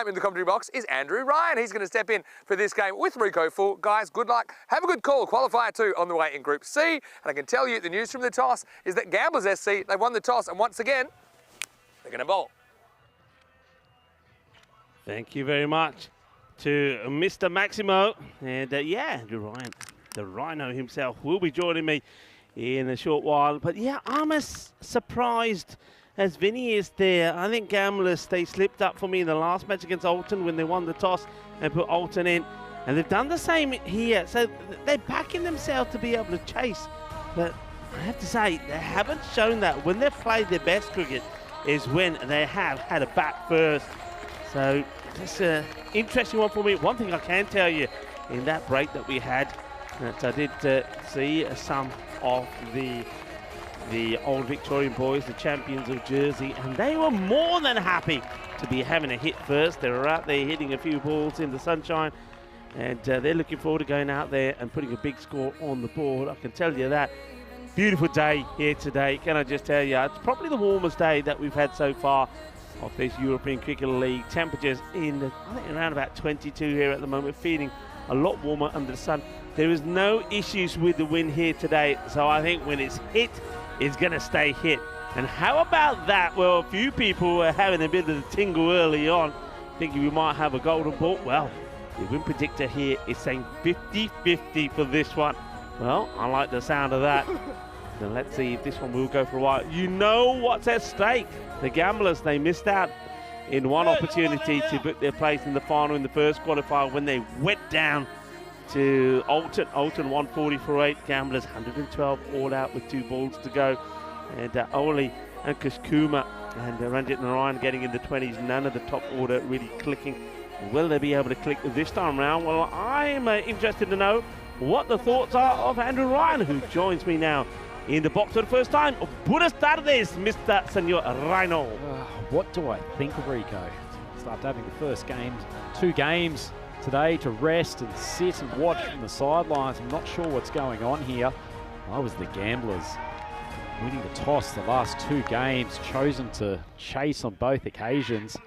time in the commentary box is Andrew Ryan. He's going to step in for this game with Rico Full. Guys, good luck. Have a good call. Qualifier 2 on the way in Group C. And I can tell you the news from the toss is that Gamblers SC, they won the toss, and once again, they're going to bowl. Thank you very much to Mr. Maximo. And yeah, Andrew Ryan, the Rhino himself, will be joining me in a short while. But yeah, I'm as surprised as Vinny is there. I think Gamblers, they slipped up for me in the last match against Alton when they won the toss and put Alton in. And they've done the same here. So they're backing themselves to be able to chase. But I have to say, they haven't shown that. When they've played their best cricket is when they have had a bat first. So that's an interesting one for me. One thing I can tell you, in that break that we had, that I did see some of the old Victorian boys, the champions of Jersey, and they were more than happy to be having a hit first. They were out there hitting a few balls in the sunshine, and they're looking forward to going out there and putting a big score on the board. I can tell you that. Beautiful day here today. Can I just tell you, it's probably the warmest day that we've had so far of this European Cricket League. Temperatures in, I think, around about 22 here at the moment, feeling a lot warmer under the sun. There is no issues with the wind here today, so I think when it's hit, it's going to stay hit. And how about that? Well, a few people were having a bit of a tingle early on, thinking we might have a golden ball. Well, the wind predictor here is saying 50-50 for this one. Well, I like the sound of that. So let's see if this one will go for a while. You know what's at stake. The Gamblers, they missed out in one opportunity to book their place in the final in the first qualifier when they went down to Alton. Alton 140 for 8. Gamblers 112 all out with 2 balls to go. And Oli and Kushkuma and Ranjit Narayan getting in the 20s. None of the top order really clicking. Will they be able to click this time around? Well, I'm interested to know what the thoughts are of Andrew Ryan, who joins me now in the box for the first time. Buenas tardes, Mr. Senor Rhino. What do I think of Rico? After having the first games, 2 games today to rest and sit and watch from the sidelines. I'm not sure what's going on here. I was the Gamblers winning the toss the last 2 games, chosen to chase on both occasions.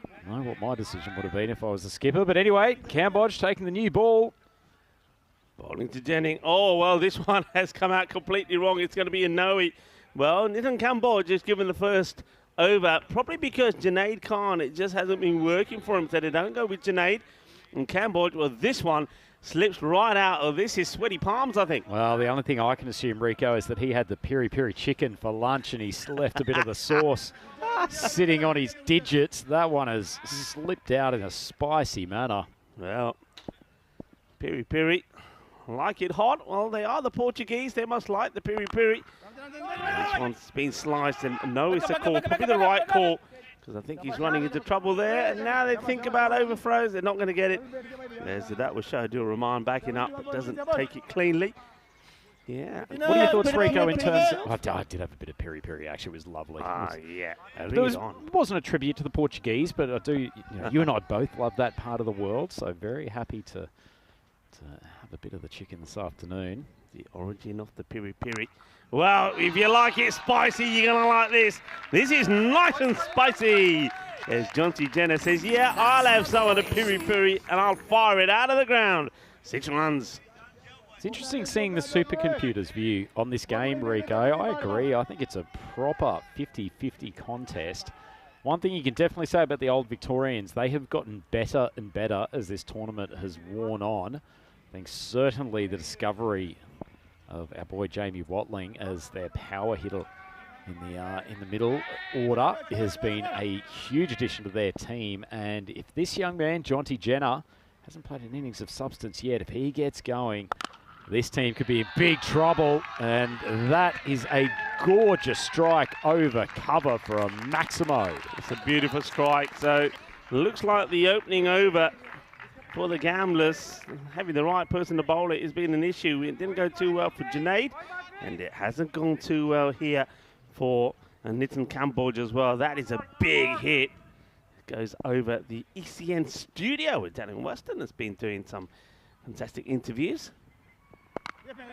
I don't know what my decision would have been if I was the skipper. But anyway, Cambodge taking the new ball. Bowling to Jennings. Oh, well, this one has come out completely wrong. It's going to be a no-hit. Well, Nitin Cambodge is given the first over, probably because Junaid Khan, it just hasn't been working for him. So they don't go with Junaid. And Cambodge, well, this one slips right out of this. His sweaty palms, I think. Well, the only thing I can assume, Rico, is that he had the piri-piri chicken for lunch and he's left a bit of the sauce sitting on his digits. That one has slipped out in a spicy manner. Well, piri-piri, like it hot. Well, they are the Portuguese. They must like the piri-piri. This one's been sliced, and no, it's a call. Probably the right call, because I think he's running into trouble there. And now they think about overthrows. They're not going to get it. There's that was Shahidul Rahman backing up, but doesn't take it cleanly. Yeah. What are your thoughts, Rico, in terms of... I did have a bit of peri-peri, actually. It was lovely. Yeah. It wasn't a tribute to the Portuguese, but I do... You and I both love that part of the world, so very happy to have a bit of the chicken this afternoon. The origin of the piri-piri. Well, if you like it spicy, you're going to like this. This is nice and spicy. As John T. Jenner says, yeah, I'll have some of the piri-piri and I'll fire it out of the ground. 6 runs. It's interesting seeing the supercomputer's view on this game, Rico. I agree. I think it's a proper 50-50 contest. One thing you can definitely say about the old Victorians, they have gotten better and better as this tournament has worn on. I think certainly the discovery of our boy Jamie Watling as their power hitter in the middle order has been a huge addition to their team. And if this young man, Jonty Jenner, hasn't played an innings of substance yet, if he gets going, this team could be in big trouble. And that is a gorgeous strike over cover for a Maximo. It's a beautiful strike. So looks like the opening over for the Gamblers. Having the right person to bowl it has been an issue. It didn't go too well for Junaid, and it hasn't gone too well here for Nitin Cambodge as well. That is a big hit. It goes over the ECN studio with Daniel Weston has been doing some fantastic interviews.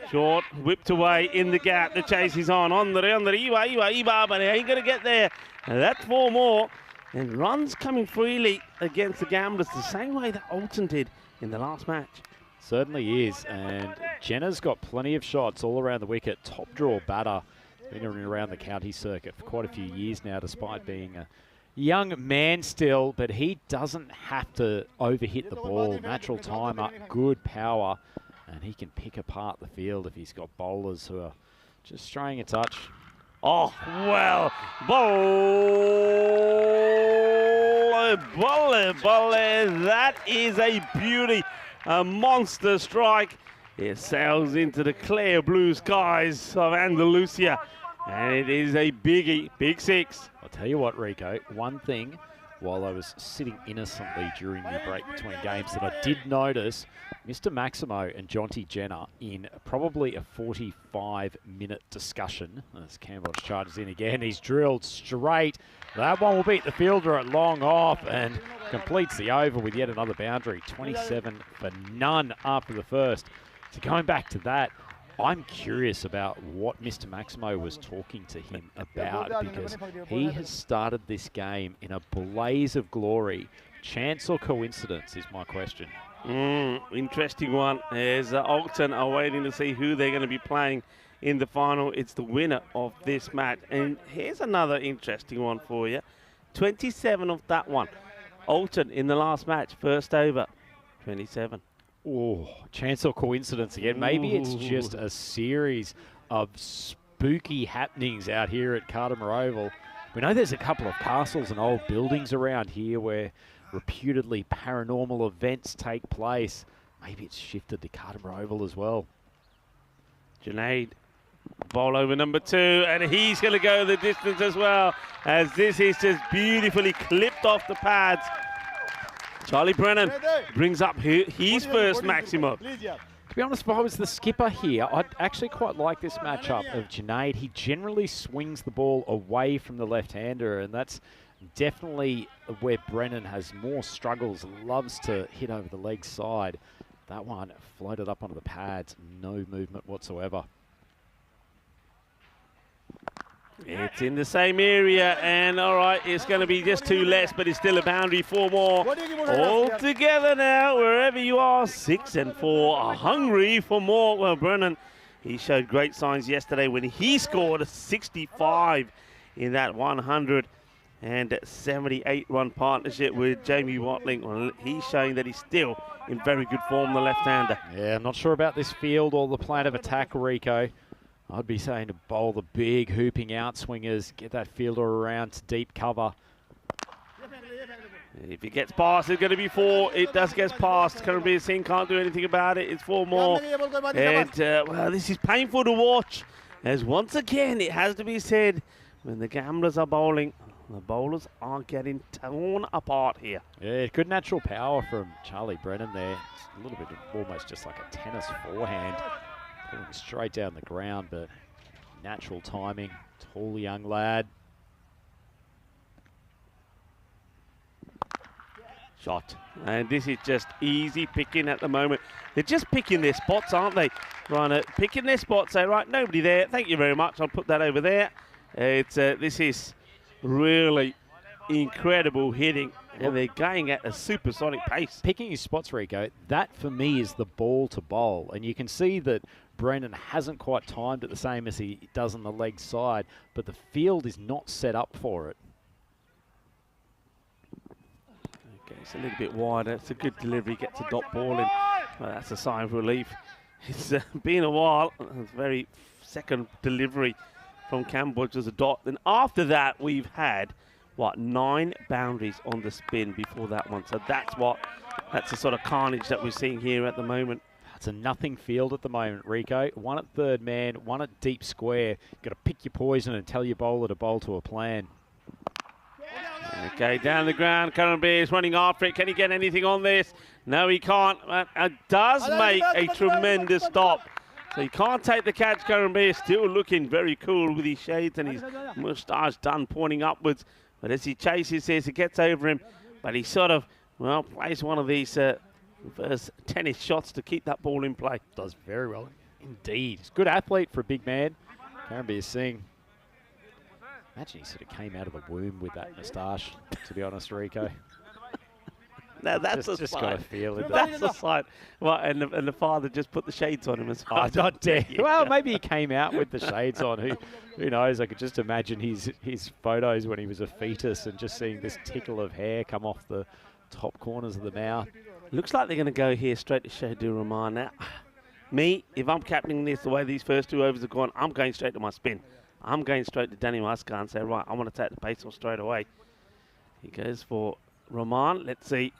Short, whipped away in the gap. The chase is on. Iba, but he ain't going to get there. And that's 4 more. And runs coming freely against the Gamblers the same way that Alton did in the last match. Certainly is, and Jenna's got plenty of shots all around the wicket. Top draw batter, been around the county circuit for quite a few years now, despite being a young man still, but he doesn't have to overhit the ball. Natural timer, good power, and he can pick apart the field if he's got bowlers who are just straying a touch. Oh, well, bowler, that is a beauty. A monster strike. It sails into the clear blue skies of Andalusia. And it is a biggie, big six. I'll tell you what, Rico, one thing while I was sitting innocently during the break between games that I did notice, Mr. Maximo and Jonty Jenner in probably a 45-minute discussion. As Campbell charges in again, he's drilled straight. That one will beat the fielder at long off and completes the over with yet another boundary. 27 for none after the first. So going back to that, I'm curious about what Mr. Maximo was talking to him about, because he has started this game in a blaze of glory. Chance or coincidence is my question. Interesting one. As Alton are waiting to see who they're going to be playing in the final. It's the winner of this match. And here's another interesting one for you. 27 of that one. Alton in the last match, first over, 27. Oh, chance or coincidence again. Maybe it's just a series of spooky happenings out here at Cartermore Oval. We know there's a couple of castles and old buildings around here where reputedly paranormal events take place. Maybe it's shifted to Cartermore Oval as well. Junaid, ball over number 2, and he's going to go the distance as well, as this is just beautifully clipped off the pads. Charlie Brennan brings up his first maximum. To be honest, if I was the skipper here, I'd actually quite like this matchup of Junaid. He generally swings the ball away from the left-hander, and that's definitely where Brennan has more struggles, loves to hit over the leg side. That one floated up onto the pads, no movement whatsoever. It's in the same area, and all right, it's going to be just 2 less, but it's still a boundary, 4 more. All together now, wherever you are, 6 and 4 are hungry for more. Well, Brennan, he showed great signs yesterday when he scored a 65 in that 178-run partnership with Jamie Watling. Well, he's showing that he's still in very good form, the left-hander. Yeah, I'm not sure about this field or the plan of attack, Rico. I'd be saying to bowl the big hooping outswingers, get that fielder around to deep cover. If it gets past, it's going to be 4. It does get past. Karambir Singh can't do anything about it. It's 4 more. And, well, this is painful to watch, as once again, it has to be said, when the Gamblers are bowling, the bowlers are getting torn apart here. Yeah, good natural power from Charlie Brennan there. It's a little bit of almost just like a tennis forehand. Pulling straight down the ground, but natural timing. Tall young lad. Shot. And this is just easy picking at the moment. They're just picking their spots, aren't they? Right, picking their spots. Say, right, nobody there. Thank you very much. I'll put that over there. This is really incredible hitting. And they're going at a supersonic pace. Picking his spots, Rico, that for me is the ball to bowl. And you can see that Brennan hasn't quite timed it the same as he does on the leg side, but the field is not set up for it. Okay, it's a little bit wider. It's a good delivery. Gets a dot ball in. Well, that's a sign of relief. It's been a while. It's very second delivery from Cambridge as a dot. Then after that, we've had 9 boundaries on the spin before that one. So that's the sort of carnage that we're seeing here at the moment. It's a nothing field at the moment, Rico. 1 at third man, 1 at deep square. Got to pick your poison and tell your bowler to bowl to a plan. Okay, down the ground, Karambir is running after it. Can he get anything on this? No, he can't. It does make a tremendous stop. So he can't take the catch. Karambir still looking very cool with his shades and his moustache done pointing upwards. But as he chases this, it gets over him. But he sort of, well, plays one of these first tennis shots to keep that ball in play. Does very well indeed. He's a good athlete for a big man. Karambir Singh. Imagine he sort of came out of the womb with that moustache, to be honest, Rico. Now that's just a got a sign. feeling. That's a sign. Well, and the father just put the shades on him as well. Oh, not dead. Well, maybe he came out with the shades on. Who knows? I could just imagine his photos when he was a fetus and just seeing this tickle of hair come off the top corners of the mouth. Looks like they're going to go here straight to Shahdur Rahman. Now, me, if I'm captaining this the way these first 2 overs have gone, I'm going straight to my spin. I'm going straight to Danny Muskar and say, right, I want to take the pace off straight away. He goes for Rahman. Let's see.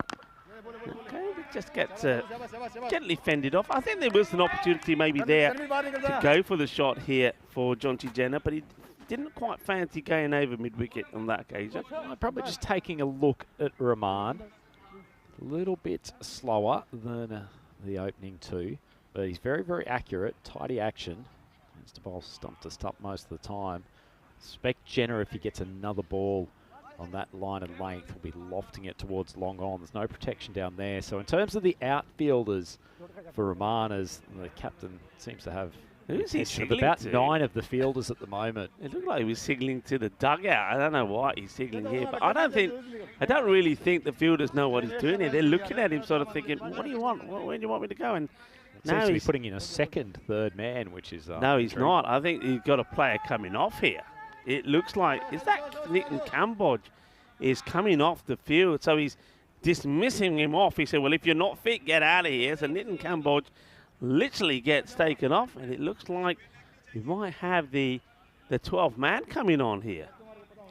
Okay, it just gets gently fended off. I think there was an opportunity maybe there to go for the shot here for Jonty Jenner, but he didn't quite fancy going over mid-wicket on that occasion. Probably just taking a look at Rahman. A little bit slower than the opening 2, but he's very, very accurate, tidy action. Tends to bowl stump to stump most of the time. Expect Jenner, if he gets another ball on that line of length, will be lofting it towards long on. There's no protection down there. So in terms of the outfielders for Rahman, as the captain seems to have who's he signaling about to? 9 of the fielders at the moment. It looked like he was signaling to the dugout. I don't know why he's signaling here, but I don't really think the fielders know what he's doing here. They're looking at him sort of thinking, what do you want? Where do you want me to go? And Seems now to be he's putting in a second, third man, which is... no, he's not. I think he's got a player coming off here. It looks like, is that Nitin Kamboj is coming off the field, so he's dismissing him off. He said, well, if you're not fit, get out of here. So Nitin Kamboj literally gets taken off, and it looks like we might have the 12th man coming on here.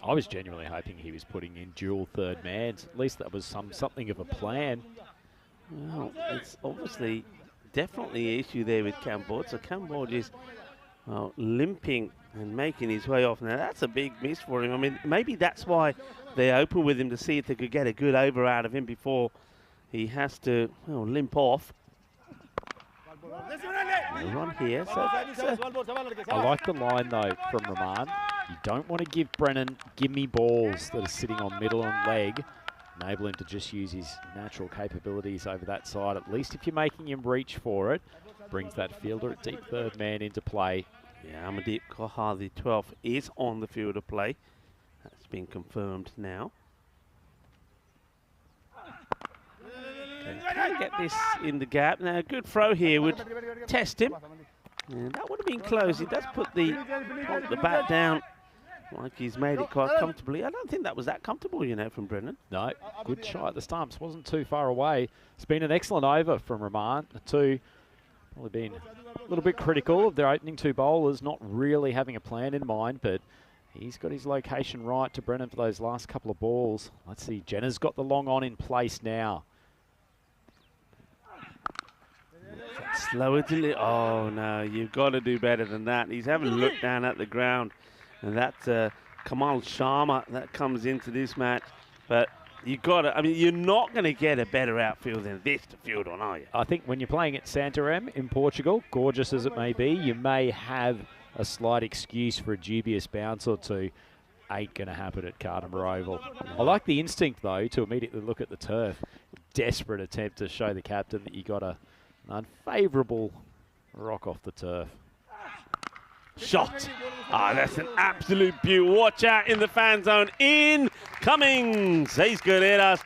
I was genuinely hoping he was putting in dual third mans. At least that was something of a plan. Well, it's obviously definitely an issue there with Kamboj. So Kamboj is limping and making his way off. Now, that's a big miss for him. I mean, maybe that's why they open with him, to see if they could get a good over out of him before he has to limp off. Run here. So I like the line, though, from Rahman. You don't want to give Brennan gimme balls that are sitting on middle and leg. Enable him to just use his natural capabilities over that side. At least if you're making him reach for it, brings that fielder at deep third man into play. Yeah, Amandeep Kohar, the 12th, is on the field of play. That's been confirmed now. Trying to get this in the gap. Now, a good throw here would test him. And that would have been close. He does put the bat down like he's made it quite comfortably. I don't think that was that comfortable, from Brennan. No, good shot at the stumps. Wasn't too far away. It's been an excellent over from Rahman. The 2 probably been a little bit critical of their opening 2 bowlers, not really having a plan in mind, but he's got his location right to Brennan for those last couple of balls. Let's see, Jenner's got the long on in place now. Slower to oh no, you've got to do better than that. He's having a look down at the ground, and that's Kamal Sharma that comes into this match. But you got to, I mean, you're not going to get a better outfield than this to field on, are you? I think when you're playing at Santarém in Portugal, gorgeous as it may be, you may have a slight excuse for a dubious bounce or two. Ain't going to happen at Cardimer Oval. I like the instinct, though, to immediately look at the turf. Desperate attempt to show the captain that you got an unfavourable rock off the turf. Shot. That's an absolute beauty. Watch out in the fan zone. In Cummings. He's going to hit us.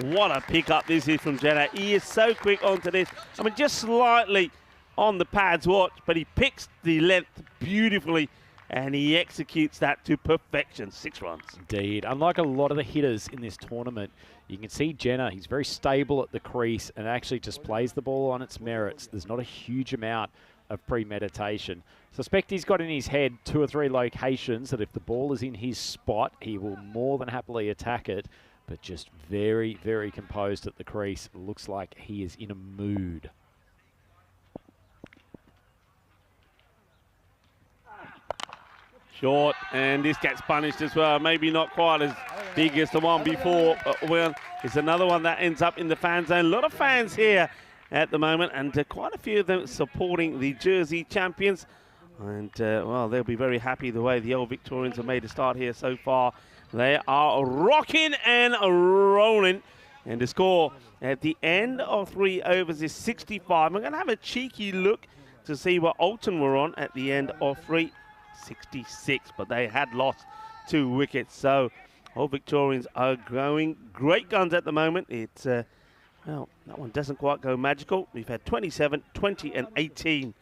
What a pickup this is from Jenner. He is so quick onto this. I mean, just slightly on the pads, watch, but he picks the length beautifully and he executes that to perfection. 6 runs. Indeed. Unlike a lot of the hitters in this tournament, you can see Jenner, he's very stable at the crease and actually just plays the ball on its merits. There's not a huge amount of premeditation. Suspect he's got in his head 2 or 3 locations that if the ball is in his spot, he will more than happily attack it, but just very, very composed at the crease. It looks like he is in a mood. Short, and this gets punished as well. Maybe not quite as big as the one before. Well, it's another one that ends up in the fan zone. A lot of fans here at the moment, and quite a few of them supporting the Jersey champions. And, well, they'll be very happy the way the old Victorians have made a start here so far. They are rocking and rolling. And the score at the end of 3 overs is 65. I'm going to have a cheeky look to see what Alton were on at the end of 3. 66, but they had lost 2 wickets. So all Victorians are going great guns at the moment. It's, well, that one doesn't quite go magical. We've had 27, 20 and 18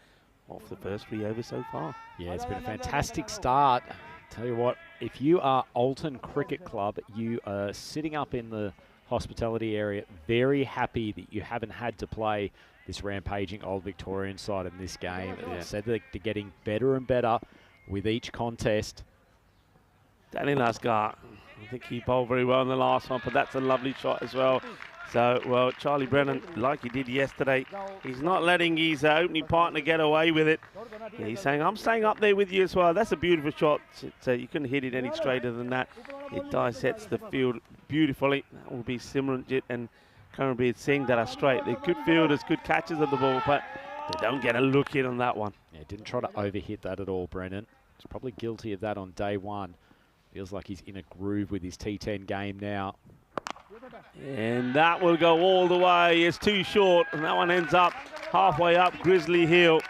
off the first 3 overs so far. Yeah, it's been a fantastic start. Tell you what, if you are Alton Cricket Club, you are sitting up in the hospitality area very happy that you haven't had to play this rampaging Old Victorian side in this game. Yeah. Said that they're getting better and better with each contest. Danny Lasgar, I think he bowled very well in the last one, but that's a lovely shot as well. So, well, Charlie Brennan, like he did yesterday, he's not letting his opening partner get away with it. Yeah, he's saying, I'm staying up there with you as well. That's a beautiful shot. You couldn't hit it any straighter than that. It dissects the field beautifully. That will be Simranjit and Karanbir Singh that are straight. They're good fielders, good catchers of the ball, but they don't get a look in on that one. Yeah, didn't try to overhit that at all, Brennan. He's probably guilty of that on day one. Feels like he's in a groove with his T10 game now. And that will go all the way. It's too short, and that one ends up halfway up Grizzly Hill.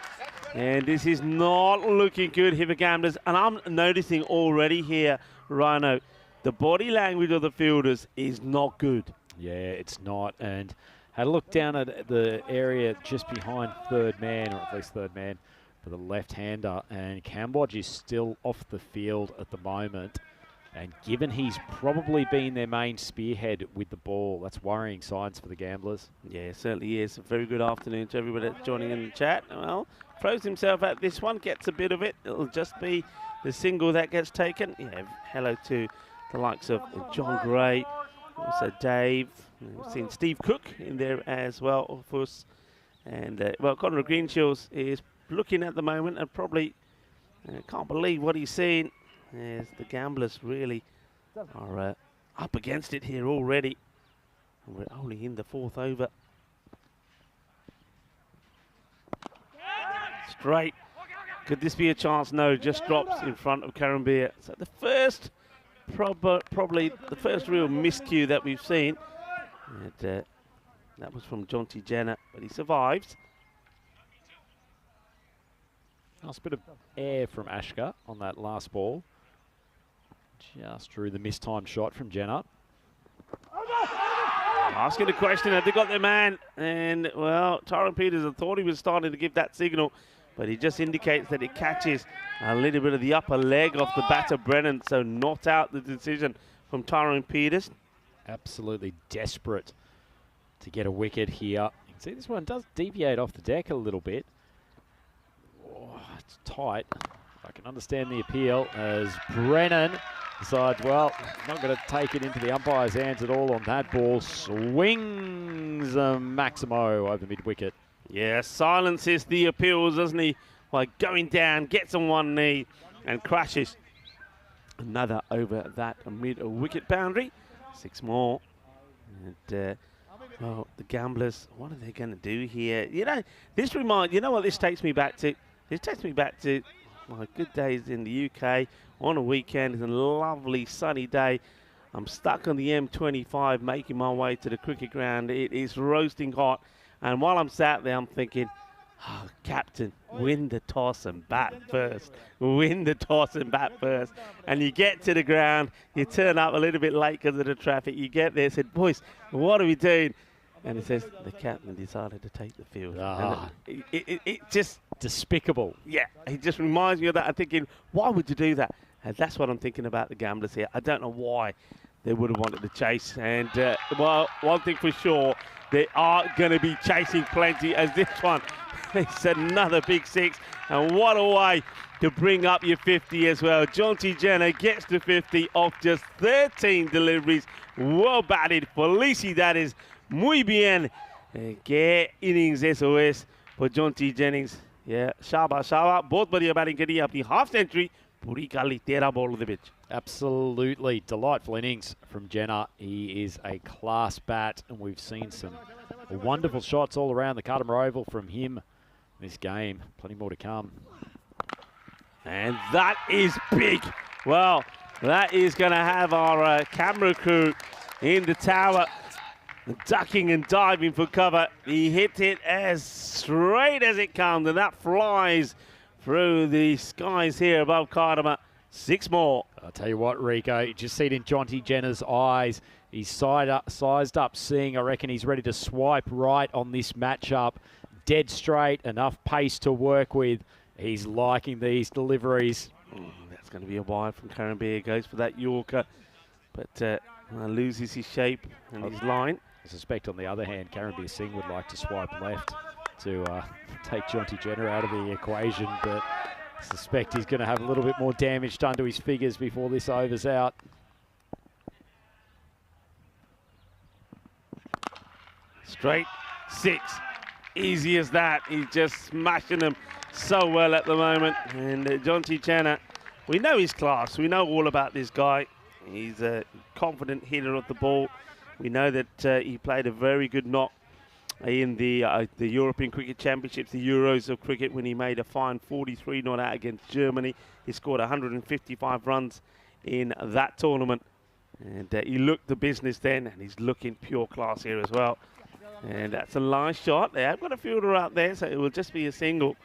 And this is not looking good here for Gamblers. And I'm noticing already here, Rhino, the body language of the fielders is not good. Yeah, it's not. And had a look down at the area just behind third man, or at least third man, for the left-hander. And Cambodge is still off the field at the moment. And given he's probably been their main spearhead with the ball, that's worrying signs for the Gamblers. Yeah, it certainly is. A very good afternoon to everybody that's joining in the chat. Well, throws himself at this one, gets a bit of it. It'll just be the single that gets taken. Yeah, hello to the likes of John Gray, also Dave. We've seen Steve Cook in there as well, of course. And, well, Conor Greenshields is looking at the moment and probably can't believe what he's seeing. As the Gamblers really are up against it here already. And we're only in the 4th over. Straight. Could this be a chance? No, just drops in front of Karanbir. So the first, probably the first real miscue that we've seen. And, that was from Jonty Jenner, but he survives. Nice bit of air from Ashka on that last ball. Just drew the mistimed shot from Jenner. Asking the question, have they got their man? And, well, Tyrone Peters, I thought he was starting to give that signal, but he just indicates that it catches a little bit of the upper leg off the batter, Brennan, so not out the decision from Tyrone Peters. Absolutely desperate to get a wicket here. You can see this one does deviate off the deck a little bit. Oh, it's tight. I can understand the appeal as Brennan decides, well, not going to take it into the umpire's hands at all on that ball. Swings Maximo over mid-wicket. Yeah, silences the appeals, doesn't he? By going down, gets on one knee and crashes. Another over that mid-wicket boundary. 6 more. And, well, the Gamblers, what are they going to do here? You know, you know what this takes me back to? This takes me back to my good days in the UK on a weekend. It's a lovely sunny day. I'm stuck on the M25 making my way to the cricket ground. It is roasting hot. And while I'm sat there, I'm thinking, oh, Captain, win the toss and bat first. Win the toss and bat first. And you get to the ground. You turn up a little bit late because of the traffic. You get there and said, boys, what are we doing? And it says, the captain decided to take the field. Ah. It just... Despicable. Yeah, it just reminds me of that. I'm thinking, why would you do that? And that's what I'm thinking about the Gamblers here. I don't know why they would have wanted to chase. And, well, one thing for sure, they are going to be chasing plenty as this one. It's another big 6. And what a way to bring up your 50 as well. Jonty Jenner gets to 50 off just 13 deliveries. Well batted. Felicidades. Muy bien. Que innings SOS for Jonty Jennings. Yeah, Shaba. Both बढ़िया batting करी अपनी half century पूरी काली 13 ball of the pitch. Absolutely delightful innings from Jenner. He is a class bat, and we've seen some wonderful shots all around the Cuddamore Oval from him this game. Plenty more to come. And that is big. Well, that is going to have our camera crew in the tower ducking and diving for cover. He hit it as straight as it comes, and that flies through the skies here above Cardamom. 6 more. I'll tell you what, Rico, you just see it in Jonty Jenner's eyes. He's sized up, seeing, I reckon he's ready to swipe right on this matchup. Dead straight, enough pace to work with. He's liking these deliveries. That's going to be a wide from Karambir. Goes for that Yorker, but loses his shape and his line. I suspect, on the other hand, Karambir Singh would like to swipe left to take Jonty Jenner out of the equation, but I suspect he's going to have a little bit more damage done to his figures before this over's out. Straight 6. Easy as that. He's just smashing them so well at the moment. And Jonty Jenner, we know his class. We know all about this guy. He's a confident hitter of the ball. We know that he played a very good knock in the European Cricket Championships, the Euros of cricket, when he made a fine 43 not out against Germany. He scored 155 runs in that tournament. And he looked the business then, and he's looking pure class here as well. And that's a nice shot. They have got a fielder out there, so it will just be a single.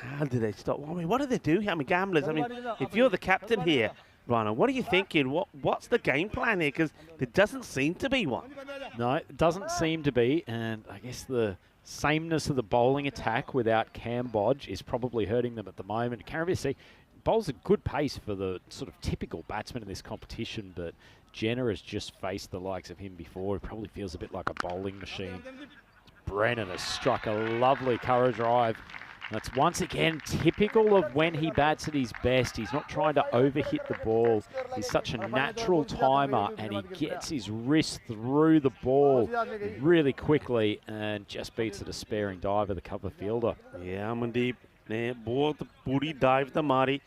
How do they stop? I mean, what do they do? I mean, gamblers, I mean, if you're the captain here, Rhino, what are you thinking? What's the game plan here? Because there doesn't seem to be one. No, it doesn't seem to be, and I guess the sameness of the bowling attack without Cam Bodge is probably hurting them at the moment. Karambir bowls a good pace for the sort of typical batsman in this competition, but Jenner has just faced the likes of him before. He probably feels a bit like a bowling machine. Brennan has struck a lovely cover drive. That's once again typical of when he bats at his best. He's not trying to overhit the ball. He's such a natural timer, and he gets his wrist through the ball really quickly and just beats the despairing diver, the cover fielder. Yeah, Mandeep. Ball the puri dive the mari.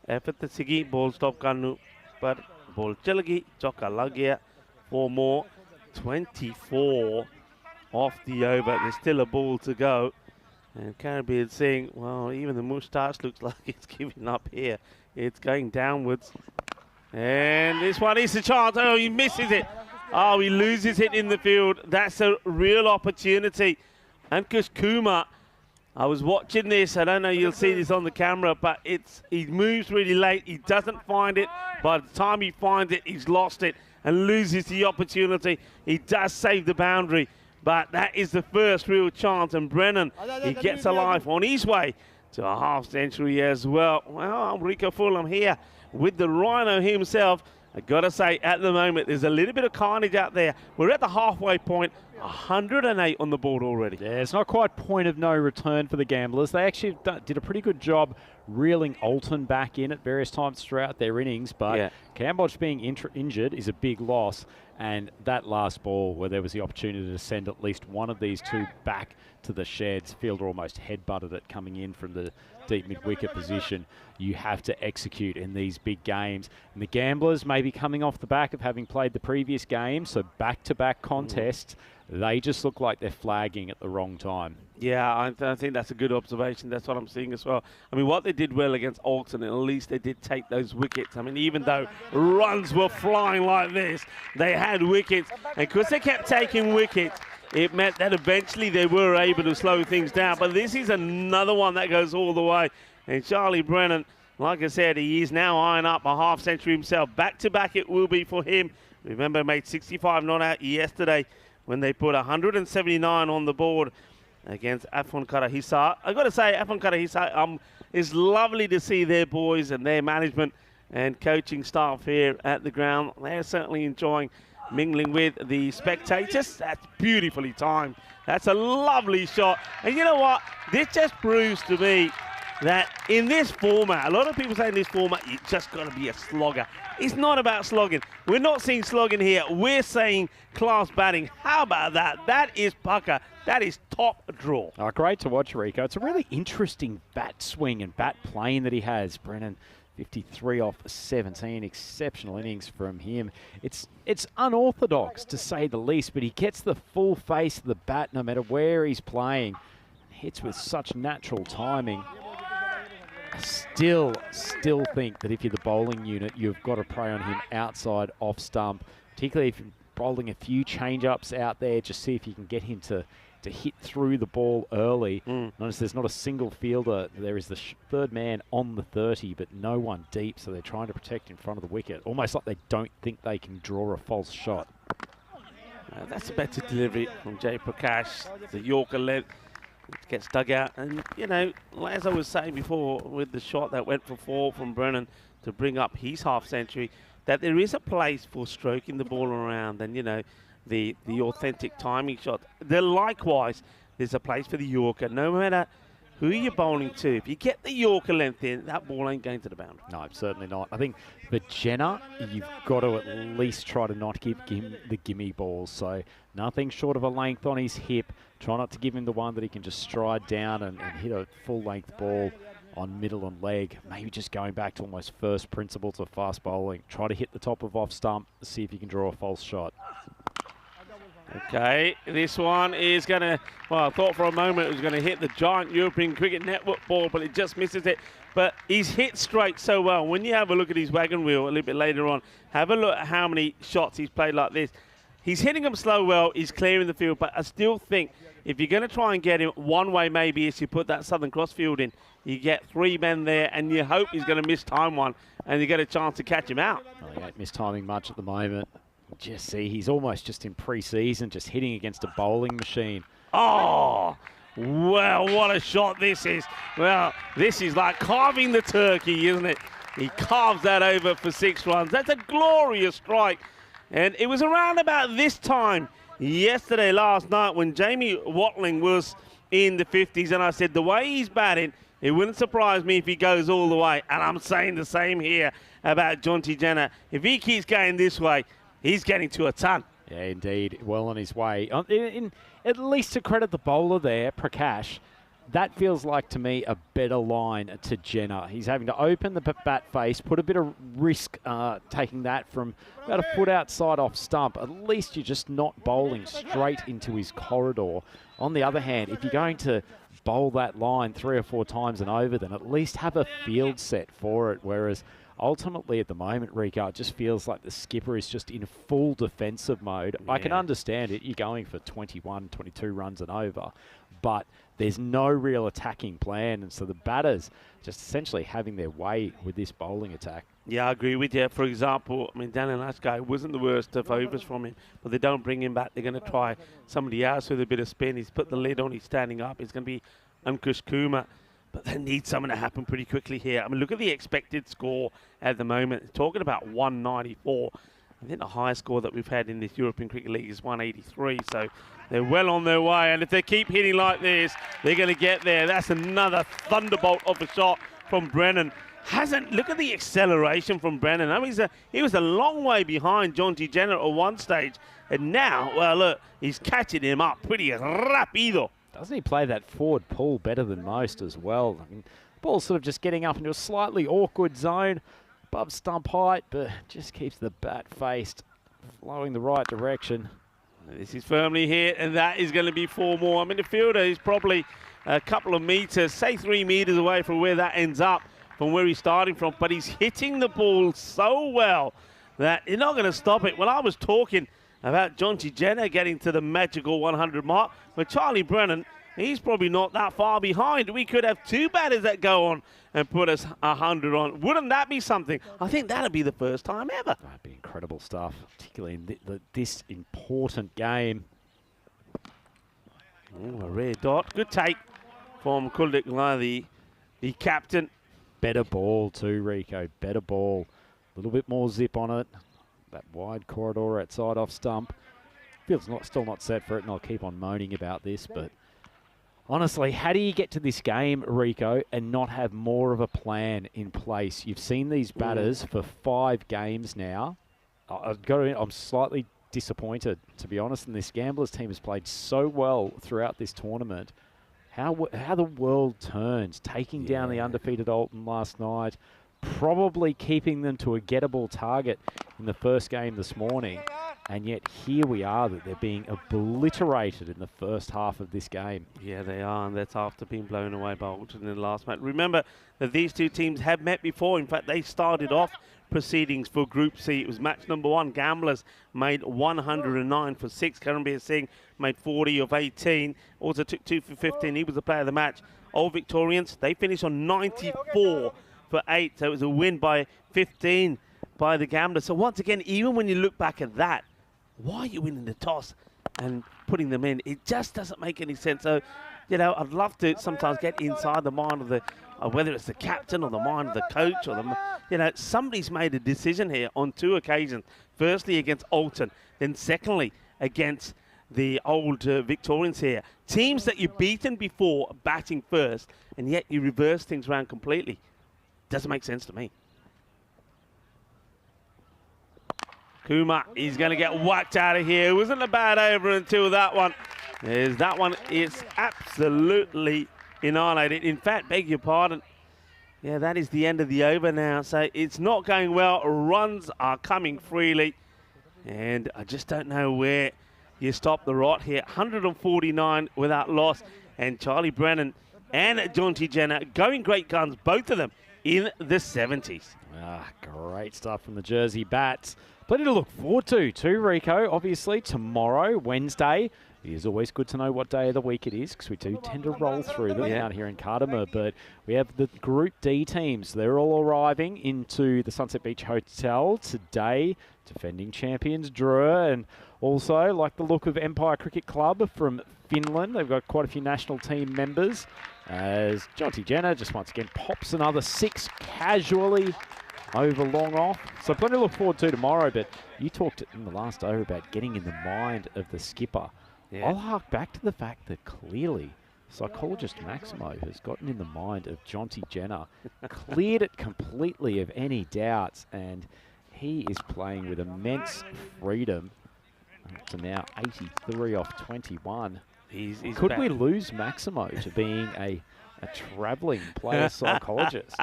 Effort the sigi ball stop karnu, but ball chal gayi, chauka lag gaya. 4 more. 24 off the over. There's still a ball to go. And Karambir Singh, well, even the moustache looks like it's giving up here. It's going downwards. And this one is a chance. Oh, he misses it. Oh, he loses it in the field. That's a real opportunity. Ankush Kumar, I was watching this. I don't know you'll see this on the camera, but he moves really late. He doesn't find it. By the time he finds it, he's lost it and loses the opportunity. He does save the boundary. But that is the first real chance, and Brennan, he gets alive on his way to a half-century as well. Well, I'm Rico Fulham here with the Rhino himself. I got to say, at the moment, there's a little bit of carnage out there. We're at the halfway point, 108 on the board already. Yeah, it's not quite point of no return for the Gamblers. They actually did a pretty good job reeling Alton back in at various times throughout their innings, but Cam Bodge being injured is a big loss. And that last ball, where there was the opportunity to send at least one of these two back to the sheds, fielder almost headbutted it coming in from the deep mid-wicket position. You have to execute in these big games. And the Gamblers may be coming off the back of having played the previous game, so back-to-back contests, they just look like they're flagging at the wrong time. Yeah, I think that's a good observation. That's what I'm seeing as well. I mean, what they did well against Alton, at least they did take those wickets. I mean, even though runs were flying like this, they had wickets. And because they kept taking wickets, it meant that eventually they were able to slow things down. But this is another one that goes all the way. And Charlie Brennan, like I said, he is now eyeing up a half-century himself. Back-to-back it will be for him. Remember, made 65 not out yesterday when they put 179 on the board against Afon Karahisar. I've got to say, Afon Karahisar, it's lovely to see their boys and their management and coaching staff here at the ground. They're certainly enjoying mingling with the spectators. That's beautifully timed. That's a lovely shot. And you know what? This just proves to me that in this format, a lot of people say in this format, you just got to be a slogger. It's not about slogging. We're not seeing slogging here. We're saying class batting. How about that? That is pucker. That is top draw. Oh, great to watch, Rico. It's a really interesting bat swing and bat plane that he has. Brennan, 53 off 17. Exceptional innings from him. It's unorthodox, to say the least, but he gets the full face of the bat no matter where he's playing. Hits with such natural timing. I still think that if you're the bowling unit, you've got to prey on him outside, off stump, particularly if bowling a few change-ups out there, just see if you can get him to hit through the ball early. Notice there's not a single fielder. There is the third man on the 30, but no one deep, so they're trying to protect in front of the wicket, almost like they don't think they can draw a false shot. That's a better delivery from Jay Prakash. The Yorker length gets dug out. And, you know, as I was saying before, with the shot that went for 4 from Brennan to bring up his half-century, that there is a place for stroking the ball around and, you know, the authentic timing shot. Likewise, there's a place for the Yorker. No matter who you're bowling to, if you get the Yorker length in, that ball ain't going to the boundary. No, certainly not. I think for Jenner, you've got to at least try to not give him the gimme balls. So nothing short of a length on his hip. Try not to give him the one that he can just stride down and hit a full-length ball on middle and leg. Maybe just going back to almost first principles of fast bowling. Try to hit the top of off stump, see if you can draw a false shot. Okay, this one is going to, well, I thought for a moment it was going to hit the giant European Cricket Network ball, but it just misses it. But he's hit straight so well. When you have a look at his wagon wheel a little bit later on, have a look at how many shots he's played like this. He's hitting them slow well, he's clearing the field, but I still think if you're going to try and get him, one way maybe is you put that Southern Cross field in. You get 3 men there, and you hope he's going to miss time one, and you get a chance to catch him out. Oh, he ain't mistiming much at the moment. Just see, he's almost just in pre-season, just hitting against a bowling machine. Oh, well, what a shot this is. Well, this is like carving the turkey, isn't it? He carves that over for 6 runs. That's a glorious strike. And it was around about this time yesterday, last night, when Jamie Watling was in the 50s, and I said the way he's batting, it wouldn't surprise me if he goes all the way. And I'm saying the same here about Jonty Jenner. If he keeps going this way, he's getting to a ton. Yeah, indeed. Well on his way. At least to credit the bowler there, Prakash, that feels like to me a better line to Jenner. He's having to open the bat face, put a bit of risk taking that from about a foot outside off stump. At least you're just not bowling straight into his corridor. On the other hand, if you're going to bowl that line 3 or 4 times and over, then at least have a field set for it. Whereas ultimately at the moment, Rico, it just feels like the skipper is just in full defensive mode. Yeah. I can understand it. You're going for 21, 22 runs and over, but there's no real attacking plan. And so the batters just essentially having their way with this bowling attack. Yeah, I agree with you. For example, I mean, Daniel Lashkar wasn't the worst of overs from him, but they don't bring him back. They're going to try somebody else with a bit of spin. He's put the lid on. He's standing up. It's going to be Ankush Kumar. But they need something to happen pretty quickly here. I mean, look at the expected score at the moment. Talking about 194. I think the highest score that we've had in this European Cricket League is 183. So they're well on their way. And if they keep hitting like this, they're going to get there. That's another thunderbolt of a shot from Brennan. Look at the acceleration from Brennan. I mean, he was a long way behind Jonty Jenner at one stage. And now, well, look, he's catching him up pretty rapido. Doesn't he play that forward pull better than most as well? I mean, ball's sort of just getting up into a slightly awkward zone, above stump height, but just keeps the bat faced, flowing the right direction. This is firmly hit, and that is going to be 4 more. I mean, the fielder is probably a couple of meters, say 3 meters away from where that ends up, from where he's starting from, but he's hitting the ball so well that you're not going to stop it. Well, I was talking about Jonty Jenner getting to the magical 100 mark. With Charlie Brennan, he's probably not that far behind. We could have 2 batters that go on and put us 100 on. Wouldn't that be something? I think that'd be the first time ever. That'd be incredible stuff, particularly in this important game. Ooh, a rare dot. Good take from Kuldeep Gulai, the captain. Better ball too, Rico. Better ball. A little bit more zip on it. That wide corridor outside off stump. Field's still not set for it, and I'll keep on moaning about this, but honestly, how do you get to this game, Rico, and not have more of a plan in place? You've seen these batters for 5 games now. I'm slightly disappointed, to be honest, and this Gamblers team has played so well throughout this tournament. How the world turns, taking down the undefeated Alton last night, probably keeping them to a gettable target in the first game this morning. And yet here we are, that they're being obliterated in the first half of this game. Yeah, they are, and that's after being blown away by Alton in the last match. Remember that these 2 teams have met before. In fact, they started off proceedings for Group C. It was match number 1. Gamblers made 109 for 6. Karanbir Singh made 40 of 18. Also took 2 for 15. He was the player of the match. Old Victorians, they finished on 94 for 8. So it was a win by 15 by the Gamblers. So once again, even when you look back at that, why are you winning the toss and putting them in? It just doesn't make any sense. So, you know, I'd love to sometimes get inside the mind of the, whether it's the captain or the mind of the coach or the, you know, somebody's made a decision here on 2 occasions. Firstly against Alton, then secondly against the Old Victorians here. Teams that you've beaten before batting first, and yet you reverse things around completely. Doesn't make sense to me. Kumar, he's going to get whacked out of here. It wasn't a bad over until that one. That one is absolutely annihilated. In fact, beg your pardon. Yeah, that is the end of the over now. So it's not going well. Runs are coming freely. And I just don't know where you stop the rot here. 149 without loss. And Charlie Brennan and Jonty Jenner going great guns, both of them in the 70s. Great stuff from the Jersey Bats. Plenty to look forward to too, Rico. Obviously, tomorrow, Wednesday. It is always good to know what day of the week it is because we do tend to roll through them out here in Cardamom. But we have the Group D teams. They're all arriving into the Sunset Beach Hotel today. Defending champions Drua, and also like the look of Empire Cricket Club from Finland. They've got quite a few national team members. As Jonty Jenner just once again pops another 6 casually over long off. So plenty to look forward to tomorrow, but you talked in the last over about getting in the mind of the skipper. Yeah. I'll hark back to the fact that clearly psychologist Maximo has gotten in the mind of Jonty Jenner, cleared it completely of any doubts, and he is playing with immense freedom up to now 83 off 21. Could we lose Maximo to being a travelling player psychologist?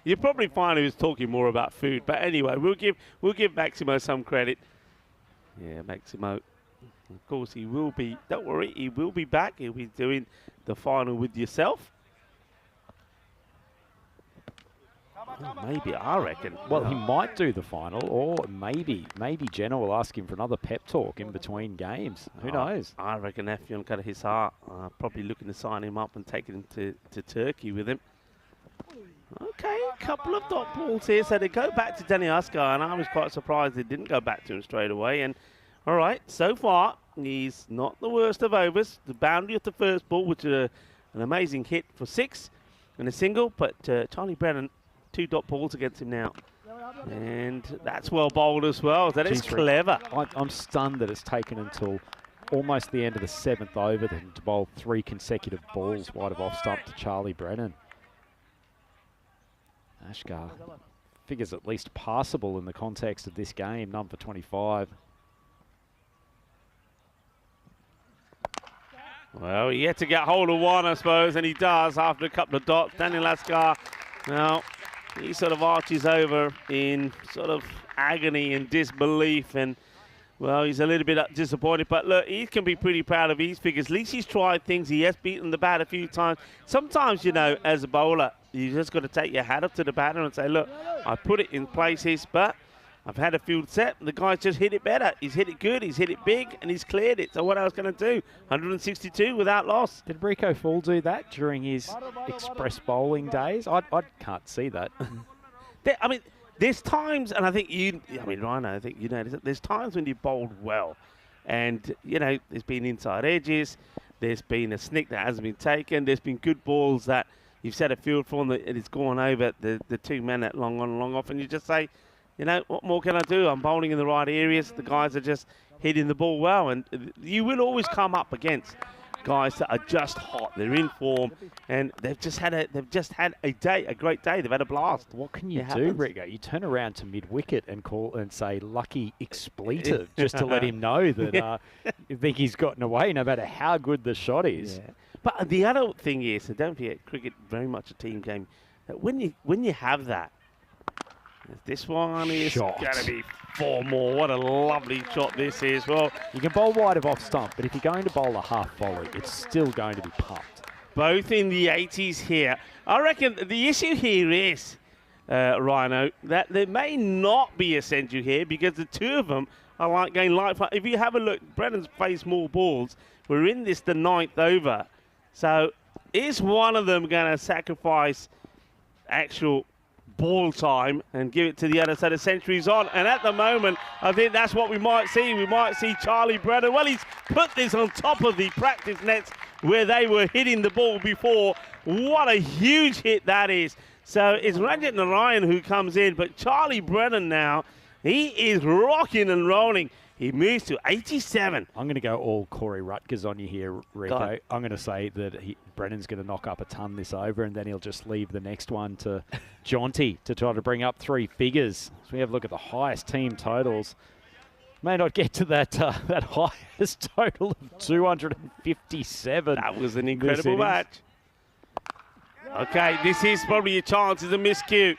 You probably find he was talking more about food, but anyway, we'll give Maximo some credit. Yeah, Maximo, of course, he will be. Don't worry, he will be back. He'll be doing the final with yourself. Oh, maybe, I reckon. Well, he might do the final, or maybe Jenna will ask him for another pep talk in between games. Who knows? I reckon Effion cut his heart. Probably looking to sign him up and take him to Turkey with him. Okay, a couple of dot balls here. So they go back to Danny Uskar, and I was quite surprised they didn't go back to him straight away. And all right, so far, he's not the worst of overs. The boundary of the first ball, which is an amazing hit for 6 and a single, but Charlie Brennan, 2 dot balls against him now. And that's well bowled as well. That is clever. I'm stunned that it's taken until almost the end of the 7th over then to bowl 3 consecutive balls wide of off stump to Charlie Brennan. Ashgar figures at least passable in the context of this game, none for 25. Well, he had to get hold of one, I suppose, and he does after a couple of dots. Daniel Uskar, now, he sort of arches over in sort of agony and disbelief, and, well, he's a little bit disappointed. But, look, he can be pretty proud of his figures. At least he's tried things. He has beaten the bat a few times. Sometimes, you know, as a bowler, you just got to take your hat up to the batter and say, look, I put it in places, but I've had a field set. The guy's just hit it better. He's hit it good, he's hit it big, and he's cleared it. So what else can I do? 162 without loss. Did Rico Fall do that during his express bowling days? I can't see that. I mean, there's times, and I think Rhino, I think you notice it. There's times when you bowled well, and, you know, there's been inside edges, there's been a snick that hasn't been taken, there's been good balls that you've set a field for, and it's gone over the 2 men at long on, long off, and you just say, you know, what more can I do? I'm bowling in the right areas. The guys are just hitting the ball well. And you will always come up against guys that are just hot. They're in form. And they've just had a great day. They've had a blast. What can you do, Rico? You turn around to mid-wicket and call and say lucky expletive just to let him know that you think he's gotten away no matter how good the shot is. Yeah. But the other thing is, and don't forget, cricket very much a team game, that when you have that, this one is going to be 4 more. What a lovely shot this is. Well, you can bowl wide of off stump, but if you're going to bowl a half volley, it's still going to be pumped. Both in the 80s here. I reckon the issue here is Rhino, that there may not be a century here because the two of them are like going light. If you have a look, Brennan's faced more balls. We're in this the 9th over. So is one of them going to sacrifice actual ball time and give it to the other? So the century's on. And at the moment, I think that's what we might see. We might see Charlie Brennan. Well, he's put this on top of the practice nets where they were hitting the ball before. What a huge hit that is. So it's Ranjit Narayan who comes in, but Charlie Brennan now, he is rocking and rolling. He moves to 87. I'm going to go all Corey Rutgers on you here, Rico. God. I'm going to say that Brennan's going to knock up a ton this over, and then he'll just leave the next one to Jonty to try to bring up 3 figures. So we have a look at the highest team totals. May not get to that that highest total of 257. That was an incredible match. Okay, this is probably a chance. It's a miscue.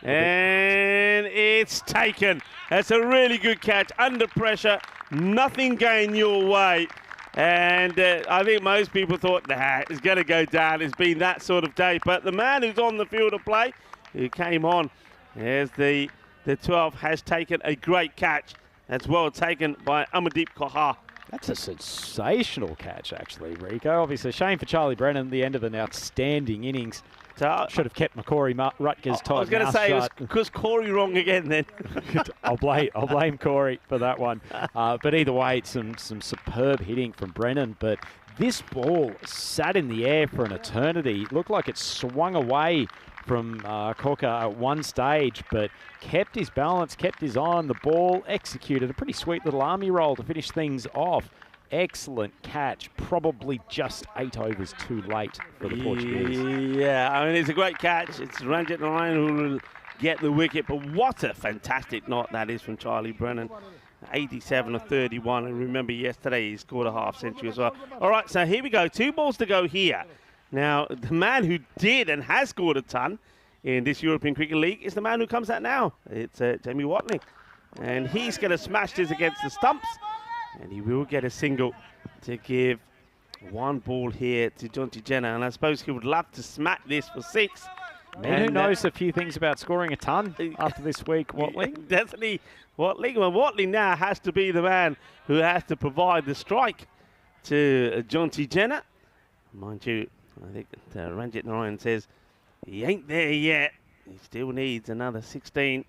And it's taken. That's a really good catch. Under pressure, nothing going your way. And I think most people thought, nah, it's going to go down. It's been that sort of day. But the man who's on the field of play, who came on as the 12, has taken a great catch. That's well taken by Amardeep Kaur. That's a sensational catch, actually, Rico. Obviously, shame for Charlie Brennan, the end of an outstanding innings. So, should have kept Macquarie Rutgers tight. I was going to say it was because Corey wrong again then. I'll blame Corey for that one. But either way, it's some superb hitting from Brennan. But this ball sat in the air for an eternity. Looked like it swung away from Cocker at one stage, but kept his balance, kept his eye on the ball, executed a pretty sweet little army roll to finish things off. Excellent catch, probably just 8 overs too late for the Portuguese. Yeah, I mean, it's a great catch. It's Ranjit Narayan who will get the wicket, but what a fantastic knot that is from Charlie Brennan. 87 of 31, and remember yesterday he scored a half century as well. All right, so here we go. 2 balls to go here. Now, the man who did and has scored a ton in this European Cricket League is the man who comes out now. It's Jamie Watling. And he's going to smash this against the stumps. And he will get a single to give 1 ball here to Jonty Jenner. And I suppose he would love to smack this for 6. Man, who knows a few things about scoring a ton after this week, Watling? Definitely Watling. Well, Watling now has to be the man who has to provide the strike to Jonty Jenner. Mind you, I think Ranjit Narayan says he ain't there yet. He still needs another 16.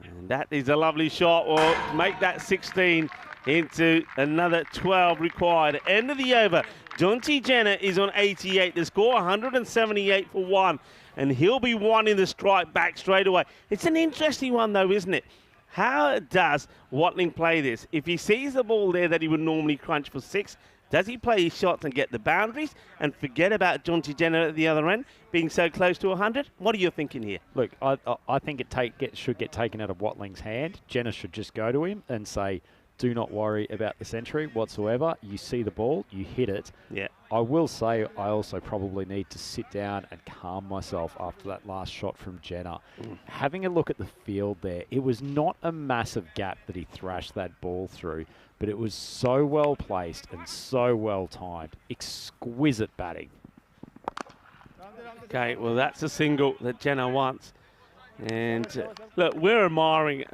And that is a lovely shot. We'll make that 16 into another 12 required. End of the over. Jonty Jenner is on 88. The score 178 for 1. And he'll be wanting the strike back straight away. It's an interesting one though, isn't it? How does Watling play this? If he sees the ball there that he would normally crunch for 6, does he play his shots and get the boundaries and forget about Jonty Jenner at the other end being so close to 100? What are you thinking here? Look, I think it should get taken out of Watling's hand. Jenner should just go to him and say, do not worry about the century whatsoever. You see the ball, you hit it. Yeah. I will say I also probably need to sit down and calm myself after that last shot from Jenner. Having a look at the field there, it was not a massive gap that he thrashed that ball through, but it was so well placed and so well timed. Exquisite batting. Okay, well, that's a single that Jenner wants. And look, we're admiring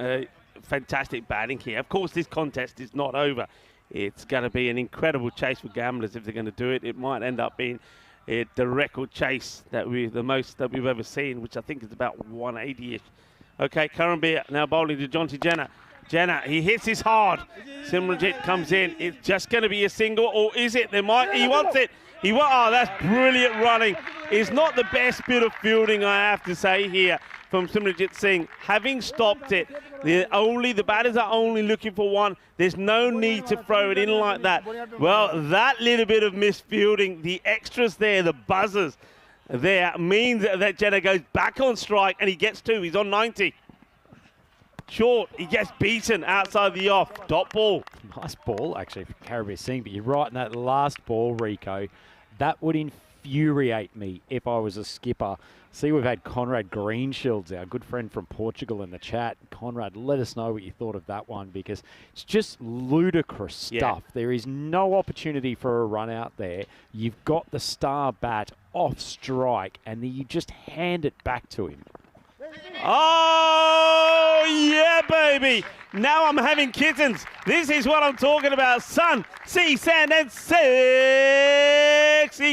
fantastic batting here. Of course, this contest is not over. It's going to be an incredible chase for gamblers if they're going to do it. It might end up being the record chase that the most that we've ever seen, which I think is about 180-ish. Okay, Karanbir now bowling to Jonty Jenner. Jenner, he hits this hard. Simranjit comes in. It's just going to be a single, or is it? He wants it. Oh, that's brilliant running. It's not the best bit of fielding, I have to say here, from Simranjit Singh. Having stopped it, the batters are only looking for 1. There's no need to throw it in like that. Well, that little bit of misfielding, the extras there, the buzzers there, means that Jenner goes back on strike and he gets 2. He's on 90. Short, he gets beaten outside the off. Dot ball. Nice ball, actually, for Karanbir Singh, but you're right in that last ball, Rico. That would infuriate me if I was a skipper. See, we've had Conrad Greenshields, our good friend from Portugal, in the chat. Conrad, let us know what you thought of that one, because it's just ludicrous stuff. There is no opportunity for a run out there. You've got the star bat off strike, and then you just hand it back to him. Oh, yeah, baby. Now I'm having kittens. This is what I'm talking about. Sun, sea, sand, and sexy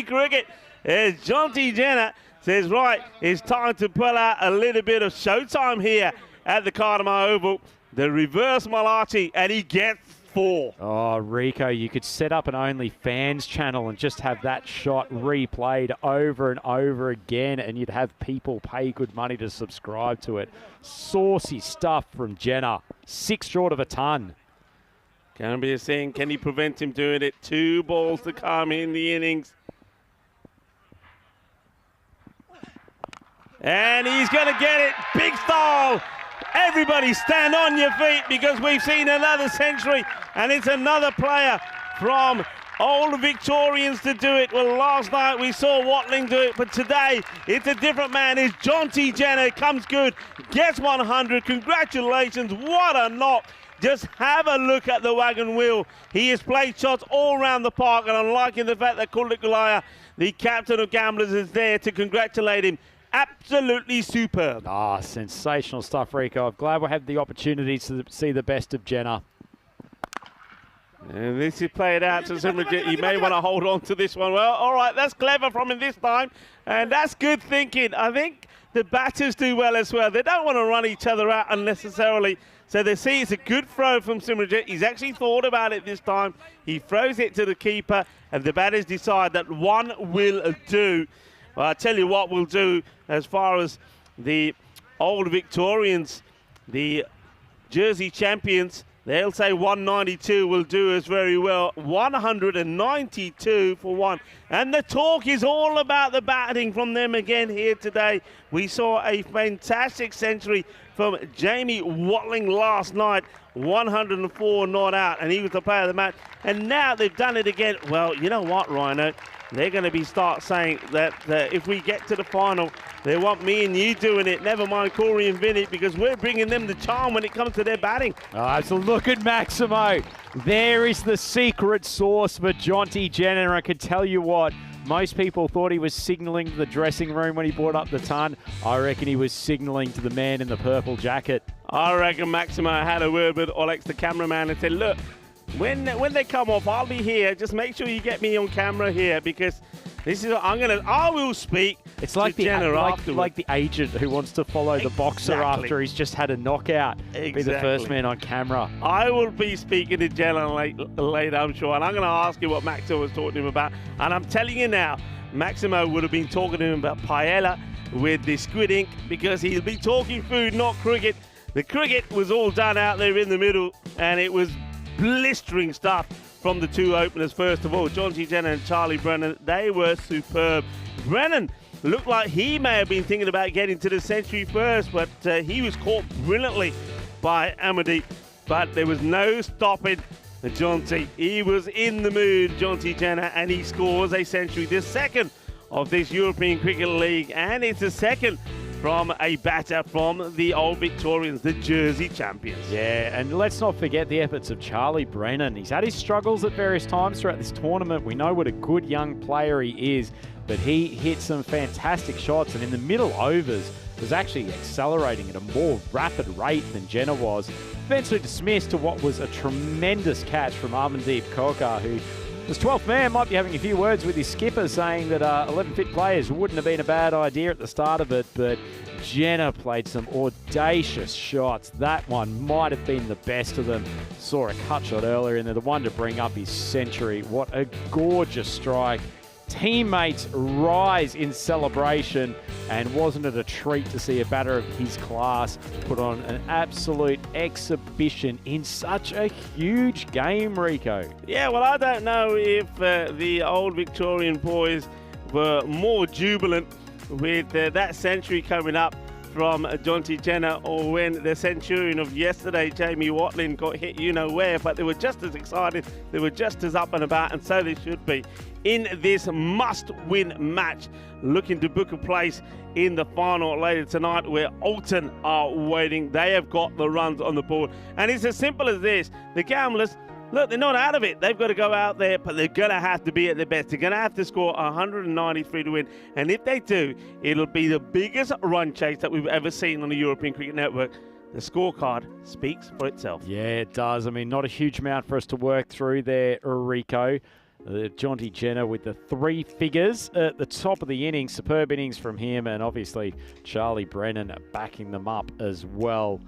cricket. As Jonty Jenner says, right, it's time to pull out a little bit of showtime here at the Cardamom Oval. The reverse Malachi, and he gets 4. Oh, Rico, you could set up an OnlyFans channel and just have that shot replayed over and over again, and you'd have people pay good money to subscribe to it. Saucy stuff from Jenner. 6 short of a ton. Can be a thing. Can he prevent him doing it? 2 balls to come in the innings. And he's going to get it. Big style. Everybody stand on your feet because we've seen another century, and it's another player from Old Victorians to do it. Well, last night we saw Watling do it, but today it's a different man. It's Jonty Jenner. Comes good, gets 100. Congratulations. What a knock. Just have a look at the wagon wheel. He has played shots all around the park, and I'm liking the fact that Kulikulaya, the captain of Gamblers, is there to congratulate him. Absolutely superb. Ah, sensational stuff, Rico. I'm glad we had the opportunity to see the best of Jenner. And this is played out to Simrajit. You may want to hold on to this one. Well, all right, that's clever from him this time. And that's good thinking. I think the batters do well as well. They don't want to run each other out unnecessarily. So they see it's a good throw from Simrajit. He's actually thought about it this time. He throws it to the keeper, and the batters decide that one will do. Well, I tell you what we'll do as far as the Old Victorians, the Jersey champions, they'll say 192 will do us very well. 192 for 1. And the talk is all about the batting from them again here today. We saw a fantastic century from Jamie Watling last night. 104 not out, and he was the player of the match. And now they've done it again. Well, you know what, Rhino? They're going to start saying that if we get to the final, they want me and you doing it. Never mind Corey and Vinny, because we're bringing them the charm when it comes to their batting. Oh, so look at Maximo. There is the secret sauce for Jonty Jenner. I can tell you what, most people thought he was signalling to the dressing room when he brought up the ton. I reckon he was signalling to the man in the purple jacket. I reckon Maximo had a word with Alex, the cameraman, and said, look, when they come off, I'll be here. Just make sure you get me on camera here, because this is I will speak. It's like the agent who wants to follow the boxer after he's just had a knockout. Be the first man on camera. I will be speaking to Jenner later, I'm sure, and I'm going to ask you what Maximo was talking to him about. And I'm telling you now, Maximo would have been talking to him about paella with the squid ink, because he'll be talking food, not cricket. The cricket was all done out there in the middle, and it was blistering stuff from the 2 openers. First of all, Jonty Jenner and Charlie Brennan, they were superb. Brennan looked like he may have been thinking about getting to the century first, but he was caught brilliantly by Amardeep. But there was no stopping Jonty. He was in the mood, Jonty Jenner, and he scores a century, the second of this European Cricket League, and it's the second from a batter from the Old Victorians, the Jersey champions. Yeah, and let's not forget the efforts of Charlie Brennan. He's had his struggles at various times throughout this tournament. We know what a good young player he is, but he hit some fantastic shots, and in the middle overs was actually accelerating at a more rapid rate than Jenner was. Eventually dismissed to what was a tremendous catch from Amandeep Kokar, who was 12th man, might be having a few words with his skipper, saying that 11 fit players wouldn't have been a bad idea at the start of it, but Jenner played some audacious shots. That one might have been the best of them. Saw a cut shot earlier in there, the one to bring up his century. What a gorgeous strike. Teammates rise in celebration, and wasn't it a treat to see a batter of his class put on an absolute exhibition in such a huge game, Rico? Yeah, well, I don't know if the Old Victorian boys were more jubilant with that century coming up from Jonty Jenner, or when the centurion of yesterday, Jamie Watling, got hit you-know-where, but they were just as excited, they were just as up and about, and so they should be in this must-win match, looking to book a place in the final later tonight, where Alton are waiting. They have got the runs on the board, and it's as simple as this. The Gamblers, Look, they're not out of it. They've got to go out there, but they're going to have to be at their best. They're going to have to score 193 to win. And if they do, it'll be the biggest run chase that we've ever seen on the European Cricket Network. The scorecard speaks for itself. Yeah, it does. I mean, not a huge amount for us to work through there, Rico. Jonty Jenner with the 3 figures at the top of the innings. Superb innings from him, and obviously Charlie Brennan backing them up as well.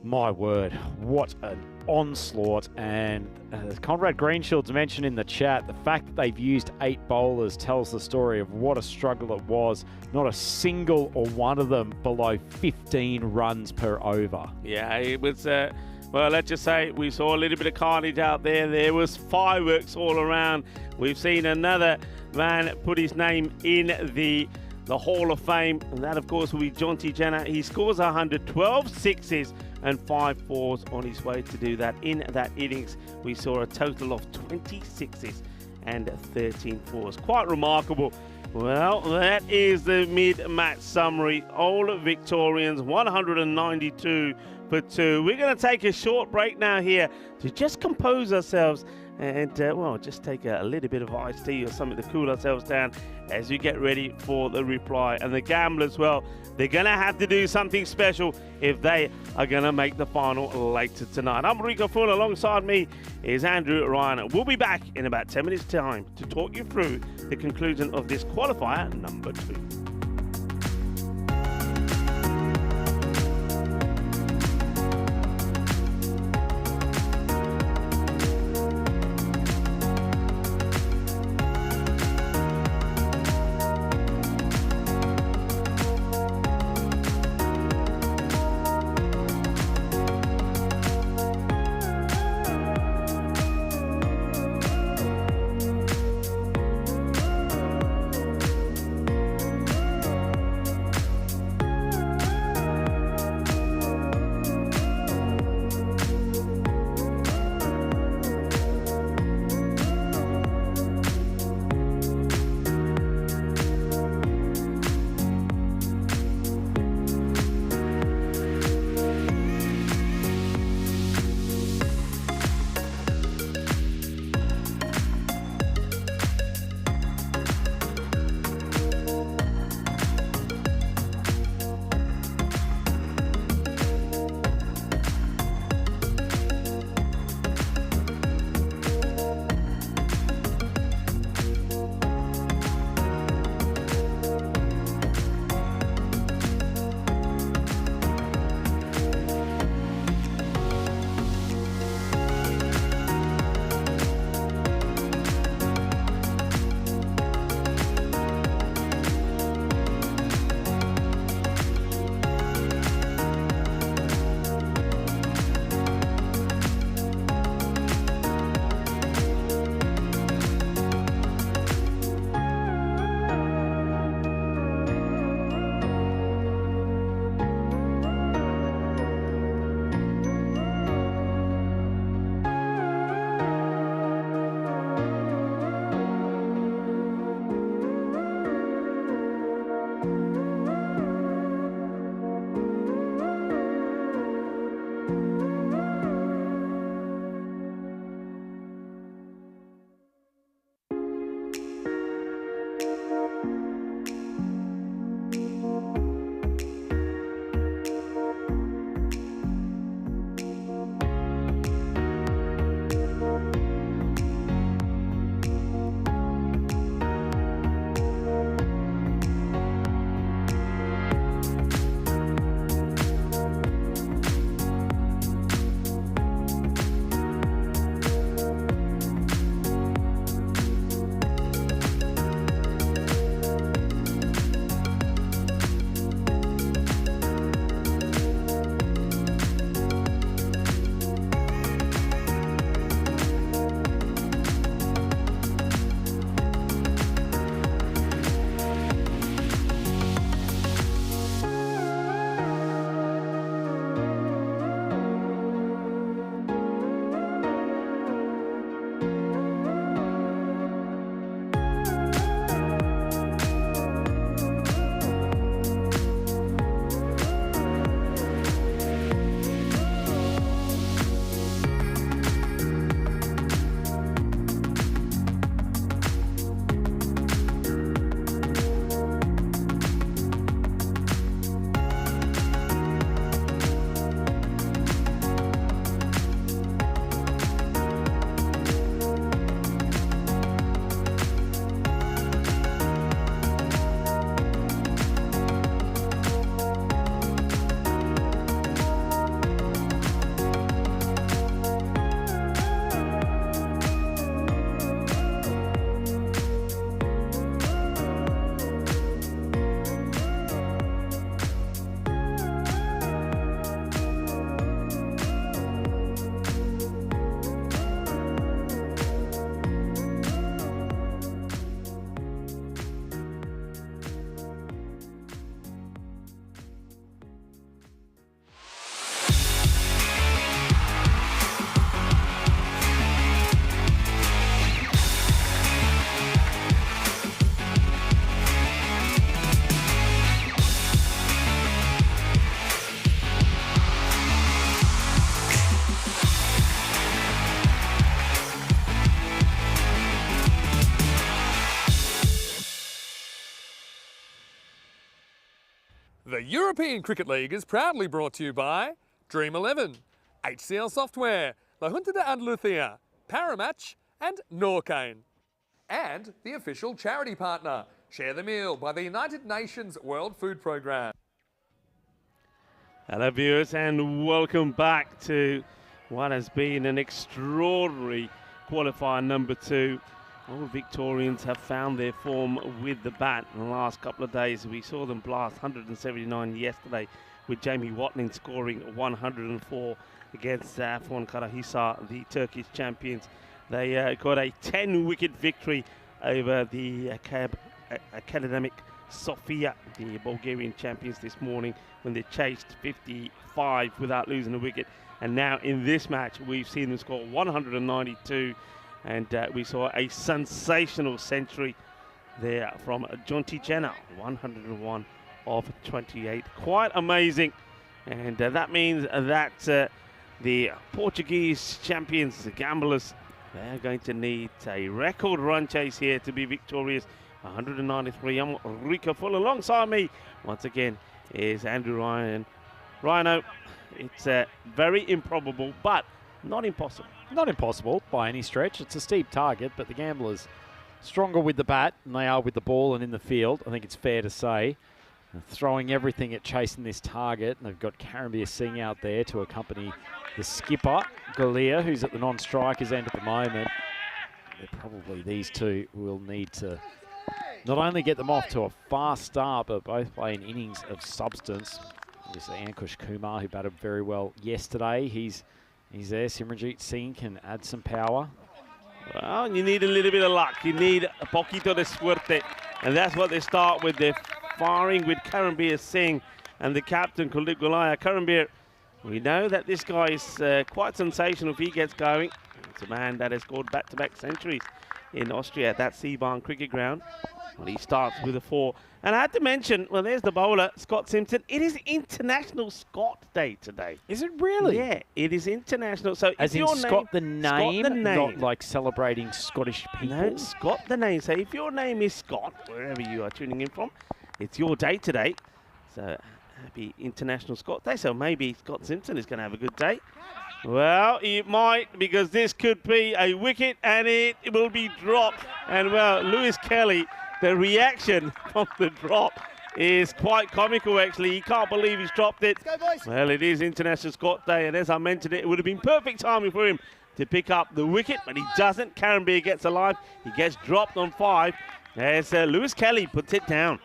My word, what an onslaught. And as Conrad Greenshield's mentioned in the chat, the fact that they've used 8 bowlers tells the story of what a struggle it was. Not a single or one of them below 15 runs per over. Yeah, it was... well, let's just say we saw a little bit of carnage out there. There was fireworks all around. We've seen another man put his name in the Hall of Fame, and that, of course, will be Jonty Jenner. He scores 112 sixes and 5 fours on his way to do that. In that innings, we saw a total of 20 sixes and 13 fours. Quite remarkable. Well, that is the mid-match summary. All Victorians, 192 for 2. We're going to take a short break now here to just compose ourselves and, well, just take a little bit of iced tea or something to cool ourselves down as we get ready for the reply. And the gamblers, well, they're going to have to do something special if they are going to make the final later tonight. I'm Rico Full. Alongside me is Andrew Ryan. We'll be back in about 10 minutes' time to talk you through the conclusion of this qualifier number 2. The European Cricket League is proudly brought to you by Dream 11, HCL Software, La Junta de Andalucía, Paramatch and Norcane. And the official charity partner, Share the Meal by the United Nations World Food Programme. Hello viewers and welcome back to what has been an extraordinary qualifier number 2. All Victorians have found their form with the bat in the last couple of days. We saw them blast 179 yesterday with Jamie Watling scoring 104 against Afon Karahisar, the Turkish champions. They got a 10-wicket victory over the Academic Sofia, the Bulgarian champions, this morning when they chased 55 without losing a wicket. And now in this match, we've seen them score 192, and we saw a sensational century there from Jonty Jenner, 101 of 28. Quite amazing. And that means that the Portuguese champions, the Gamblers, they're going to need a record run chase here to be victorious. 193. I'm Rico Full. Alongside me, once again, is Andrew Ryan. Rhino, it's very improbable, but not impossible. Not impossible by any stretch. It's a steep target, but the Gamblers stronger with the bat than they are with the ball and in the field. I think it's fair to say. They're throwing everything at chasing this target, and they've got Karambir Singh out there to accompany the skipper, Galea, who's at the non-strikers end at the moment. Probably these two will need to not only get them off to a fast start, but both play in innings of substance. Obviously, Ankush Kumar, who batted very well yesterday, he's there. Simranjit Singh can add some power. Well, you need a little bit of luck. You need a poquito de suerte, and that's what they start with. They're firing with Karambir Singh and the captain, Kuldeep Gulaya. Karambir, we know that this guy is quite sensational if he gets going. It's a man that has scored back-to-back centuries in Austria at that Seabarn cricket ground. Well, he starts with a 4. And I had to mention, well, there's the bowler, Scott Simpson. It is International Scott Day today. Is it really? Yeah, it is international. So as in Scott the name, Scott the name, not like celebrating Scottish people? No, Scott the name. So if your name is Scott, wherever you are tuning in from, it's your day today. So happy International Scott Day. So maybe Scott Simpson is going to have a good day. Well, it might, because this could be a wicket and it will be dropped. And well, Lewis Kelly, the reaction from the drop is quite comical, actually. He can't believe he's dropped it. Let's go, boys. Well, it is International Scott Day, and as I mentioned it would have been perfect timing for him to pick up the wicket, but he doesn't. Karambir gets alive. He gets dropped on 5 as Lewis Kelly puts it down.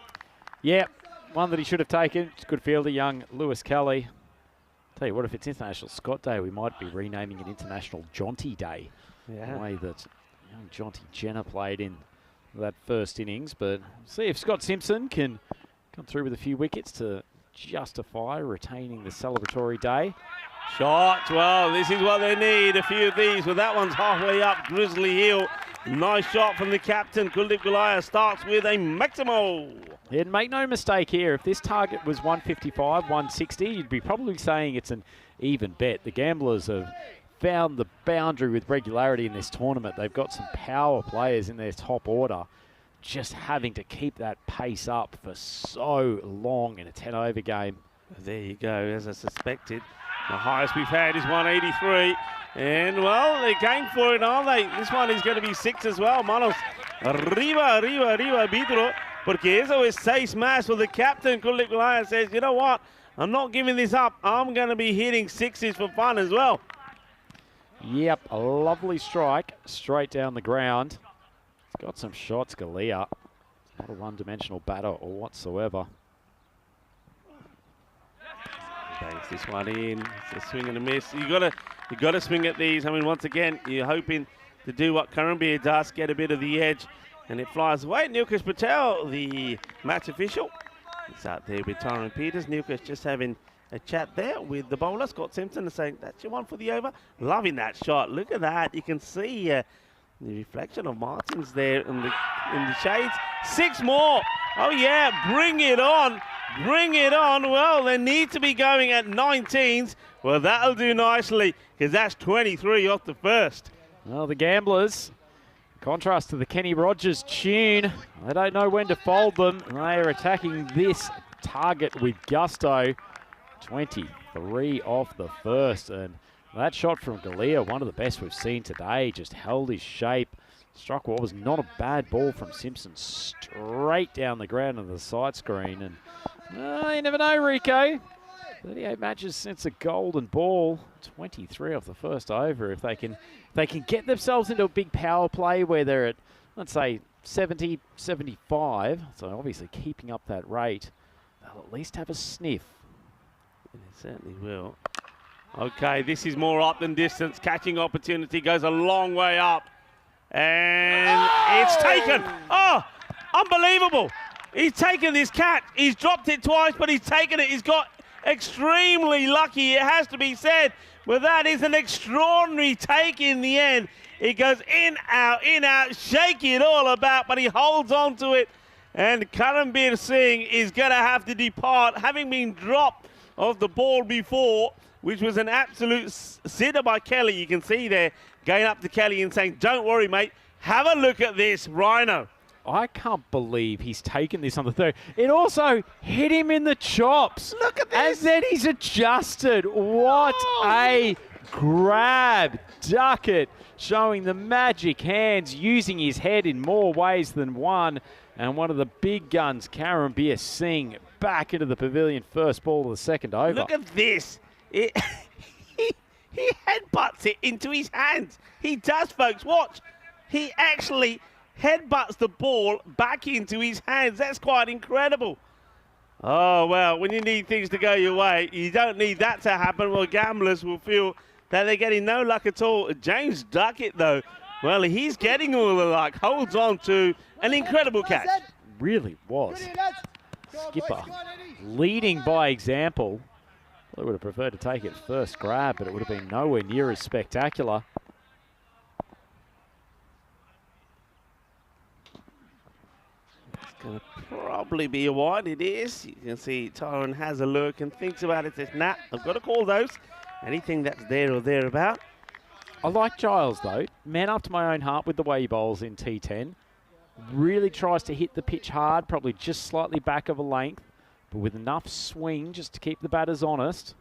Yeah, one that he should have taken. It's a good fielder, young Lewis Kelly. Tell you what, if it's International Scott Day, we might be renaming it International Jonty Day. Yeah. The way that young Jonty Jenner played in that first innings. But see if Scott Simpson can come through with a few wickets to justify retaining the celebratory day. Shots, well, this is what they need, a few of these. Well, that one's halfway up Grizzly Hill. Nice shot from the captain. Kuldeep Gulaya starts with a Maximo. Yeah, and make no mistake here, if this target was 155, 160, you'd be probably saying it's an even bet. The Gamblers have found the boundary with regularity in this tournament. They've got some power players in their top order, just having to keep that pace up for so long in a 10-over game. There you go, as I suspected. The highest we've had is 183. And, well, they're going for it, aren't they? This one is going to be 6 as well. Manos, arriba, Vidro. Porque eso es 6 más. Well, the captain, Kuldeep Gulaya, says, you know what? I'm not giving this up. I'm going to be hitting 6s for fun as well. Yep, a lovely strike straight down the ground. He's got some shots, Galea. Not a one-dimensional batter or whatsoever. Banks this one in. It's a swing and a miss. You got to swing at these. I mean, once again, you're hoping to do what Karambir does, get a bit of the edge, and it flies away. Nilkesh Patel, the match official, is out there with Tyron Peters. Nilkesh just having a chat there with the bowler, Scott Simpson, and saying, that's your one for the over. Loving that shot. Look at that. You can see the reflection of Martins there in the shades. 6 more. Oh, yeah. Bring it on. Bring it on. Well, they need to be going at 19s. Well, that'll do nicely, because that's 23 off the first. Well, the Gamblers Contrast to the Kenny Rogers tune. They don't know when to fold them. They are attacking this target with gusto. 23 off the first. And that shot from Galea, one of the best we've seen today, just held his shape. Struck what was not a bad ball from Simpson straight down the ground of the side screen. And you never know, Rico. 38 matches since a golden ball. 23 off the first over. If they can get themselves into a big power play where they're at, let's say, 70, 75, so obviously keeping up that rate, they'll at least have a sniff. It certainly will. Okay, this is more up than distance. Catching opportunity goes a long way up. And it's taken. Oh, unbelievable. He's taken this catch. He's dropped it twice, but he's taken it. He's got extremely lucky, it has to be said. But that is an extraordinary take in the end. It goes in, out, shake it all about, but he holds on to it. And Karambir Singh is going to have to depart, having been dropped of the ball before, which was an absolute sitter by Kelly. You can see there, going up to Kelly and saying, don't worry, mate, have a look at this, Rhino. I can't believe he's taken this on the third. It also hit him in the chops. Look at this. And then he's adjusted. What a grab. Duckett showing the magic hands, using his head in more ways than one. And one of the big guns, Karambir Singh, back into the pavilion, first ball of the second over. Look at this. He headbutts it into his hands. He does, folks. Watch. He actually headbutts the ball back into his hands. That's quite incredible. Oh, well, when you need things to go your way, you don't need that to happen. Well, gamblers will feel that they're getting no luck at all. James Duckett, though, well, he's getting all the luck. Holds on to an incredible catch. Really was. Skipper leading by example. I would have preferred to take it first grab, but it would have been nowhere near as spectacular. Going to probably be a wide. It is. You can see Tyrone has a look and thinks about it. Says, nah, I've got to call those. Anything that's there or thereabout. I like Giles, though. Man up to my own heart with the way he bowls in T10. Really tries to hit the pitch hard, probably just slightly back of a length, but with enough swing just to keep the batters honest.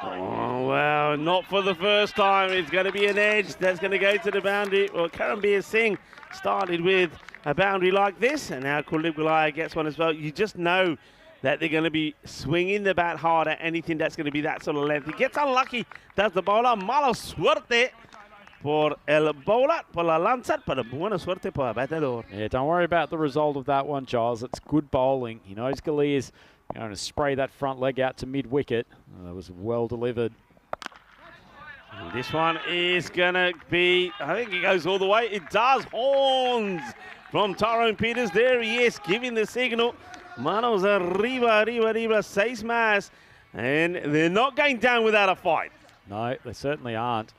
Oh, well, not for the first time. It's going to be an edge. That's going to go to the boundary. Well, Karambir Singh started with a boundary like this, and now Kuldeep Gulaya gets one as well. You just know that they're going to be swinging the bat hard at anything that's going to be that sort of length. He gets unlucky. Does the bowler. Mala suerte por el bowler, por la lanza, pero buena suerte por el batedor. Yeah, don't worry about the result of that one, Giles. It's good bowling. He knows Galea's going to spray that front leg out to mid-wicket. That was well delivered. And this one is going to be, I think it goes all the way. It does. Horns from Tyrone Peters. There he is, giving the signal. Manos arriba, arriba, arriba, 6 más. And they're not going down without a fight. No, they certainly aren't.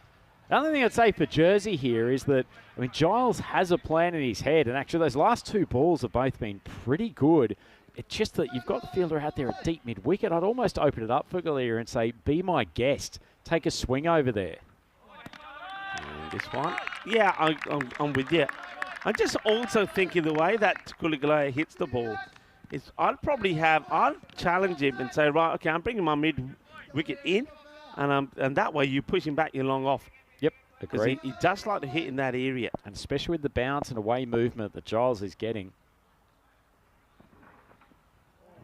The only thing I'd say for Jersey here is that, I mean, Giles has a plan in his head, and actually those last 2 balls have both been pretty good. It's just that you've got the fielder out there at deep mid-wicket. I'd almost open it up for Galea and say, be my guest. Take a swing over there. And this one, yeah, I'm with you. I'm just also thinking the way that Kuldeep hits the ball is I'll challenge him and say, right, okay, I'm bringing my mid-wicket in, and that way you push him back your long off. Yep, because agreed. he does like to hit in that area. And especially with the bounce and away movement that Giles is getting.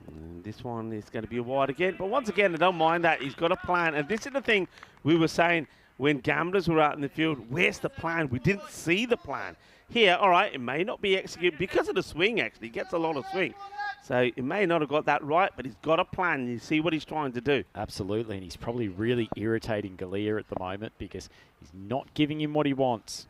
And this one is going to be a wide again. But once again, I don't mind that. He's got a plan. And this is the thing we were saying when gamblers were out in the field. Where's the plan? We didn't see the plan. Here, all right, it may not be executed because of the swing, actually. He gets a lot of swing. So it may not have got that right, but he's got a plan. You see what he's trying to do. Absolutely, and he's probably really irritating Galea at the moment because he's not giving him what he wants.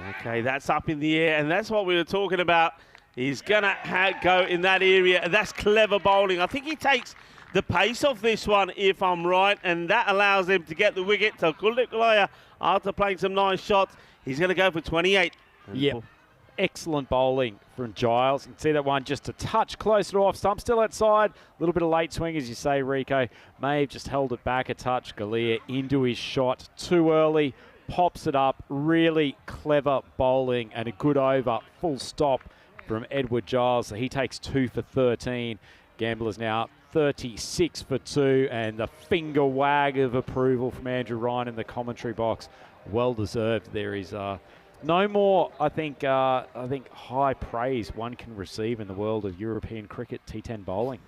Okay, that's up in the air, and that's what we were talking about. He's going to go in that area, and that's clever bowling. I think he takes the pace off this one, if I'm right, and that allows him to get the wicket. So Kuldeep Gulaya, after playing some nice shots, he's going to go for 28. Yep. Excellent bowling from Giles. You can see that one just a touch closer to off stump, still outside. A little bit of late swing, as you say, Rico. May have just held it back a touch. Galea into his shot too early. pops it up. Really clever bowling and a good over, full stop from Edward Giles. So he takes 2 for 13. Gamblers now up 36 for 2, and the finger wag of approval from Andrew Ryan in the commentary box. Well deserved. There is no more, I think high praise one can receive in the world of European cricket T10 bowling.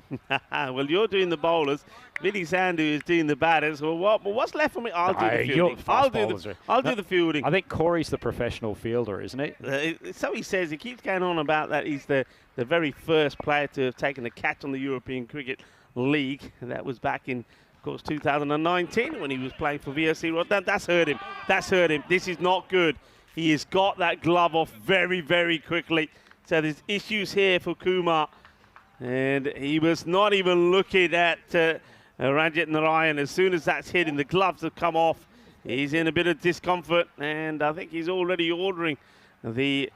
Well, you're doing the bowlers. Vinny Sandu is doing the batters. Well, what's left for me? I'll do the fielding. I'll do the fielding. I think Corey's the professional fielder, isn't he? So he says. He keeps going on about that. He's the very first player to have taken a catch on the European Cricket League. And that was back in, of course, 2019 when he was playing for VOC Rotterdam. That's hurt him. That's hurt him. This is not good. He has got that glove off very, very quickly. So there's issues here for Kumar. And he was not even looking at Ranjit Narayan. As soon as that's hit and the gloves have come off, he's in a bit of discomfort. And I think he's already ordering the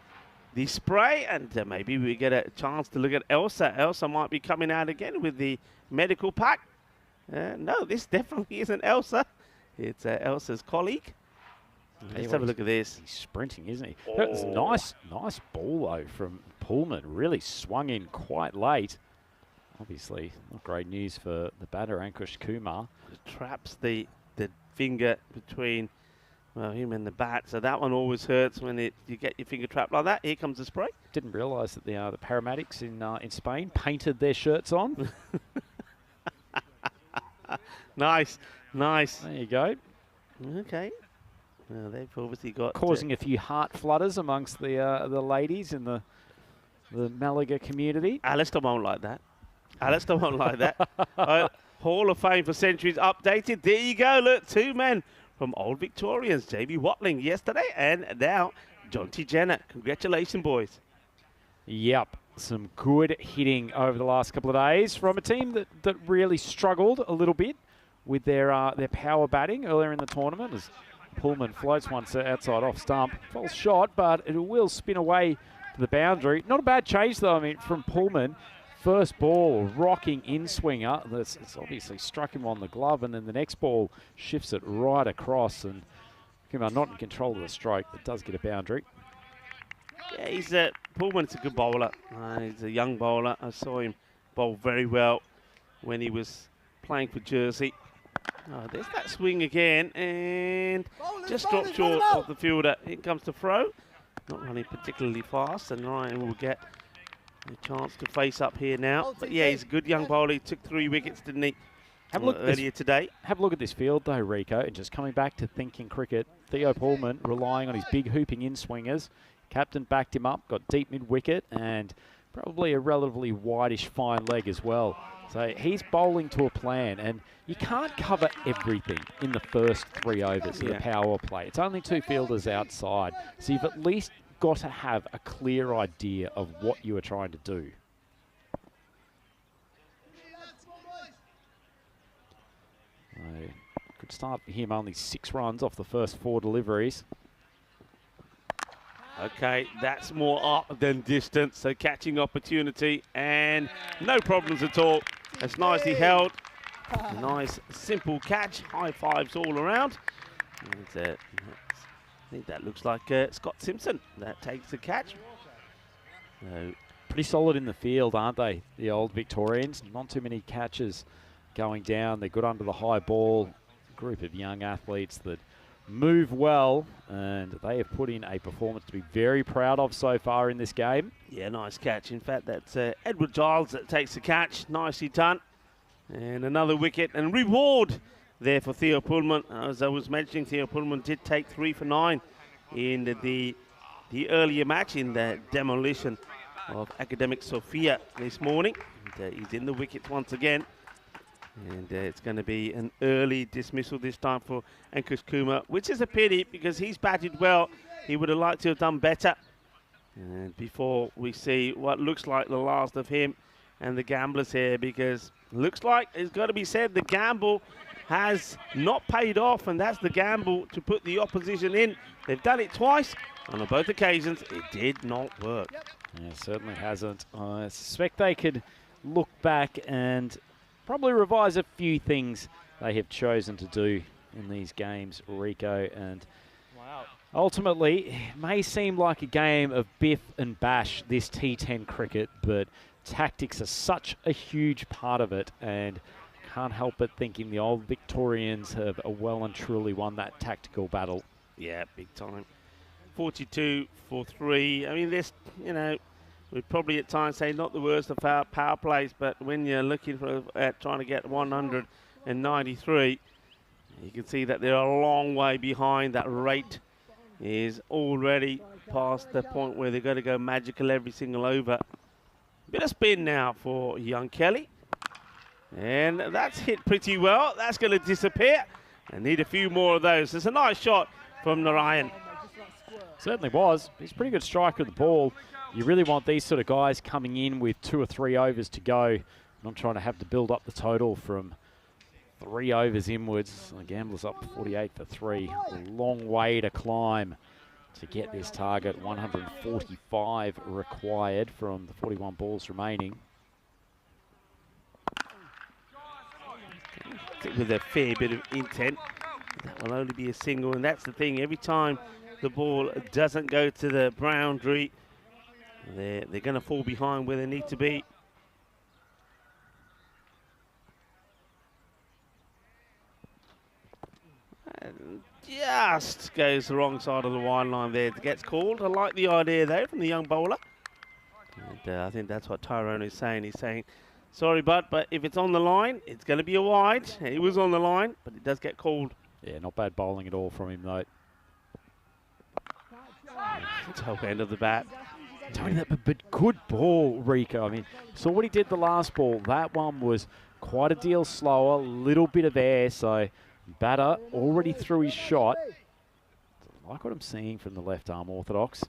spray. And maybe we get a chance to look at Elsa. Elsa might be coming out again with the medical pack. No, this definitely isn't Elsa. It's Elsa's colleague. Let's have a look at this. He's sprinting, isn't he? That was a nice ball, though, from Pullman. Really swung in quite late. Obviously, not great news for the batter, Ankush Kumar. Traps the finger between him and the bat. So that one always hurts when you get your finger trapped like that. Here comes the spray. Didn't realise that the paramedics in Spain painted their shirts on. Nice. There you go. Okay. Well, they've obviously got causing a few heart flutters amongst the ladies in the Malaga community. Alistair won't like that. Alistair won't like that. Hall of Fame for centuries updated. There you go. Look, 2 men from Old Victorians. J.B. Watling yesterday and now Jonty Jenner. Congratulations, boys. Yep. Some good hitting over the last couple of days from a team that really struggled a little bit with their power batting earlier in the tournament. As Pullman floats one outside off stump. False shot, but it will spin away to the boundary. Not a bad chase, though, I mean, from Pullman. First ball, rocking in-swinger. It's obviously struck him on the glove, and then the next ball shifts it right across. And Kumar not in control of the stroke, but does get a boundary. Yeah, Pullman's a good bowler. He's a young bowler. I saw him bowl very well when he was playing for Jersey. Oh, there's that swing again, and just dropped short of the fielder. Here comes the throw. Not running particularly fast, and Ryan will get a chance to face up here now. But yeah, he's a good young bowler. He took 3 wickets, didn't he? Earlier today. Have a look at this field, though, Rico, and just coming back to thinking cricket. Theo Pullman relying on his big hooping in-swingers. Captain backed him up, got deep mid-wicket, and probably a relatively wideish fine leg as well. So he's bowling to a plan, and you can't cover everything in the first 3 overs of the power play. It's only 2 fielders outside, so you've at least got to have a clear idea of what you are trying to do. Good start for him, only 6 runs off the first 4 deliveries. Okay, that's more up than distance, so catching opportunity and no problems at all. That's nicely held. A nice, simple catch. High fives all around. And, I think that looks like Scott Simpson that takes the catch. So, pretty solid in the field, aren't they, the Old Victorians? Not too many catches going down. They're good under the high ball. Group of young athletes that move well, and they have put in a performance to be very proud of so far in this game. Yeah, nice catch. In fact, that's Edward Giles that takes the catch. Nicely done. And another wicket and reward there for Theo Pullman. As I was mentioning, Theo Pullman did take 3 for 9 in the earlier match in the demolition of Academic Sofia this morning. And, he's in the wickets once again. And it's going to be an early dismissal this time for Ankush Kumar, which is a pity because he's batted well. He would have liked to have done better. And before we see what looks like the last of him and the Gamblers here, because looks like it's got to be said the gamble has not paid off, and that's the gamble to put the opposition in. They've done it twice, and on both occasions it did not work. Yeah, it certainly hasn't. I suspect they could look back and probably revise a few things they have chosen to do in these games, Rico. And Ultimately, it may seem like a game of biff and bash, this T10 cricket, but tactics are such a huge part of it, and can't help but thinking the old Victorians have well and truly won that tactical battle. Yeah, big time. 42 for 3. I mean, this, you know, we'd probably at times say not the worst of our power plays, but when you're looking for trying to get 193, you can see that they're a long way behind. That rate is already past the point where they're going to go magical every single over. Bit of spin now for young Kelly. And that's hit pretty well. That's going to disappear. And need a few more of those. It's a nice shot from Narayan. Certainly was. He's a pretty good striker of the ball. You really want these sort of guys coming in with 2 or 3 overs to go. Not trying to have to build up the total from 3 overs inwards. The Gamblers up 48 for 3. A long way to climb to get this target. 145 required from the 41 balls remaining. With a fair bit of intent, that will only be a single, and that's the thing. Every time the ball doesn't go to the boundary, they're going to fall behind where they need to be. And just goes the wrong side of the wide line there. It gets called. I like the idea though from the young bowler. And I think that's what Tyrone is saying. He's saying, sorry, bud, but if it's on the line, it's going to be a wide. It was on the line, but it does get called. Yeah, not bad bowling at all from him, though. Toe end of the bat. But good ball, Rico. I mean, saw what he did the last ball. That one was quite a deal slower, little bit of air, so batter already threw his shot. I like what I'm seeing from the left arm orthodox.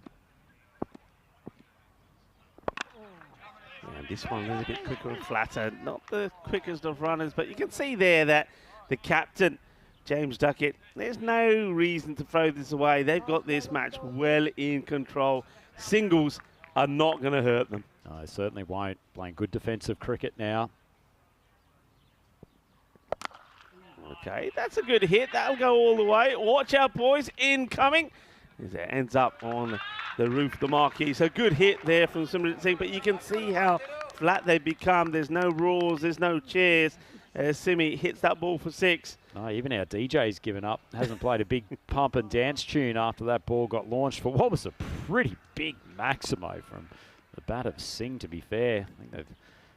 And this one is a bit quicker and flatter. Not the quickest of runners, but you can see there that the captain, James Duckett, there's no reason to throw this away. They've got this match well in control. Singles are not going to hurt them. No, they certainly won't. Playing good defensive cricket now. Okay, that's a good hit. That'll go all the way. Watch out, boys. Incoming. As it ends up on the roof of the marquee. So good hit there from Simran Singh, but you can see how flat they become. There's no roars, there's no cheers. Simi hits that ball for 6. No, even our DJ's given up. Hasn't played a big pump and dance tune after that ball got launched for what was a pretty big Maximo from the bat of Singh, to be fair. I think they're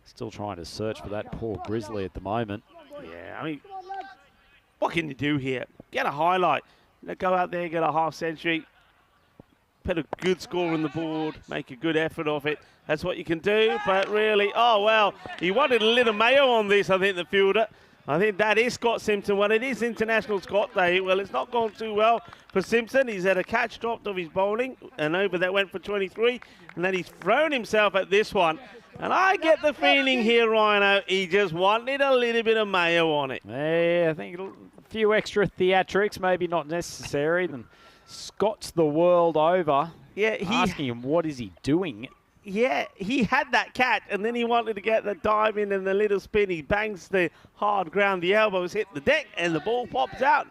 still trying to search for that poor Grizzly at the moment. Yeah, I mean, what can you do here? Get a highlight. Go out there, get a half century, put a good score on the board, make a good effort of it. That's what you can do, but really, oh, well, he wanted a little mayo on this, I think, the fielder. I think that is Scott Simpson. Well, it is International Scott Day. Well, it's not gone too well for Simpson. He's had a catch dropped of his bowling, an over that went for 23, and then he's thrown himself at this one. And I get the feeling here, Rhino, he just wanted a little bit of mayo on it. Yeah, I think a few extra theatrics, maybe not necessary. Then Scott's the world over. Yeah, asking him what is he doing. Yeah, he had that catch, and then he wanted to get the dive in and the little spin. He bangs the hard ground, the elbows hit the deck, and the ball pops out.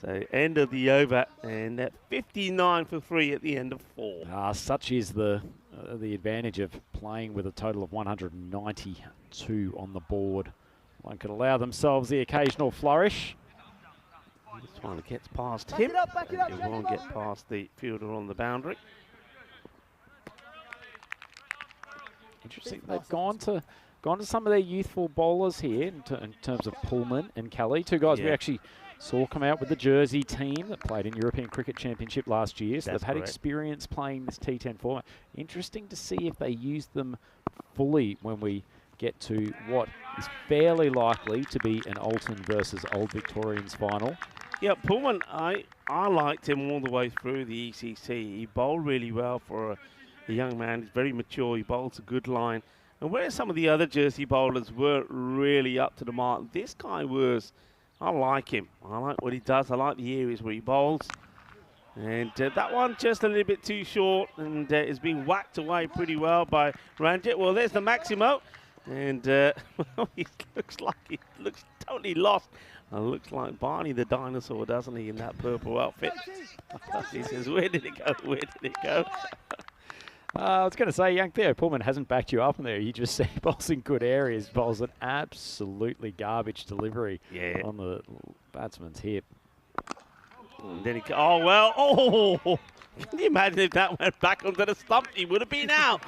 So end of the over, and at 59 for 3 at the end of 4. Such is the advantage of playing with a total of 192 on the board. One could allow themselves the occasional flourish. This one gets past him. It won't get past the fielder on the boundary. Interesting. They've gone to some of their youthful bowlers here in terms of Pullman and Kelly, 2 guys we actually saw come out with the Jersey team that played in European Cricket Championship last year. So they've had experience playing this T10 format. Interesting to see if they use them fully when we get to what is fairly likely to be an Alton versus Old Victorians final. Yeah, Pullman, I liked him all the way through the ECC. He bowled really well for a young man. He's very mature. He bowls a good line. And where some of the other Jersey bowlers weren't really up to the mark, this guy was. I like him. I like what he does. I like the areas where he bowls. And that one just a little bit too short, and is being whacked away pretty well by Ranjit. Well, there's the Maximo. And well, he looks like he looks totally lost. Looks like Barney the dinosaur, doesn't he, in that purple outfit? He says, where did it go? Where did it go? I was going to say, young Theo Pullman hasn't backed you up in there. You just see bowls in good areas, bowls an absolutely garbage delivery on the batsman's hip. And then oh, well, oh! Can you imagine if that went back onto the stump? He would have been out.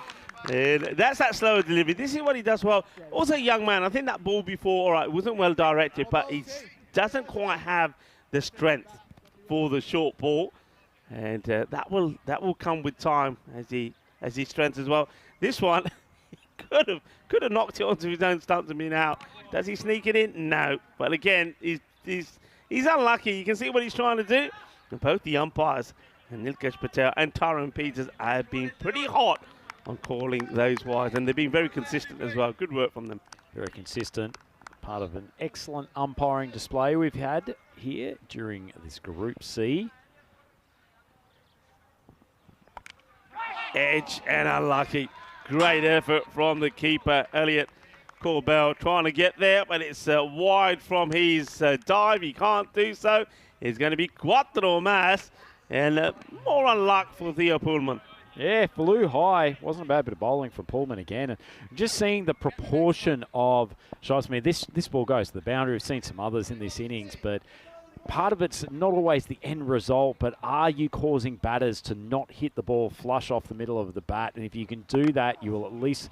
And that's that slower delivery. This is what he does well. Also, young man, I think that ball before, all right, wasn't well directed, but he doesn't quite have the strength for the short ball. And that will come with time as he strengthens as well. This one, he could have knocked it onto his own stumps and been out. Does he sneak it in? No. But again, he's unlucky. You can see what he's trying to do. And both the umpires, and Nilkesh Patel and Tyrone Peters, have been pretty hot on calling those wides, and they've been very consistent as well. Good work from them. Very consistent. Part of an excellent umpiring display we've had here during this Group C. Edge and unlucky. Great effort from the keeper, Elliot Corbell, trying to get there, but it's wide from his dive. He can't do so. It's going to be Quattro Mas, and more unluck for Theo Pullman. Yeah, flew high. Wasn't a bad bit of bowling from Pullman again. And just seeing the proportion of shots. I mean, this ball goes to the boundary. We've seen some others in this innings, but part of it's not always the end result, but are you causing batters to not hit the ball flush off the middle of the bat? And if you can do that, you will at least...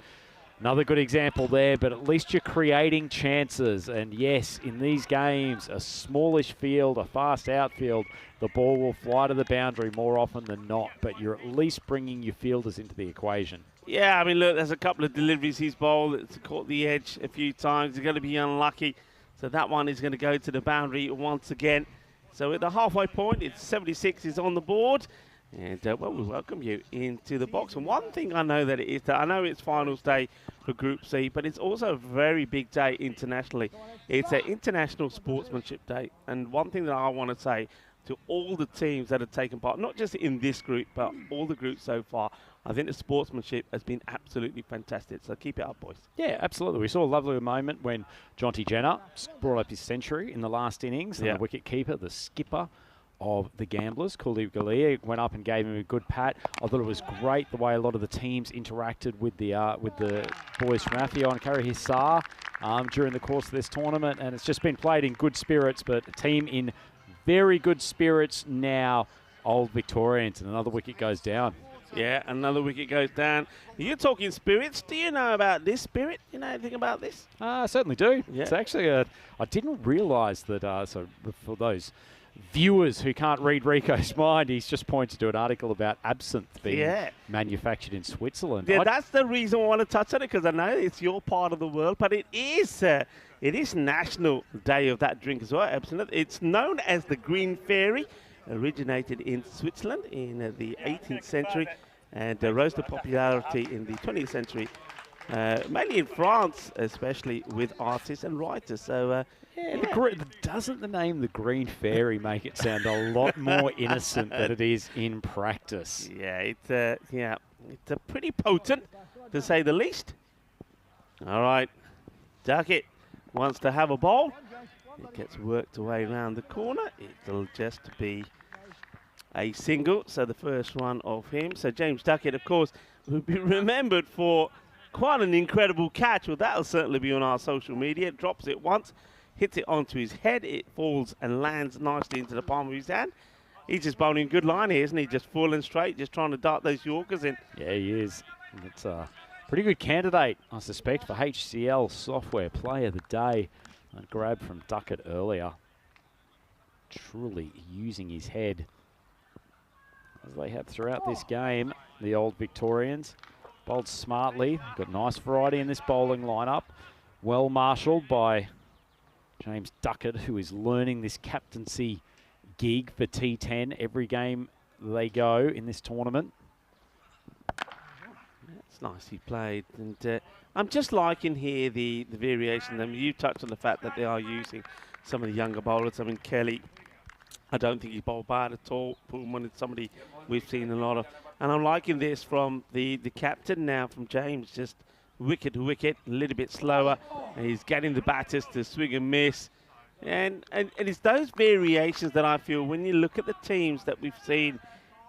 Another good example there, but at least you're creating chances. And yes, in these games, a smallish field, a fast outfield, the ball will fly to the boundary more often than not, but you're at least bringing your fielders into the equation. Yeah, I mean, look, there's a couple of deliveries he's bowled. It's caught the edge a few times. He's going to be unlucky. So that one is going to go to the boundary once again. So at the halfway point, it's 76 is on the board. And, well, we welcome you into the box. And one thing I know that it is, I know it's finals day for Group C, but it's also a very big day internationally. It's an International Sportsmanship Day. And one thing that I want to say to all the teams that have taken part, not just in this group, but all the groups so far, I think the sportsmanship has been absolutely fantastic. So keep it up, boys. Yeah, absolutely. We saw a lovely moment when Jonty Jenner brought up his century in the last innings. And the wicket keeper, the skipper of the Gamblers, Kuldeep Galea, went up and gave him a good pat. I thought it was great the way a lot of the teams interacted with the boys from Afio and Kara Hisar during the course of this tournament, and it's just been played in good spirits, but a team in very good spirits now, Old Victorians, and another wicket goes down. Yeah, another wicket goes down. You're talking spirits. Do you know about this spirit? You know anything about this? I certainly do. Yeah. It's actually I didn't realise that, so for those viewers who can't read Rico's mind, he's just pointed to an article about absinthe being manufactured in Switzerland. Yeah, that's the reason I want to touch on it, because I know it's your part of the world, but it is National Day of that drink as well, absinthe. It's known as the Green Fairy, originated in Switzerland in the 18th century and rose to popularity in the 20th century, mainly in France, especially with artists and writers. So. Doesn't the name the Green Fairy make it sound a lot more innocent than it is in practice? Yeah, it's pretty potent, to say the least. All right, Duckett wants to have a bowl. It gets worked away around the corner. It'll just be a single, so the first one of him. So James Duckett, of course, will be remembered for quite an incredible catch. Well, that'll certainly be on our social media. Drops it once, hits it onto his head, it falls and lands nicely into the palm of his hand. He's just bowling good line here, isn't he? Just full and straight, just trying to dart those Yorkers in. Yeah, he is. It's a pretty good candidate, I suspect, for HCL Software Player of the Day. A grab from Duckett earlier. Truly using his head, as they have throughout this game, the Old Victorians. Bowled smartly, got nice variety in this bowling lineup. Well marshalled by James Duckett, who is learning this captaincy gig for T10 every game they go in this tournament. It's nicely played, and I'm just liking here the variation. I mean, you touched on the fact that they are using some of the younger bowlers. I mean, Kelly, I don't think he's bowled bad at all. Pullman is somebody we've seen a lot of, and I'm liking this from the captain now, from James, just wicket to wicket, a little bit slower, and he's getting the batters to swing and miss. And it's those variations that I feel when you look at the teams that we've seen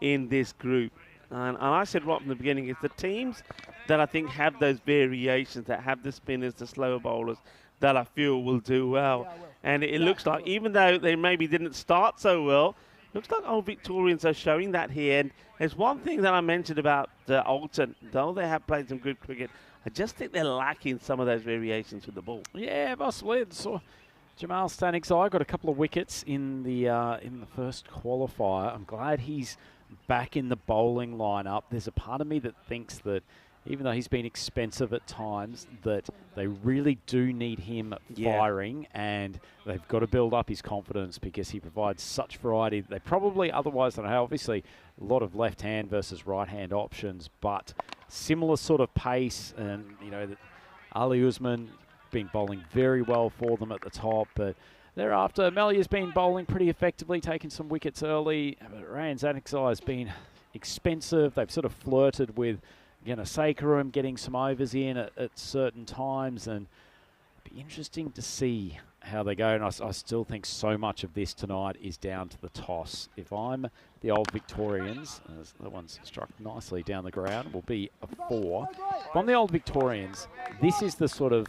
in this group. And I said right from the beginning, it's the teams that I think have those variations, that have the spinners, the slower bowlers, that I feel will do well. And it looks like, even though they maybe didn't start so well, looks like Old Victorians are showing that here. And there's one thing that I mentioned about Alton, though they have played some good cricket, I just think they're lacking some of those variations with the ball. Yeah, possibly. So Jamal Stanik's eye got a couple of wickets in the first qualifier. I'm glad he's back in the bowling lineup. There's a part of me that thinks that even though he's been expensive at times, that they really do need him firing, and they've got to build up his confidence because he provides such variety. They probably otherwise don't have, obviously, a lot of left-hand versus right-hand options, but similar sort of pace. And, you know, Ali Usman been bowling very well for them at the top, but thereafter, Melia's been bowling pretty effectively, taking some wickets early. But Rayan Zanik's been expensive. They've sort of flirted with Sakaram getting some overs in at certain times, and it'd be interesting to see how they go. And I still think so much of this tonight is down to the toss. If I'm the Old Victorians, as that one's struck nicely down the ground, will be a 4. If I'm the Old Victorians, this is the sort of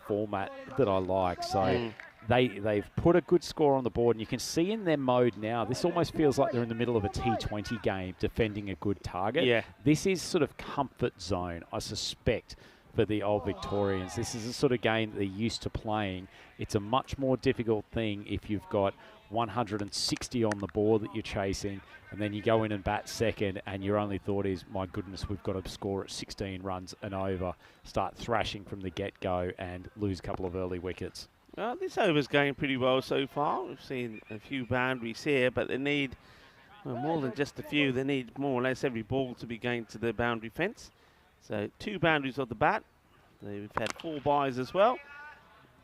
format that I like. So they've put a good score on the board, and you can see in their mode now, this almost feels like they're in the middle of a T20 game defending a good target. Yeah. This is sort of comfort zone, I suspect, for the Old Victorians. This is the sort of game that they're used to playing. It's a much more difficult thing if you've got 160 on the board that you're chasing, and then you go in and bat second, and your only thought is, my goodness, we've got to score at 16 runs and over, start thrashing from the get-go, and lose a couple of early wickets. Well, this over's going pretty well so far. We've seen a few boundaries here, but they need more than just a few. They need more or less every ball to be going to the boundary fence. So 2 boundaries off the bat. We've had 4 byes as well.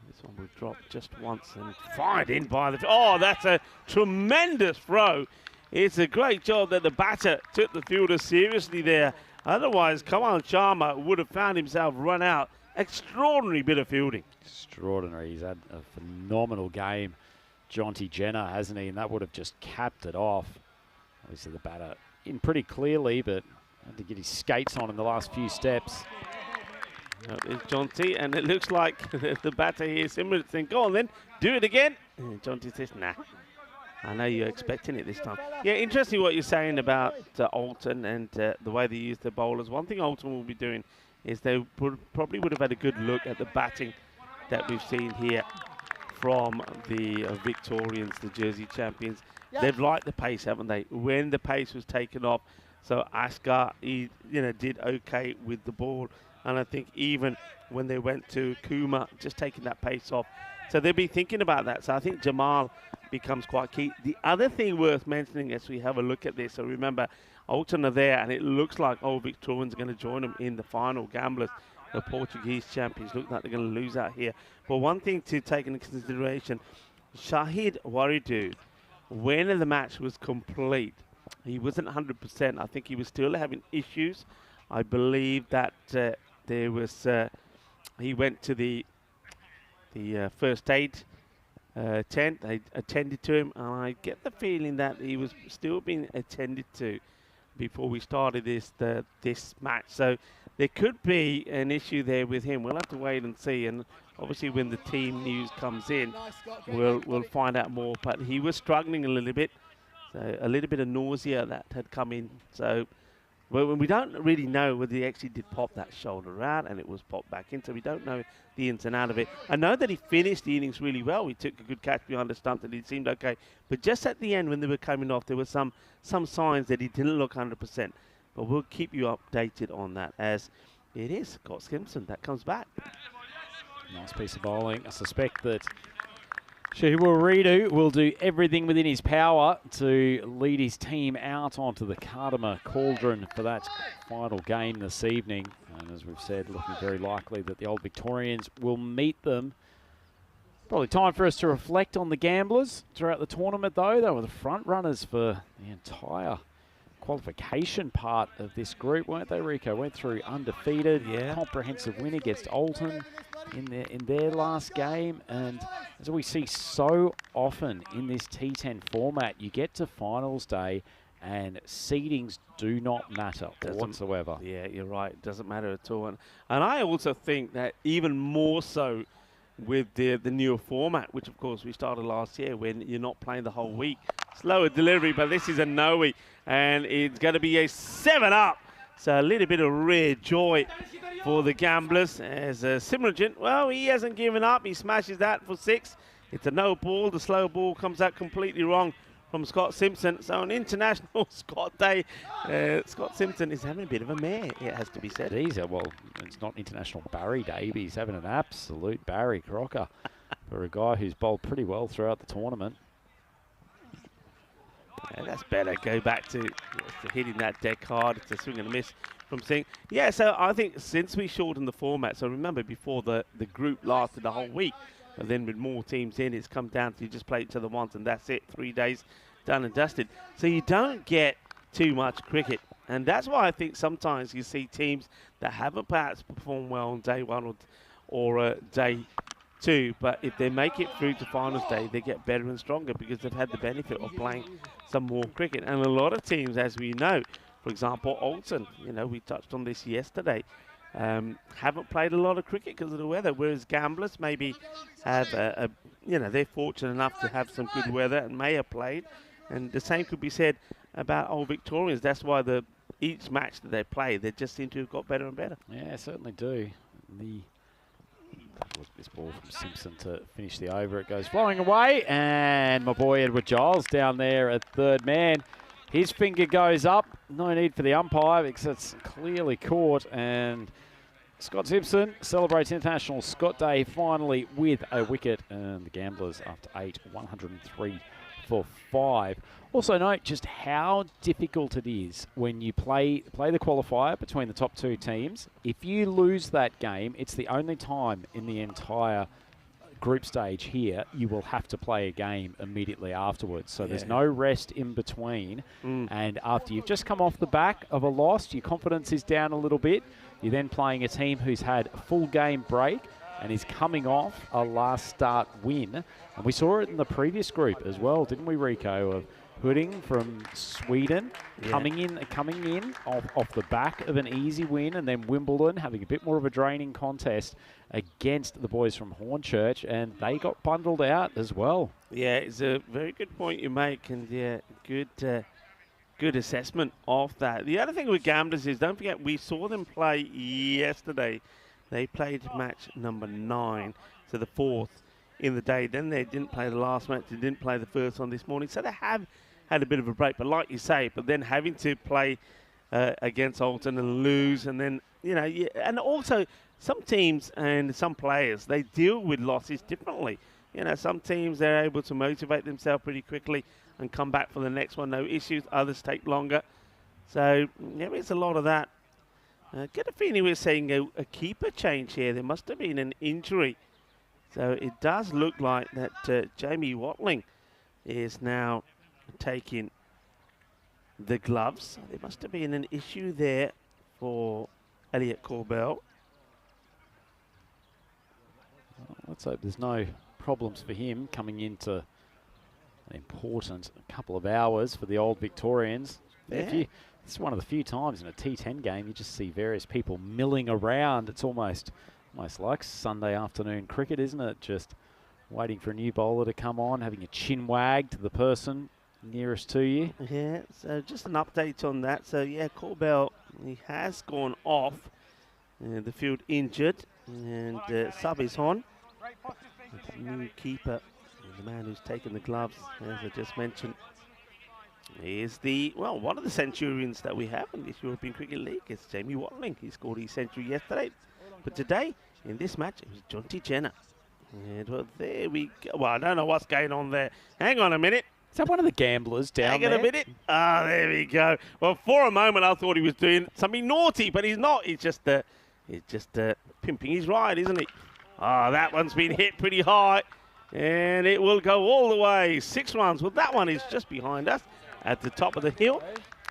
This one will drop just once and fired in by the... Oh, that's a tremendous throw. It's a great job that the batter took the fielder seriously there. Otherwise, Kamal Sharma would have found himself run out. Extraordinary bit of fielding. Extraordinary. He's had a phenomenal game, Jonty Jenner, hasn't he? And that would have just capped it off. Obviously, the batter in pretty clearly, but had to get his skates on in the last few steps. There's Jonty, and it looks like the batter here, similar to saying, go on then, do it again. And Jonty says, nah. I know you're expecting it this time. Yeah, interesting what you're saying about Alton and the way they use the bowlers. One thing Alton will be doing is they probably would have had a good look at the batting that we've seen here from the Victorians, the Jersey champions. They've liked the pace, haven't they? When the pace was taken off, so Askar, he did okay with the ball. And I think even when they went to Kuma, just taking that pace off. So they'll be thinking about that. So I think Jamal becomes quite key. The other thing worth mentioning as we have a look at this, so remember, Alton are there, and it looks like Old Victorians are going to join them in the final. Gamblers, the Portuguese champions, look like they're going to lose out here. But one thing to take into consideration, Shahid Waridu, when the match was complete, he wasn't 100%. I think he was still having issues. I believe that there was, he went to the first aid tent. They attended to him, and I get the feeling that he was still being attended to before we started this match. So there could be an issue there with him. We'll have to wait and see. And obviously, when the team news comes in, we'll find out more. But he was struggling a little bit. So a little bit of nausea that had come in. So we don't really know whether he actually did pop that shoulder out and it was popped back in. So we don't know the ins and out of it. I know that he finished the innings really well. He took a good catch behind the stump and it seemed okay. But just at the end when they were coming off, there were some signs that he didn't look 100%. But we'll keep you updated on that as it is Scott Simpson that comes back. Nice piece of bowling. I suspect that Shahid will do everything within his power to lead his team out onto the Cardamom Cauldron for that final game this evening. And as we've said, looking very likely that the Old Victorians will meet them. Probably time for us to reflect on the Gamblers throughout the tournament, though. They were the front runners for the entire qualification part of this group, weren't they, Rico? Went through undefeated, comprehensive win against Alton in their last game. And as we see so often in this T10 format, you get to finals day and seedings do not matter whatsoever. Yeah, you're right. It doesn't matter at all. And I also think that even more so with the newer format, which of course we started last year, when you're not playing the whole week. Slower delivery, but this is a no-we, and it's going to be a 7-up. So a little bit of rare joy for the Gamblers as Simmergent, well, he hasn't given up. He smashes that for 6. It's a no ball. The slow ball comes out completely wrong from Scott Simpson. So an international Scott Day, Scott Simpson is having a bit of a mare, it has to be said. Well, it's not International Barry Day, but he's having an absolute Barry Crocker for a guy who's bowled pretty well throughout the tournament. Yeah, that's better. Go back to hitting that deck hard. It's a swing and a miss from Singh. Yeah, so I think since we shortened the format, so remember before the group lasted the whole week, and then with more teams in, it's come down to you just play each other once and that's it. 3 days done and dusted. So you don't get too much cricket. And that's why I think sometimes you see teams that haven't perhaps performed well on day 1 or day 2, but if they make it through to finals day, they get better and stronger because they've had the benefit of playing some more cricket. And a lot of teams, as we know, for example, Alton, we touched on this yesterday, haven't played a lot of cricket because of the weather, whereas Gamblers maybe have, they're fortunate enough to have some good weather and may have played. And the same could be said about Old Victorians. That's why each match that they play, they just seem to have got better and better. Yeah, certainly do. This ball from Simpson to finish the over. It goes flying away, and my boy Edward Giles down there at third man. His finger goes up. No need for the umpire because it's clearly caught, and Scott Simpson celebrates International Scott Day finally with a wicket, and the Gamblers after 8, 103 for 5. Also note just how difficult it is when you play the qualifier between the top 2 teams. If you lose that game, it's the only time in the entire group stage here you will have to play a game immediately afterwards. So there's no rest in between. And after you've just come off the back of a loss, your confidence is down a little bit. You're then playing a team who's had a full game break and is coming off a last start win. And we saw it in the previous group as well, didn't we, Rico, of Hudding from Sweden coming in off the back of an easy win, and then Wimbledon having a bit more of a draining contest against the boys from Hornchurch, and they got bundled out as well. Yeah, it's a very good point you make, and good assessment of that. The other thing with Gamblers is, don't forget, we saw them play yesterday. They played match number 9, so the 4th in the day. Then they didn't play the last match. They didn't play the first one this morning. So they have had a bit of a break. But like you say, but then having to play against Alton and lose, and then, and also some teams and some players, they deal with losses differently. Some teams, they're able to motivate themselves pretty quickly and come back for the next one, no issues. Others take longer. So there is a lot of that. Get a feeling we're saying a keeper change here. There must have been an injury. So it does look like that Jamie Watling is now taking the gloves. There must have been an issue there for Elliot Corbell. Well, let's hope there's no problems for him coming into an important couple of hours for the Old Victorians. It's one of the few times in a T10 game you just see various people milling around. It's almost like Sunday afternoon cricket, isn't it? Just waiting for a new bowler to come on, having a chin wag to the person nearest to you. Yeah, so just an update on that. So, Corbell, he has gone off the field injured, and sub is on. The new keeper, the man who's taken the gloves, as I just mentioned, is one of the Centurions that we have in this European Cricket League. It's Jamie Watling. He scored his century yesterday. But today, in this match, it was Jonty Jenner. And well, there we go. Well, I don't know what's going on there. Hang on a minute. Is that one of the Gamblers down there? Hang on a minute. There we go. Well, for a moment, I thought he was doing something naughty, but he's not. He's just pimping his ride, isn't he? That one's been hit pretty high. And it will go all the way. 6 runs. Well, that one is just behind us at the top of the hill.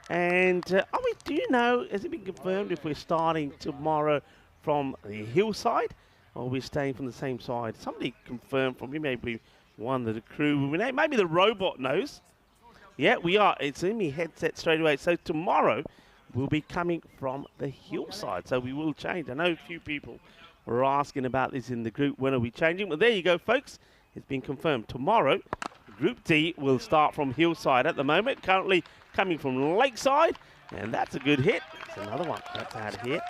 And we do know, has it been confirmed if we're starting tomorrow from the hillside or we're staying from the same side? Somebody confirmed from me, maybe one of the crew. Maybe the robot knows. Yeah, we are. It's in my headset straight away. So tomorrow we'll be coming from the hillside. So we will change. I know a few people were asking about this in the group. When are we changing? Well, there you go, folks. It's been confirmed. Tomorrow, Group D will start from hillside at the moment. Currently coming from lakeside. And that's a good hit. It's another one. That's out of here.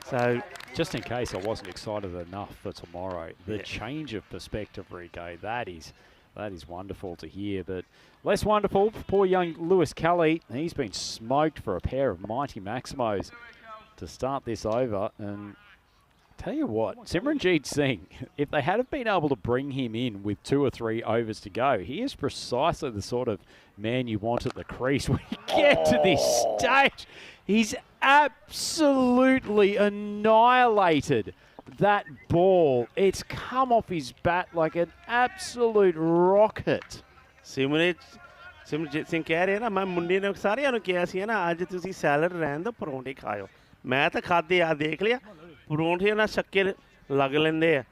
So just in case I wasn't excited enough for tomorrow, the change of perspective, Rico, that is wonderful to hear. But less wonderful for poor young Lewis Kelly. He's been smoked for a pair of mighty Maximos to start this over. And tell you what, Simranjeet Singh, if they had have been able to bring him in with 2 or 3 overs to go, he is precisely the sort of man you want at the crease. When you get to this stage, he's absolutely annihilated that ball. It's come off his bat like an absolute rocket. Simarjeet Singh कह रहे हैं ना, मैं मुंडे ने सारे ने किया सी ना, आज तुसी सैलड रहन दो, परोंठे खाओ. मैं तो खाते आ देख लिया, परोंठे ना शक्कर लग लेंदे आ,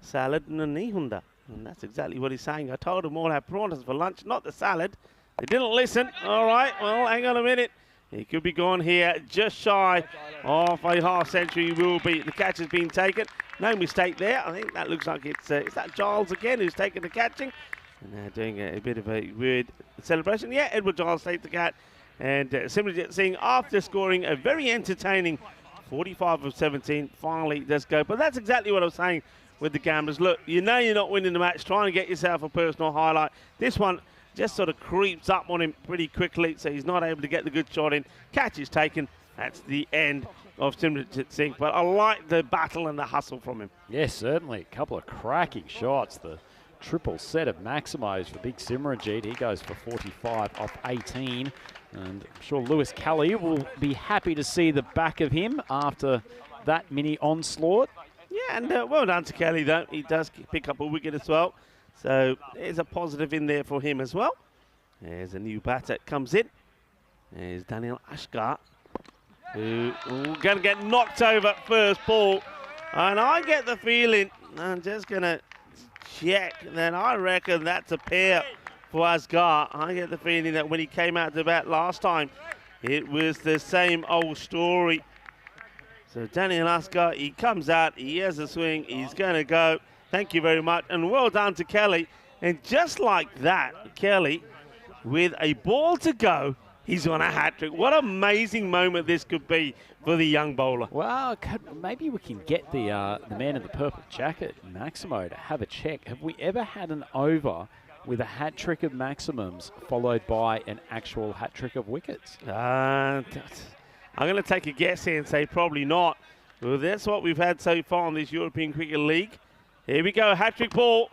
salad नहीं हुंदा. And that's exactly what he's saying. I told them all have prawns for lunch, not the salad. They didn't listen. All right, well, hang on a minute. He could be gone here, just shy of a half century will be. The catch has been taken. No mistake there. I think that looks like it's is that Giles again who's taken the catching. And they're doing a bit of a weird celebration. Yeah, Edward Giles takes the cat. And Simranjeet Singh, after scoring a very entertaining 45 of 17, finally does go. But that's exactly what I was saying with the gamblers. Look, you know you're not winning the match, trying to get yourself a personal highlight. This one just sort of creeps up on him pretty quickly, so he's not able to get the good shot in. Catch is taken. That's the end of Simranjeet Singh. But I like the battle and the hustle from him. Yes, certainly. A couple of cracking shots. The triple set of Maximos for big Simranjeet. He goes for 45 off 18. And I'm sure Lewis Kelly will be happy to see the back of him after that mini onslaught. Yeah, and well done to Kelly, though. He does pick up a wicket as well. So there's a positive in there for him as well. There's a new batter comes in. There's Daniel Ashgar, who going to get knocked over first ball. And I get the feeling, I'm just going to check, then I reckon that's a pair for Asghar. I get the feeling that when he came out to bat last time, it was the same old story. So Daniel Asghar, he comes out, he has a swing, he's going to go. Thank you very much, and well done to Kelly. And just like that, Kelly, with a ball to go, he's on a hat-trick. What an amazing moment this could be for the young bowler. Well, maybe we can get the man in the purple jacket, Maximo, to have a check. Have we ever had an over with a hat-trick of maximums followed by an actual hat-trick of wickets? I'm going to take a guess here and say probably not. Well, that's what we've had so far in this European Cricket League. Here we go, hat-trick ball.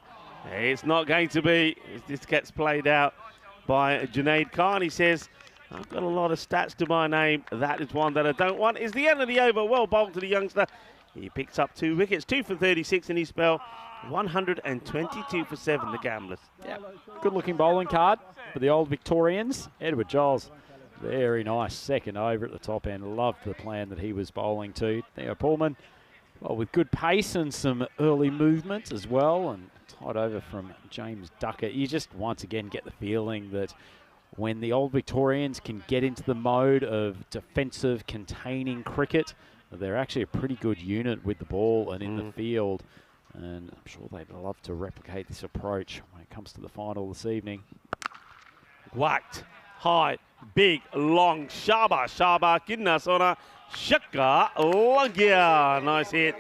It's not going to be. This gets played out by Junaid Khan. He says, I've got a lot of stats to my name. That is one that I don't want. It's the end of the over. Well bowled to the youngster. He picks up 2 wickets, 2 for 36 in his spell. 122 for 7, the Gamblers. Yeah, good-looking bowling card for the old Victorians. Edward Giles, very nice second over at the top end. Loved the plan that he was bowling to. Theo Pullman, well, with good pace and some early movement as well, and tied over from James Ducker. You just once again get the feeling that when the old Victorians can get into the mode of defensive, containing cricket, they're actually a pretty good unit with the ball and in the field. And I'm sure they'd love to replicate this approach when it comes to the final this evening. Whacked, high, big, long, Shaba, Kidnasona, Shaka, Lagya. Nice hit.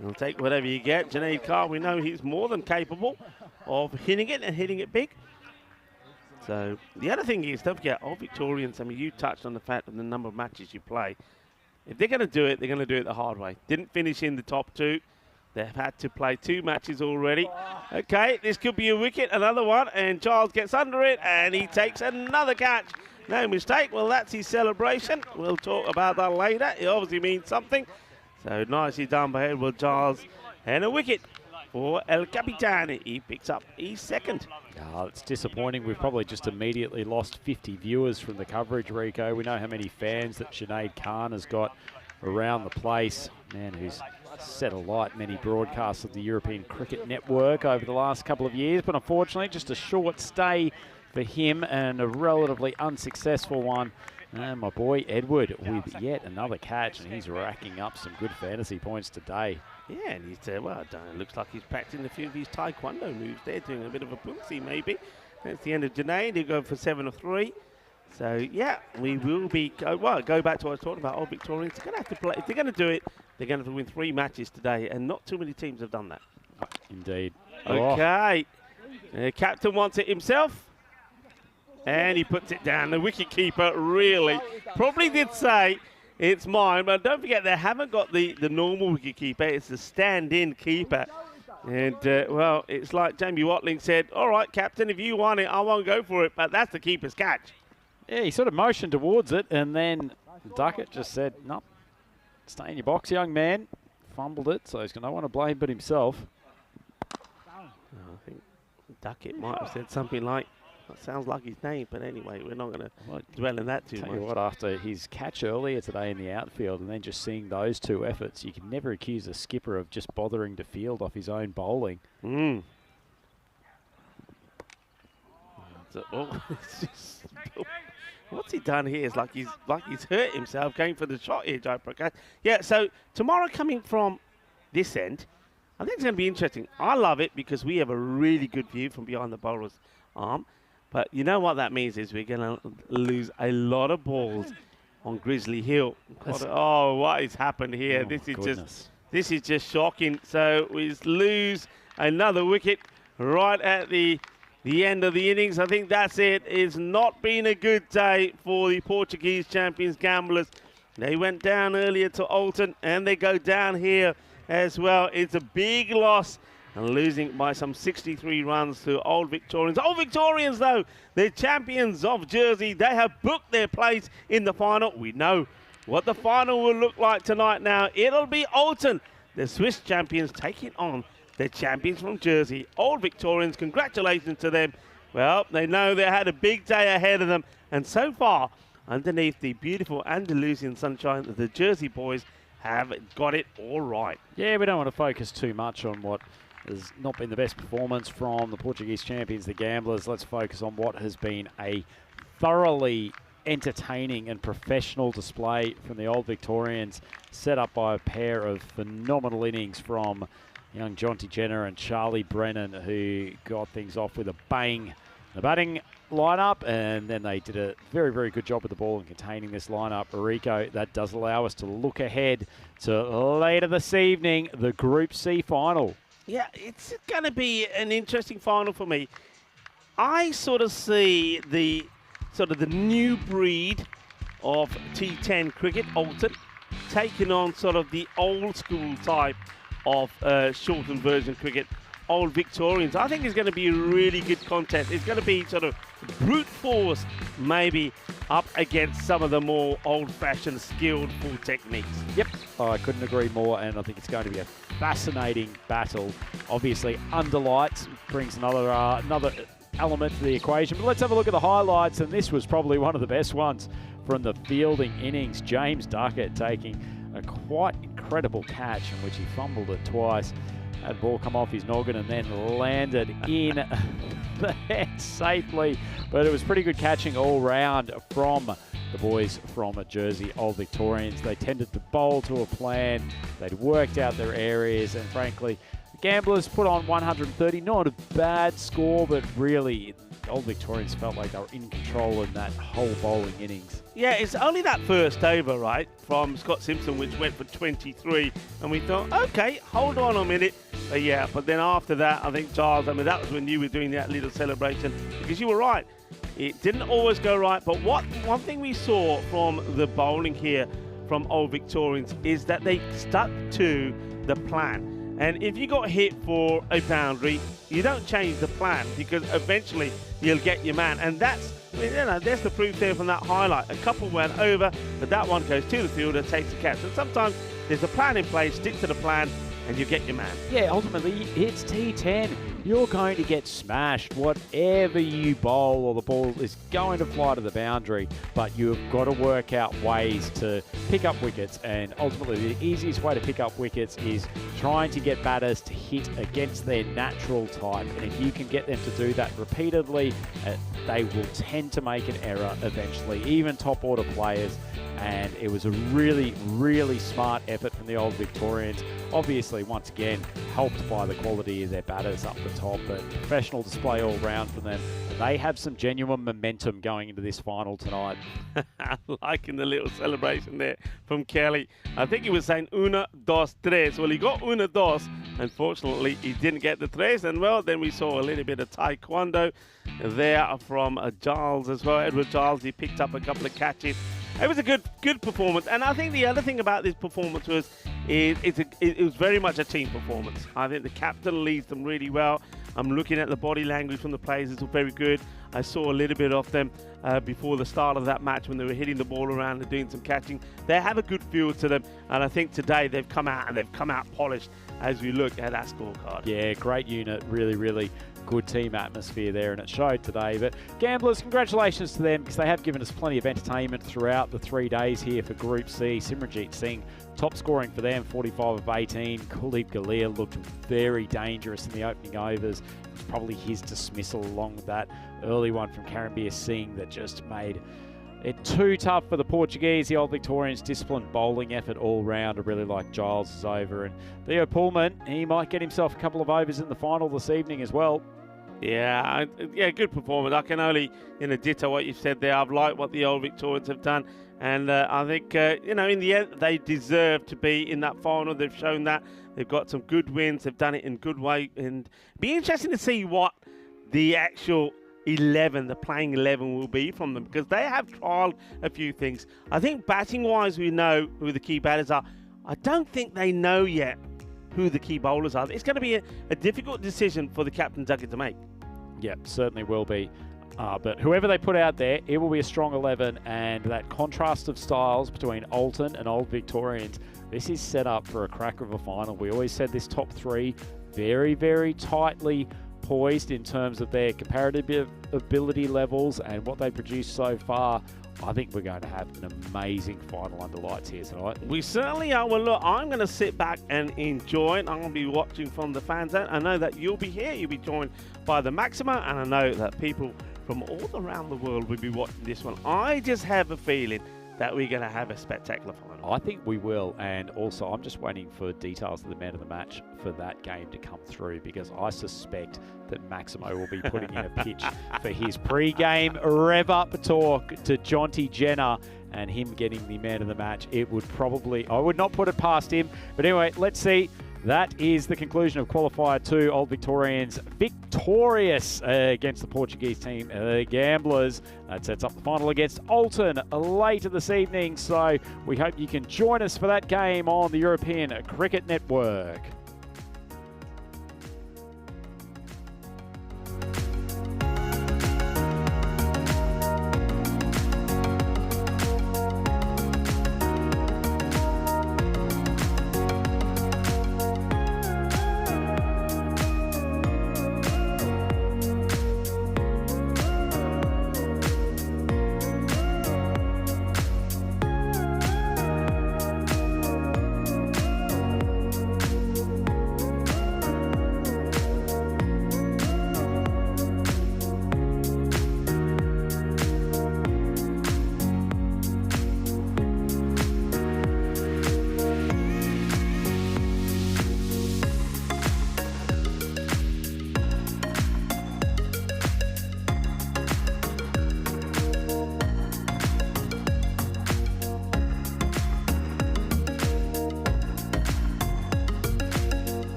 He'll take whatever you get. Junaid Khan, we know he's more than capable of hitting it and hitting it big. So the other thing is, don't forget, old Victorians, I mean, you touched on the fact of the number of matches you play. If they're going to do it, they're going to do it the hard way. Didn't finish in the top 2. They've had to play 2 matches already. Okay, this could be a wicket, another one, and Giles gets under it, and he takes another catch. No mistake. Well, that's his celebration. We'll talk about that later. It obviously means something. So nicely done by Edward Giles, and a wicket for El Capitan. He picks up his second. It's disappointing. We've probably just immediately lost 50 viewers from the coverage, Rico. We know how many fans that Sinead Khan has got around the place. Man who's set alight many broadcasts of the European Cricket Network over the last couple of years. But unfortunately, just a short stay for him and a relatively unsuccessful one. And my boy Edward with yet another catch, and he's racking up some good fantasy points today. Yeah, and he's, well, it looks like he's practicing a few of his taekwondo moves there, doing a bit of a boomsy maybe. That's the end of Janae. They go for 7 of 3. So, yeah, we will be, go back to what I was talking about. Old Victorians, they're going to have to play. If they're going to do it, they're going to have to win 3 matches today, and not too many teams have done that. Indeed. Okay. Captain wants it himself. And he puts it down. The wicket-keeper really probably did say, it's mine, but don't forget they haven't got the normal wicket-keeper. It's the stand-in keeper. And, well, it's like Jamie Watling said, all right, Captain, if you want it, I won't go for it, but that's the keeper's catch. Yeah, he sort of motioned towards it, and then Duckett just said, no, stay in your box, young man. Fumbled it, so he's going to want to blame but himself. I think Duckett might have said something like, that sounds like his name, but anyway, we're not going to dwell on that too much. Tell you what, after his catch earlier today in the outfield and then just seeing those 2 efforts, you can never accuse a skipper of just bothering to field off his own bowling. What's he done here? It's like he's hurt himself going for the shot here, Joe Prakash. Yeah, so tomorrow coming from this end, I think it's going to be interesting. I love it because we have a really good view from behind the bowler's arm. But you know what that means is we're going to lose a lot of balls on Grizzly Hill. Oh, what has happened here? Oh, this is just shocking. So we lose another wicket right at the end of the innings. I think that's it. It's not been a good day for the Portuguese champions Gamblers. They went down earlier to Alton, and they go down here as well. It's a big loss. And losing by some 63 runs to Old Victorians. Old Victorians, though, the champions of Jersey, they have booked their place in the final. We know what the final will look like tonight now. It'll be Alton, the Swiss champions, taking on the champions from Jersey. Old Victorians, congratulations to them. Well, they know they had a big day ahead of them. And so far, underneath the beautiful Andalusian sunshine, the Jersey boys have got it all right. Yeah, we don't want to focus too much on what has not been the best performance from the Portuguese champions, the Gamblers. Let's focus on what has been a thoroughly entertaining and professional display from the Old Victorians, set up by a pair of phenomenal innings from young Jonty Jenner and Charlie Brennan, who got things off with a bang. The batting lineup, and then they did a very, very good job with the ball in containing this lineup. Rico, that does allow us to look ahead to later this evening, the Group C final. Yeah, it's going to be an interesting final for me. I sort of see the new breed of T10 cricket, Alton, taking on sort of the old school type of shortened version cricket, Old Victorians. I think it's going to be a really good contest. It's going to be sort of brute force, maybe up against some of the more old-fashioned, skilled full techniques. Yep, I couldn't agree more, and I think it's going to be a fascinating battle. Obviously, under lights brings another element to the equation. But let's have a look at the highlights, and this was probably one of the best ones from the fielding innings. James Duckett taking a quite incredible catch in which he fumbled it twice. That ball come off his noggin and then landed in the head safely. But it was pretty good catching all round from the boys from Jersey, Old Victorians. They tended to bowl to a plan. They'd worked out their areas, and frankly, the Gamblers put on 130. Not a bad score, but really, Old Victorians felt like they were in control in that whole bowling innings. Yeah, it's only that first over, right, from Scott Simpson, which went for 23, and we thought, okay, hold on a minute. But then after that, I think, Charles, that was when you were doing that little celebration, because you were right. It didn't always go right, but one thing we saw from the bowling here from Old Victorians is that they stuck to the plan. And if you got hit for a boundary, you don't change the plan, because eventually you'll get your man. And that's, there's the proof there from that highlight. A couple went over, but that one goes to the fielder, takes the catch. And sometimes there's a plan in place, stick to the plan, and you get your man. Yeah, ultimately, it's T10. You're going to get smashed. Whatever you bowl, or the ball is going to fly to the boundary, but you've got to work out ways to pick up wickets, and ultimately the easiest way to pick up wickets is trying to get batters to hit against their natural type, and if you can get them to do that repeatedly, they will tend to make an error eventually, even top order players. And it was a really, really smart effort from the Old Victorians. Obviously, once again, helped by the quality of their batters up the top, but professional display all round from them. They have some genuine momentum going into this final tonight. Liking the little celebration there from Kelly. I think he was saying una, dos, tres. Well, he got una, dos. Unfortunately, he didn't get the tres. And, well, then we saw a little bit of taekwondo there from Giles as well. Edward Giles, he picked up a couple of catches. It was a good performance, and I think the other thing about this performance was it was very much a team performance. I think the captain leads them really well. I'm looking at the body language from the players; it's very good. I saw a little bit of them before the start of that match when they were hitting the ball around and doing some catching. They have a good feel to them, and I think today they've come out polished as we look at that scorecard. Yeah, great unit, really, really good team atmosphere there, and it showed today. But Gamblers, congratulations to them, because they have given us plenty of entertainment throughout the 3 days here for Group C. Simranjeet Singh, top scoring for them, 45 of 18. Kuldeep Galia looked very dangerous in the opening overs. It was probably his dismissal along with that early one from Karambir Singh that just made it too tough for the Portuguese. The Old Victorians' disciplined bowling effort all round. I really like Giles' over. And Theo Pullman, he might get himself a couple of overs in the final this evening as well. Yeah, good performance. I can only, ditto what you've said there. I've liked what the Old Victorians have done. And I think, in the end, they deserve to be in that final. They've shown that. They've got some good wins. They've done it in good way. And it'd be interesting to see what the actual 11, the playing 11 will be from them, because they have trialled a few things. I think batting-wise, we know who the key batters are. I don't think they know yet who the key bowlers are. It's going to be a difficult decision for the captain Duggan to make. Yeah, certainly will be. But whoever they put out there, it will be a strong 11, and that contrast of styles between Alton and Old Victorians, this is set up for a cracker of a final. We always said this top three, very, very tightly poised in terms of their comparative ability levels and what they produced so far. I think we're going to have an amazing final under lights here tonight. We certainly are. Well, look, I'm going to sit back and enjoy it. I'm going to be watching from the fan zone. I know that you'll be here. You'll be joined by the Maxima, and I know that people from all around the world will be watching this one. I just have a feeling that we're going to have a spectacular final. I think we will, and also I'm just waiting for details of the man of the match for that game to come through, because I suspect that Maximo will be putting in a pitch for his pre-game rev-up talk to Jonty Jenner, and him getting the man of the match. It would probably, I would not put it past him, but anyway, let's see. That is the conclusion of Qualifier 2. Old Victorians victorious against the Portuguese team, the Gamblers. That sets up the final against Alton later this evening. So we hope you can join us for that game on the European Cricket Network.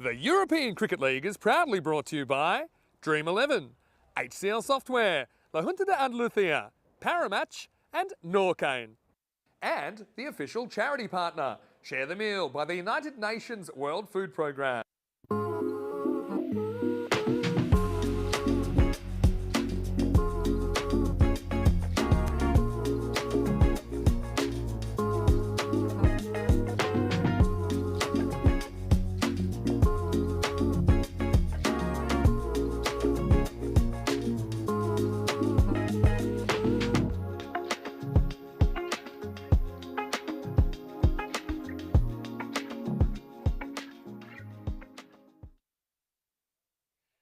The European Cricket League is proudly brought to you by Dream 11, HCL Software, La Junta de Andalucía, Paramatch and Norcane. And the official charity partner, Share the Meal by the United Nations World Food Programme.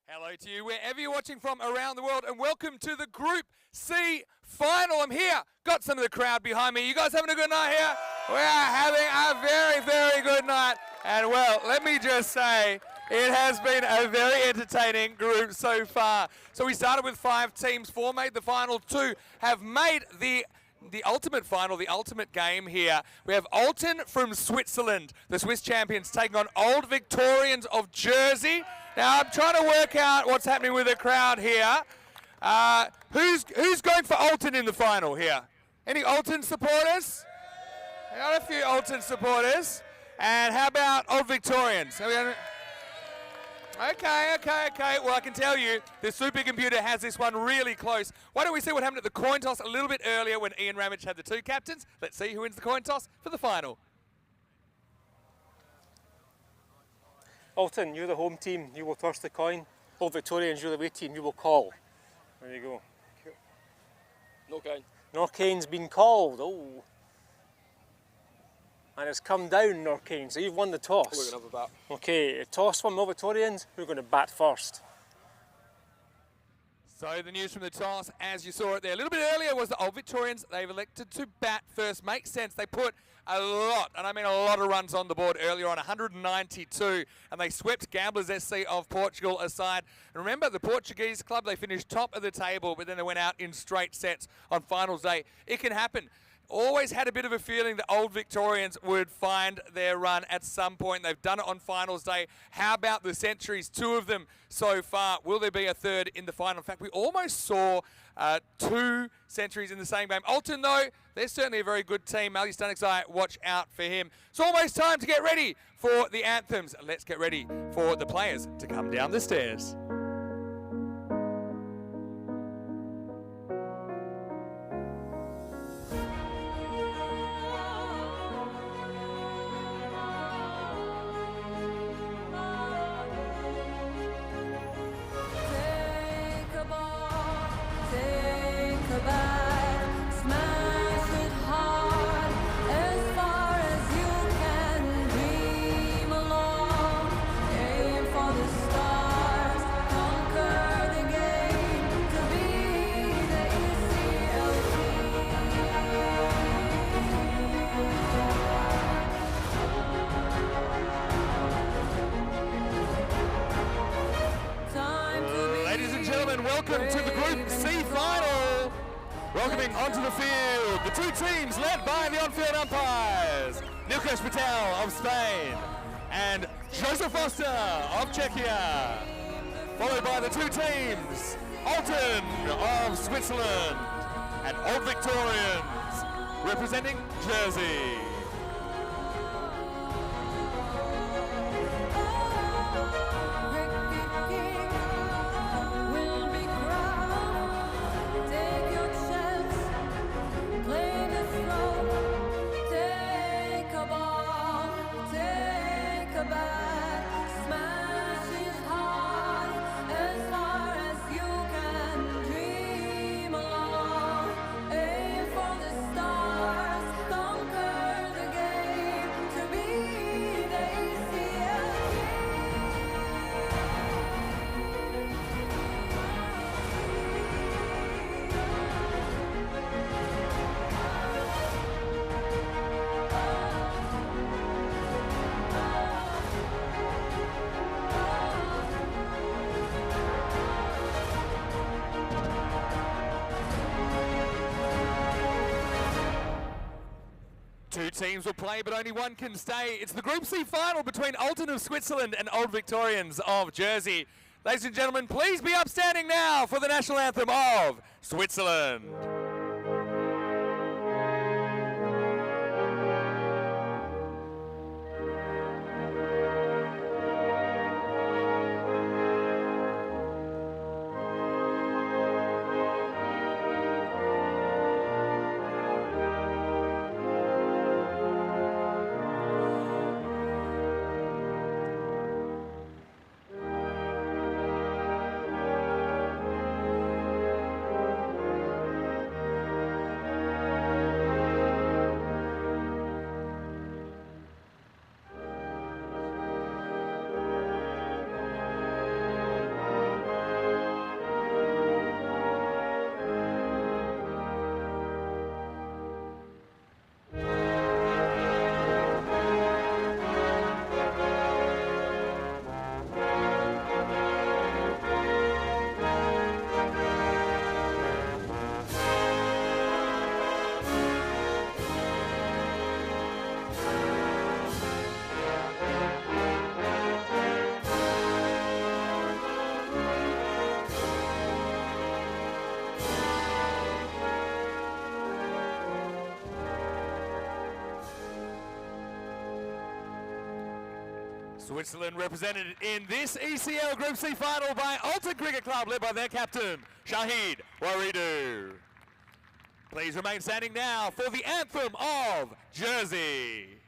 Hello to you, wherever you're watching from around the world, and welcome to the Group C final. I'm here, got some of the crowd behind me. You guys having a good night here? We are having a very, very good night. And well, let me just say, it has been a very entertaining group so far. So we started with 5 teams, 4 made the final, 2 have made the ultimate final, the ultimate game here. We have Alton from Switzerland, the Swiss champions, taking on Old Victorians of Jersey. Now I'm trying to work out what's happening with the crowd here. Who's going for Alton in the final here? Any Alton supporters? I got a few Alton supporters. And how about Old Victorians? Okay. Well, I can tell you, the supercomputer has this one really close. Why don't we see what happened at the coin toss a little bit earlier when Ian Ramage had the 2 captains? Let's see who wins the coin toss for the final. Alton, you're the home team, you will toss the coin. Old Victorians, you're the away team, you will call. There you go. Norcane. Norcane's been called, oh. And it's come down, Norcane, so you've won the toss. We're going to have a bat. Okay, toss from Old Victorians, who's going to bat first? So the news from the toss, as you saw it there a little bit earlier, was the Old Victorians. They've elected to bat first. Makes sense. They put a lot, and I mean a lot of runs on the board earlier on, 192, and they swept Gamblers SC of Portugal aside. And remember, the Portuguese club, they finished top of the table, but then they went out in straight sets on finals day. It can happen. Always had a bit of a feeling that Old Victorians would find their run at some point. They've done it on finals day. How about the centuries? 2 of them so far. Will there be a 3rd in the final? In fact, we almost saw 2 centuries in the same game. Alton, though, they're certainly a very good team. Mali Stanikzai, watch out for him. It's almost time to get ready for the anthems. Let's get ready for the players to come down the stairs. Welcome to the Group C final. Welcoming onto the field the 2 teams led by the on-field umpires, Nilkesh Patel of Spain and Joseph Foster of Czechia. Followed by the 2 teams, Alton of Switzerland and Old Victorians representing Jersey. Two teams will play, but only one can stay. It's the Group C final between Alton of Switzerland and Old Victorians of Jersey. Ladies and gentlemen, please be upstanding now for the national anthem of Switzerland. Switzerland represented in this ECL Group C final by Alton Cricket Club, led by their captain, Shahid Waridu. Please remain standing now for the anthem of Jersey.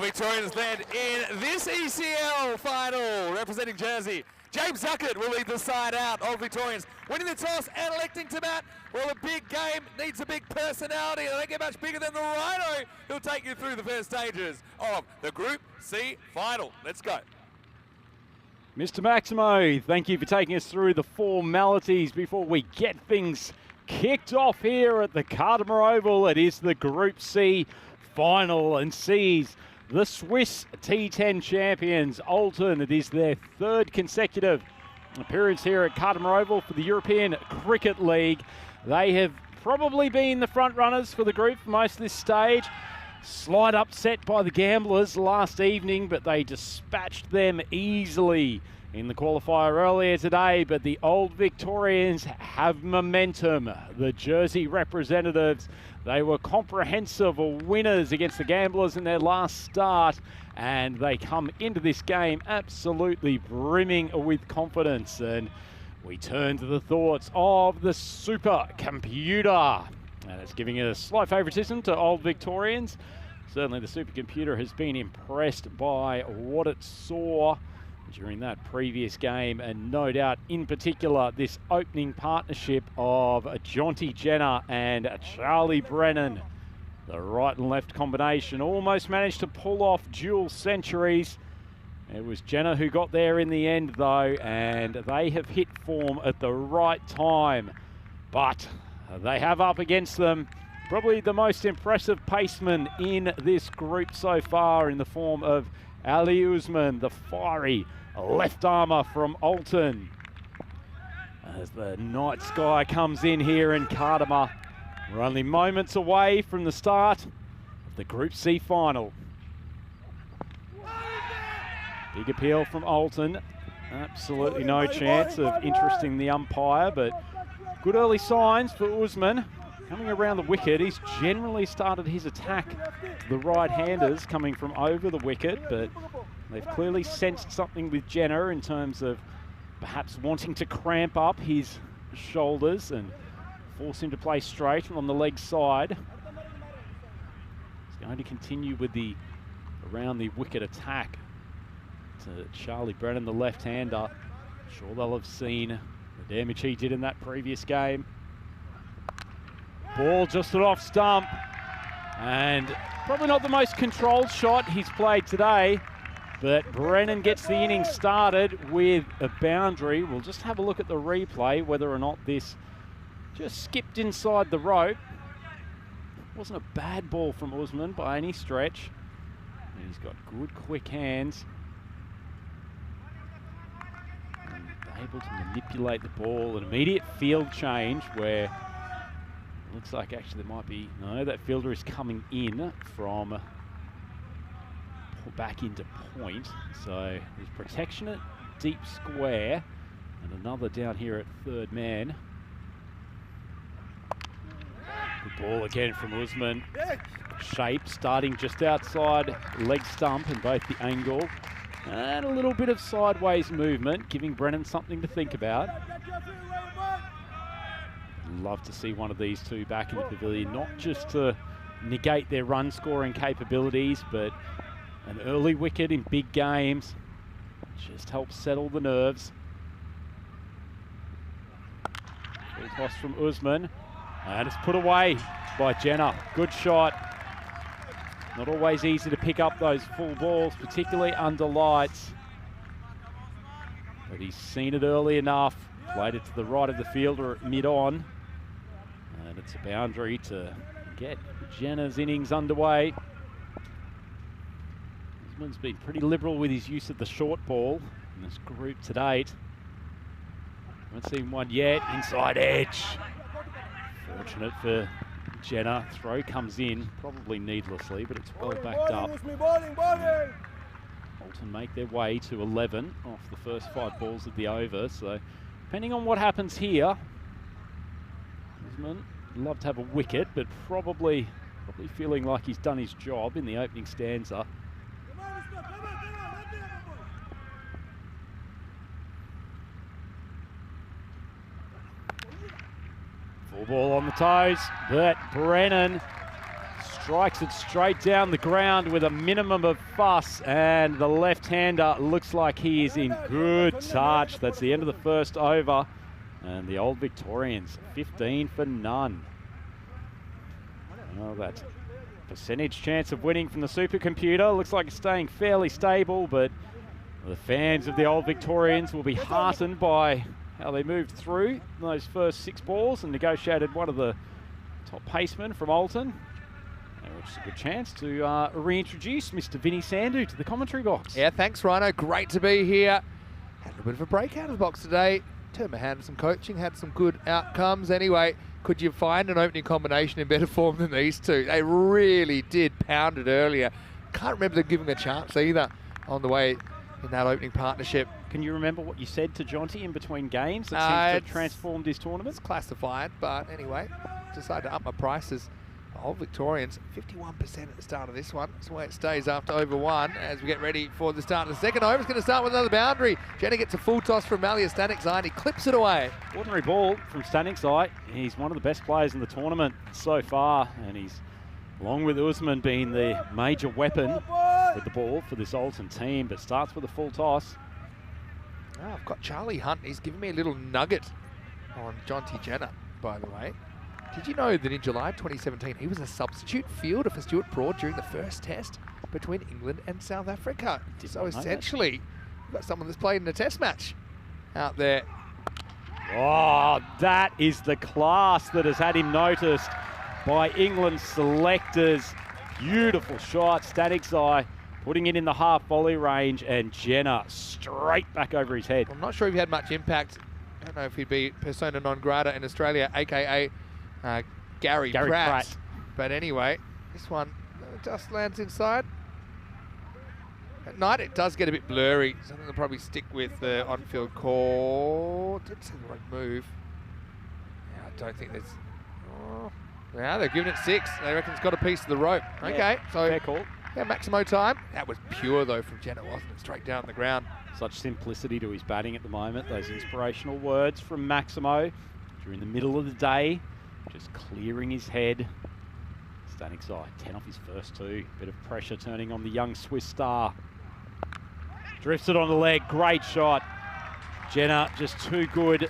Victorians led in this ECL final, representing Jersey. James Zuckett will lead the side out. Old Victorians winning the toss and electing to bat. Well, a big game needs a big personality. They don't get much bigger than the Rhino. He'll take you through the first stages of the Group C final. Let's go. Mr. Maximo, thank you for taking us through the formalities before we get things kicked off here at the Cardimer Oval. It is the Group C final and sees the Swiss T10 champions, Alton. It is their third consecutive appearance here at Cardimer Oval for the European Cricket League. They have probably been the front runners for the group for most of this stage. Slight upset by the Gamblers last evening, but they dispatched them easily in the qualifier earlier today. But the Old Victorians have momentum. The Jersey representatives, they were comprehensive winners against the Gamblers in their last start, and they come into this game absolutely brimming with confidence. And we turn to the thoughts of the supercomputer, and it's giving a slight favouritism to Old Victorians. Certainly the supercomputer has been impressed by what it saw during that previous game, and no doubt in particular this opening partnership of Jonty Jenner and Charlie Brennan. The right and left combination almost managed to pull off dual centuries. It was Jenner who got there in the end though, and they have hit form at the right time. But they have up against them probably the most impressive paceman in this group so far, in the form of Ali Usman, the fiery left armour from Alton. As the night sky comes in here in Cardimer, we're only moments away from the start of the Group C final. Big appeal from Alton. Absolutely no chance of interesting the umpire, but good early signs for Usman. Coming around the wicket, he's generally started his attack to the right-handers coming from over the wicket, but they've clearly sensed something with Jenner in terms of perhaps wanting to cramp up his shoulders and force him to play straight on the leg side. He's going to continue with the around the wicket attack to Charlie Brennan, the left-hander. Sure they'll have seen the damage he did in that previous game. Ball just an off stump, and probably not the most controlled shot he's played today, but Brennan gets the innings started with a boundary. We'll just have a look at the replay, whether or not this just skipped inside the rope. Wasn't a bad ball from Usman by any stretch. And he's got good, quick hands. And able to manipulate the ball. An immediate field change where it looks like actually there might be, no, that fielder is coming in from back into point. So there's protection at deep square and another down here at third man. Good ball again from Usman. Shape starting just outside leg stump in both the angle and a little bit of sideways movement, giving Brennan something to think about. Love to see one of these two back in the pavilion, not just to negate their run scoring capabilities, but an early wicket in big games just helps settle the nerves. Full toss from Usman, and it's put away by Jenner. Good shot. Not always easy to pick up those full balls, particularly under lights. But he's seen it early enough. Played it to the right of the fielder at mid-on. And it's a boundary to get Jenner's innings underway. Usman's been pretty liberal with his use of the short ball in this group to date. Haven't seen one yet. Inside edge. Fortunate for Jenner. Throw comes in, probably needlessly, but it's well backed up. Bolton make their way to 11 off the first 5 balls of the over. So depending on what happens here, Usman would love to have a wicket, but probably feeling like he's done his job in the opening stanza. Full ball on the toes, but Brennan strikes it straight down the ground with a minimum of fuss, and the left-hander looks like he is in good touch. That's the end of the first over, and the Old Victorians 15 for none. Well, that percentage chance of winning from the supercomputer looks like it's staying fairly stable, but the fans of the Old Victorians will be heartened by how they moved through those first 6 balls and negotiated one of the top pacemen from Alton. Which is a good chance to reintroduce Mr. Vinny Sandhu to the commentary box. Yeah, thanks, Rhino. Great to be here. Had a little bit of a break out of the box today. Turned my hand to some coaching, had some good outcomes. Anyway, could you find an opening combination in better form than these two? They really did pound it earlier. Can't remember them giving a chance either on the way in that opening partnership. Can you remember what you said to Jonty in between games that seems to have transformed his tournament? It's classified, but anyway, decided to up my prices. Old Victorians, 51% at the start of this one. That's the way it stays after over 1 as we get ready for the start of the second over. It's going to start with another boundary. Jenner gets a full toss from Malia Staniczai and he clips it away. Ordinary ball from Staniczai. He's one of the best players in the tournament so far, and he's, along with Usman, being the major weapon with the ball for this Alton team, but starts with a full toss. Oh, I've got Charlie Hunt. He's giving me a little nugget on Jonty Jenner, by the way. Did you know that in July 2017, he was a substitute fielder for Stuart Broad during the first test between England and South Africa? So essentially, we've got someone that's played in a test match out there. Oh, that is the class that has had him noticed by England selectors. Beautiful shot, Staniczai putting it in the half volley range, and Jenner straight back over his head. I'm not sure if he had much impact. I don't know if he'd be persona non grata in Australia, aka Gary Pratt. But anyway, this one just lands inside. At night it does get a bit blurry. Something they'll probably stick with the on-field call. Didn't see the right move. Yeah, I don't think there's... Oh, yeah, they've given it 6. They reckon it's got a piece of the rope. Okay, yeah, so... fair call. Yeah, Maximo time. That was pure, though, from Jenner, wasn't it? Straight down the ground. Such Simplicity to his batting at the moment. Those inspirational words from Maximo during the middle of the day. Just clearing his head. Standing side, 10 off his first 2. Bit of pressure turning on the young Swiss star. Drifts it on the leg, great shot. Jenner just too good.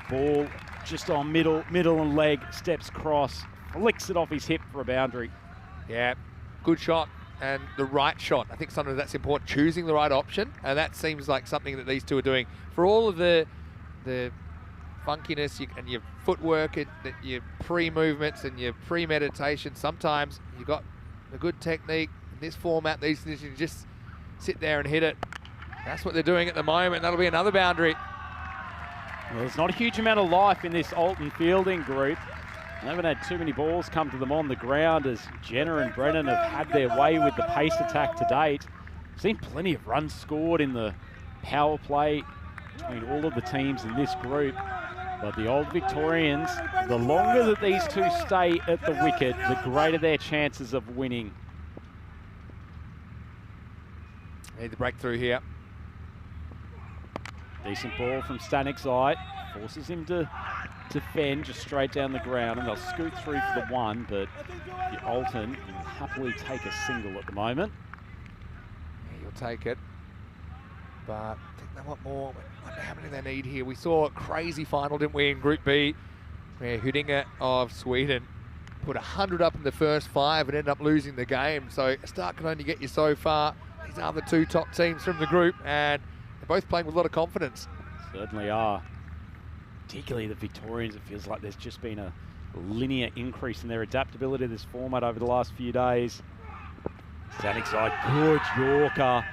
Ball just on middle and leg, steps cross, flicks it off his hip for a boundary. Yeah, good shot and the right shot. I think sometimes that's important, choosing the right option, and that seems like something that these two are doing. For all of the funkiness and your footwork and your pre-movements and your premeditation, sometimes you got a good technique. In this format, these things, you just sit there and hit it. That's what they're doing at the moment. That'll be another boundary. Well, there's not a huge amount of life in this Alton fielding group. They haven't had too many balls come to them on the ground as Jenner and Brennan have had their way with the pace attack to date. Seen plenty of runs scored in the power play between all of the teams in this group. But the Old Victorians, the longer that these two stay at the wicket, the greater their chances of winning. Need the breakthrough here. Decent ball from Stanik's eye. Forces him to defend just straight down the ground, and they'll scoot through for the 1, but the Alton will happily take a single at the moment. Yeah, you'll take it. But I think they want more. I wonder how many they need here. We saw a crazy final, didn't we, in Group B, where Huddinge of Sweden put 100 up in the first 5 and ended up losing the game. So a start can only get you so far. These are the 2 top teams from the group, and they're both playing with a lot of confidence. Certainly are. Particularly the Victorians, it feels like there's just been a linear increase in their adaptability to this format over the last few days. Stanik's side, good Yorker.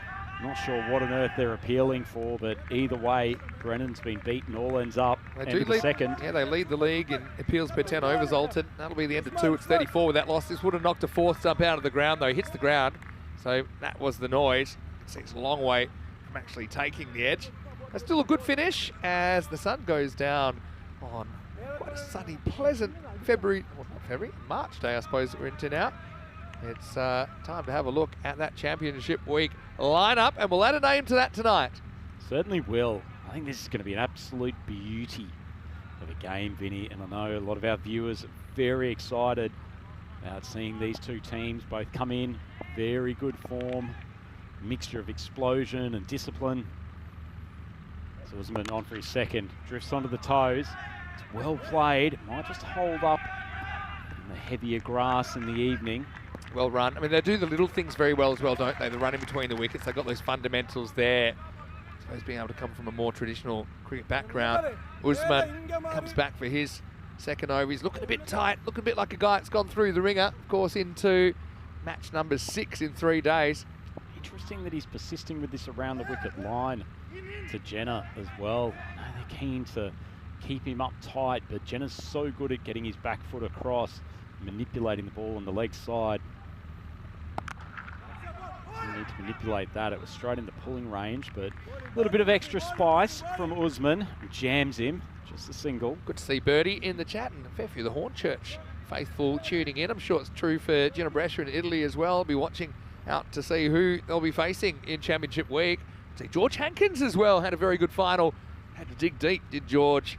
Not sure what on earth they're appealing for, but either way, Brennan's been beaten, all ends up. End of the second. Yeah, they lead the league in appeals per 10 overs, Alton. That'll be the end of 2. It's 34 with that loss. This would have knocked a 4th stump out of the ground, though. He hits the ground, so that was the noise. It's a long way from actually taking the edge. But still a good finish as the sun goes down on quite a sunny, pleasant March day, I suppose that we're into now. It's time to have a look at that championship week lineup, and we'll add a name to that tonight. Certainly will. I think this is going to be an absolute beauty of a game, Vinny, and I know a lot of our viewers are very excited about seeing these 2 teams both come in very good form, mixture of explosion and discipline. So Usman on for his second, drifts onto the toes. It's well played, might just hold up in the heavier grass in the evening. Well run. I mean, they do the little things very well as well, don't they? The running between the wickets, they've got those fundamentals there. I suppose being able to come from a more traditional cricket background. Usman comes back for his second over. He's looking a bit tight, looking a bit like a guy that's gone through the ringer, of course, into match number 6 in 3 days. Interesting that he's persisting with this around the wicket line to Jenner as well. I know they're keen to keep him up tight, but Jenner's so good at getting his back foot across, manipulating the ball on the leg side. Doesn't need to manipulate that. It was straight into pulling range, but a little bit of extra spice from Usman. Jams him, just a single. Good to see Birdie in the chat, and a fair few of the Hornchurch faithful tuning in. I'm sure it's true for Gina Brescia in Italy as well. I'll be watching out to see who they'll be facing in Championship Week. See, George Hankins as well had a very good final. Had to dig deep, did George.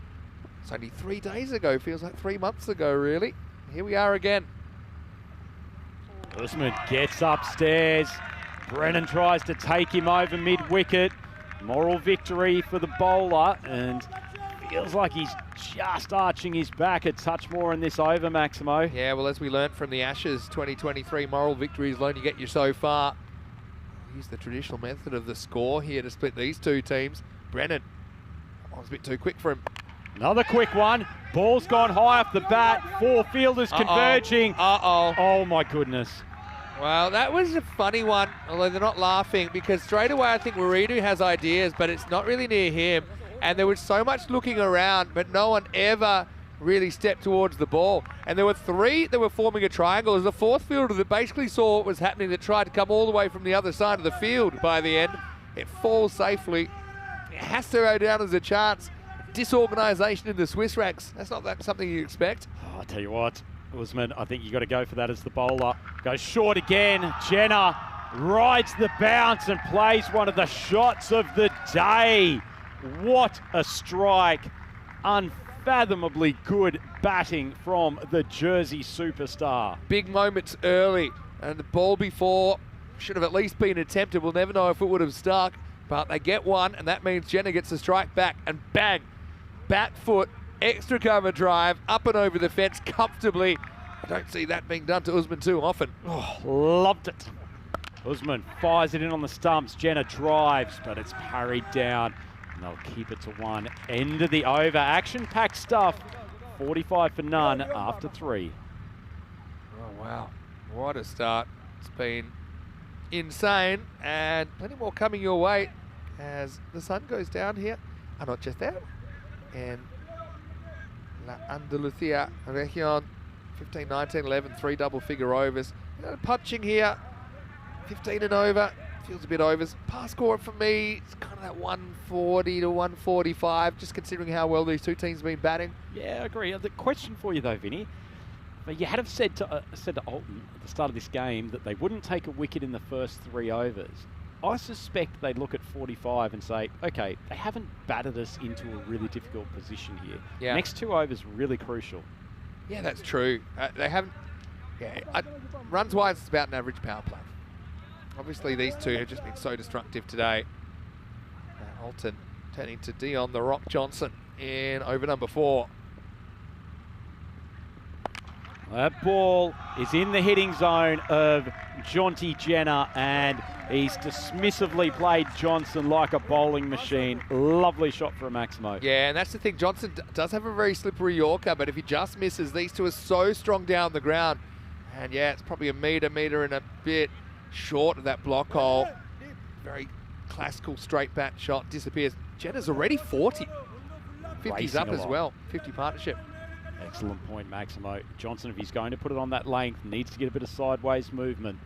It's only 3 days ago, feels like 3 months ago, really. Here we are again. Usman gets upstairs. Brennan tries to take him over mid-wicket. Moral victory for the bowler, and feels like he's just arching his back a touch more in this over, Maximo. Yeah, well, as we learnt from the Ashes 2023, moral victories will only get you so far. Use the traditional method of the score here to split these 2 teams. Brennan, that was a bit too quick for him. Another quick one. Ball's gone high off the bat. 4 fielders converging. Oh, my goodness. Well, that was a funny one, although they're not laughing, because straight away I think Waridu has ideas, but it's not really near him. And there was so much looking around, but no one ever really stepped towards the ball. And there were 3 that were forming a triangle. There's a 4th fielder that basically saw what was happening, that tried to come all the way from the other side of the field by the end. It falls safely. It has to go down as a chance. Disorganisation in the Swiss ranks. That's not something you expect. Oh, I tell you what, Usman, I think you got to go for that as the bowler. Goes short again. Jenner rides the bounce and plays one of the shots of the day. What a strike. Unfathomably good batting from the Jersey superstar. Big moments early, and the ball before should have at least been attempted. We'll never know if it would have stuck, but they get one, and that means Jenner gets a strike back, and bang, bat foot, extra cover drive, up and over the fence comfortably. I don't see that being done to Usman too often. Oh, loved it. Usman fires it in on the stumps. Jenner drives, but it's parried down. And they'll keep it to 1. End of the over. Action-packed stuff. 45 for none after 3. Oh, wow. What a start. It's been insane, and plenty more coming your way as the sun goes down here. Anoche there. And La Andalucía Región, 15, 19, 11, 3 double-figure overs. Punching here, 15 and over. Feels a bit overs. Pass score for me, it's kind of that 140 to 145, just considering how well these 2 teams have been batting. Yeah, I agree. The question for you though, Vinny, but you had have said to Alton at the start of this game that they wouldn't take a wicket in the first 3 overs. I suspect they'd look at 45 and say, okay, they haven't batted us into a really difficult position here. Yeah. Next 2 overs really crucial. Yeah, that's true. They haven't. Yeah, runs-wise, it's about an average power play. Obviously, these 2 have just been so destructive today. Alton turning to Dion the Rock Johnson in over number 4. That ball is in the hitting zone of Jonty Jenner, and he's dismissively played Johnson like a bowling machine. Lovely shot for a Maximo. Yeah, and that's the thing. Johnson does have a very slippery Yorker, but if he just misses, these 2 are so strong down the ground. And yeah, it's probably a metre and a bit short of that block hole. Very classical straight bat shot, disappears. Jenner's already 40. 50's up as well, 50 partnership. Excellent point, Maximo. Johnson, if he's going to put it on that length, needs to get a bit of sideways movement.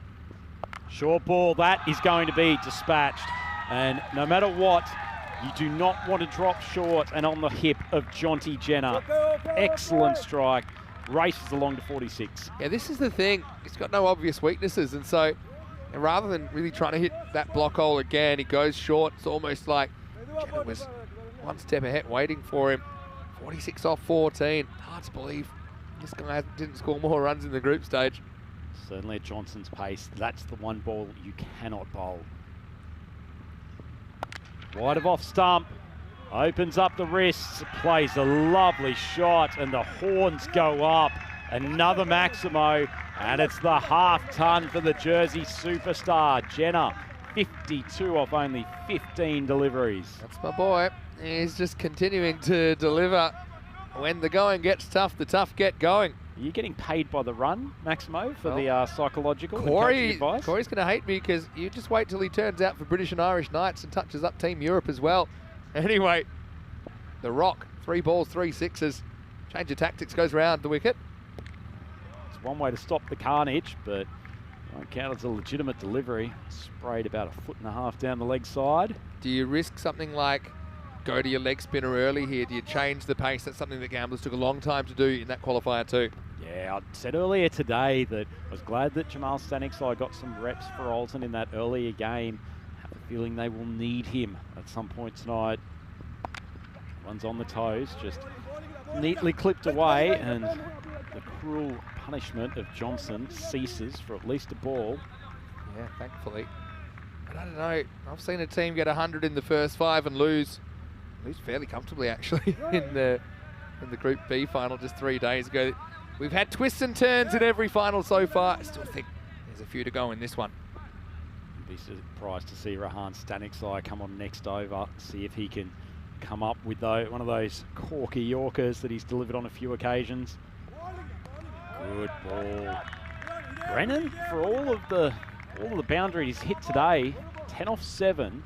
Short ball, that is going to be dispatched. And no matter what, you do not want to drop short and on the hip of Jonty Jenner. Excellent strike. Races along to 46. Yeah, this is the thing. He's got no obvious weaknesses, and so rather than really trying to hit that block hole again, he goes short. It's almost like Jenner was 1 step ahead waiting for him. 46 off 14. Hard to believe this guy didn't score more runs in the group stage. Certainly at Johnson's pace, that's the one ball you cannot bowl. Wide of off stump, opens up the wrists, plays a lovely shot, and the horns go up. Another Maximo, and it's the half-ton for the Jersey superstar. Jenner, 52 off only 15 deliveries. That's my boy. He's just continuing to deliver. When the going gets tough, the tough get going. Are you getting paid by the run, Maximo, for the psychological and Corey, coaching advice? Corey's going to hate me because you just wait till he turns out for British and Irish Knights and touches up Team Europe as well. Anyway, the Rock, 3 balls, 3 sixes. Change of tactics, goes round the wicket. It's one way to stop the carnage, but won't count as a legitimate delivery. Sprayed about 1.5 feet down the leg side. Do you risk something like go to your leg spinner early here? Do you change the pace? That's something that gamblers took a long time to do in that qualifier too. Yeah, I said earlier today that I was glad that Jamal Staniksai got some reps for Alton in that earlier game. I have a feeling they will need him at some point tonight. Runs on the toes, just neatly clipped away, and the cruel punishment of Johnson ceases for at least a ball. Yeah, thankfully. But I don't know, I've seen a team get 100 in the first 5 and lose fairly comfortably actually in the Group B final just 3 days ago. We've had twists and turns in every final so far. I still think there's a few to go in this one. Be surprised to see Rahan Staniksai come on next over, see if he can come up with one of those corky Yorkers that he's delivered on a few occasions. Good ball. Brennan, for all of the boundary he's hit today, 10 off 7.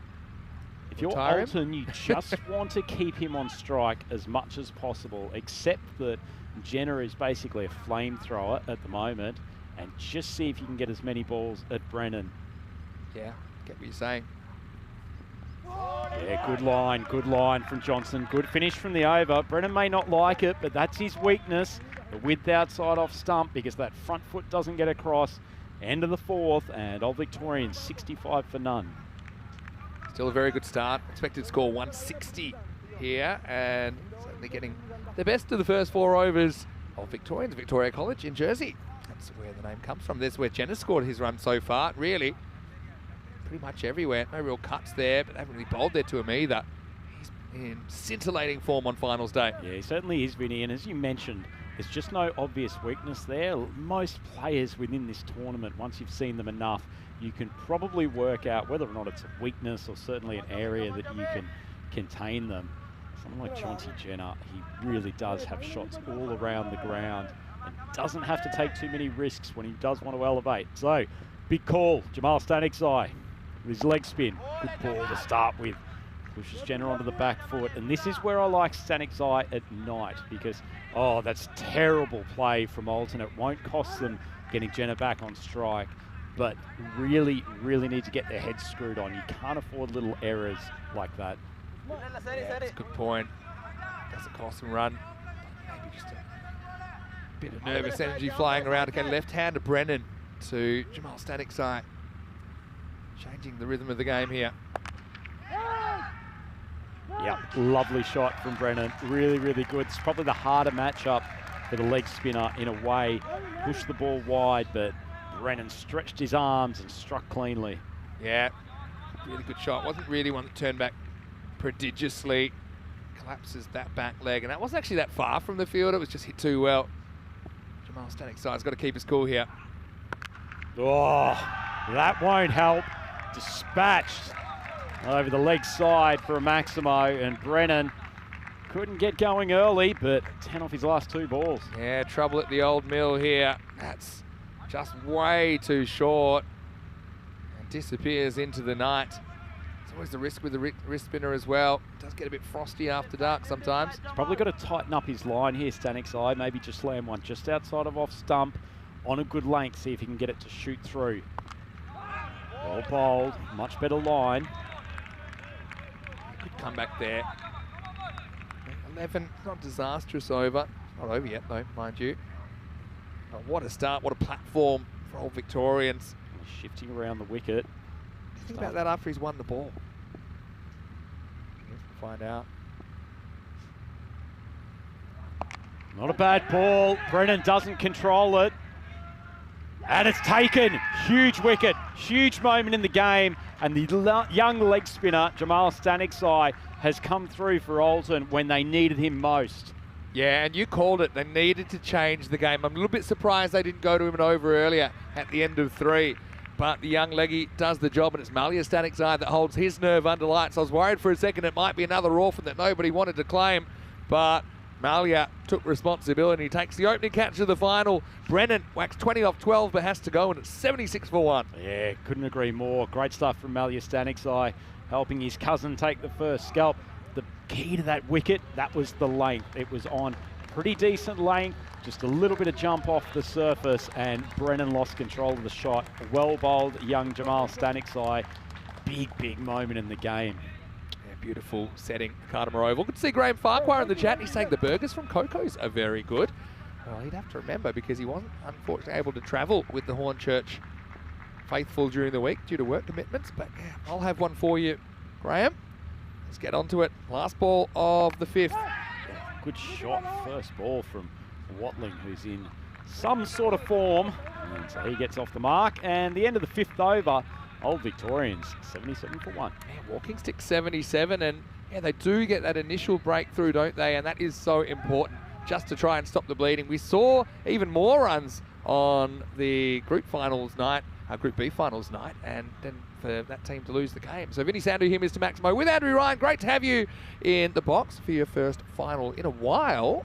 If you're Retire him? Alton, you just want to keep him on strike as much as possible, except that Jenner is basically a flamethrower at the moment, and just see if you can get as many balls at Brennan. Yeah, get what you're saying. Yeah, good line from Johnson. Good finish from the over. Brennan may not like it, but that's his weakness. The width outside off stump, because that front foot doesn't get across. End of the fourth, and Old Victorians 65 for none. Still a very good start. Expected score 160 here, and certainly getting the best of the first 4 overs of Victorians, Victoria College in Jersey. That's where the name comes from. That's where Jenner scored his run so far, really. Pretty much everywhere. No real cuts there, but they haven't really bowled there to him either. He's in scintillating form on finals day. Yeah, he certainly is, Vinny, and as you mentioned, there's just no obvious weakness there. Most players within this tournament, once you've seen them enough, you can probably work out whether or not it's a weakness or certainly an area that you can contain them. Someone like Chauncey Jenner, he really does have shots all around the ground and doesn't have to take too many risks when he does want to elevate. So, big call, Jamal Stanik's with his leg spin. Good ball to start with. Pushes Jenner onto the back foot. And this is where I like Stanik's at night, because, oh, that's terrible play from Alton. It won't cost them getting Jenner back on strike, but really, really need to get their heads screwed on. You can't afford little errors like that. Yeah, that's a good point. Doesn't cost him run. Maybe just a bit of nervous energy flying around. Okay, left hand to Brennan to Jamal Stanik's eye. Changing the rhythm of the game here. Yep, lovely shot from Brennan. Really, really good. It's probably the harder matchup for the leg spinner in a way. Pushed the ball wide, but Brennan stretched his arms and struck cleanly. Yeah, really good shot. Wasn't really one that turned back prodigiously. Collapses that back leg, and that wasn't actually that far from the field. It was just hit too well. Jamal Stanik's side's got to keep his cool here. Oh, that won't help. Dispatched over the leg side for a Maximo, and Brennan couldn't get going early, but 10 off his last 2 balls. Yeah, trouble at the old mill here. That's just way too short. And disappears into the night. It's always the risk with the wrist spinner as well. It does get a bit frosty after dark sometimes. He's probably got to tighten up his line here, Stanik's maybe just slam one just outside of off stump on a good length, see if he can get it to shoot through. Well bowled, much better line. Good comeback there. 11, not disastrous over. Not over yet though, mind you. But what a start, what a platform for Old Victorians. Shifting around the wicket. Think about that after he's won the ball. Let's find out. Not a bad ball. Brennan doesn't control it. And it's taken. Huge wicket. Huge moment in the game. And the young leg spinner, Jamal Stanik's has come through for Alton when they needed him most. Yeah, and you called it. They needed to change the game. I'm a little bit surprised they didn't go to him an over earlier at the end of 3. But the young leggy does the job, and it's Malia Stanik's that holds his nerve under lights. I was worried for a second it might be another orphan that nobody wanted to claim, but Malia took responsibility. He takes the opening catch of the final. Brennan whacks 20 off 12, but has to go, and it's 76 for 1. Yeah, couldn't agree more. Great stuff from Malia Stanik's helping his cousin take the first scalp. The key to that wicket, that was the length. It was on pretty decent length, just a little bit of jump off the surface, and Brennan lost control of the shot. Well bowled, young Jamal Stanik's big moment in the game. Yeah, beautiful setting, Cartermore Oval. Good to see Graham Farquhar in the chat. He's saying the burgers from Coco's are very good. Well, he'd have to remember, because he wasn't unfortunately able to travel with the Hornchurch faithful during the week due to work commitments, but yeah, I'll have one for you, Graham. Let's get onto it. Last ball of the 5th. Good shot, first ball from Watling, who's in some sort of form. And so he gets off the mark. And the end of the 5th over, Old Victorians, 77 for 1. Yeah, walking stick 77, and yeah, they do get that initial breakthrough, don't they? And that is so important, just to try and stop the bleeding. We saw even more runs on the Group Finals night, Group B Finals night, and then for that team to lose the game. So Vinny Sandu here, Mr. Maximo, with Andrew Ryan. Great to have you in the box for your first final in a while.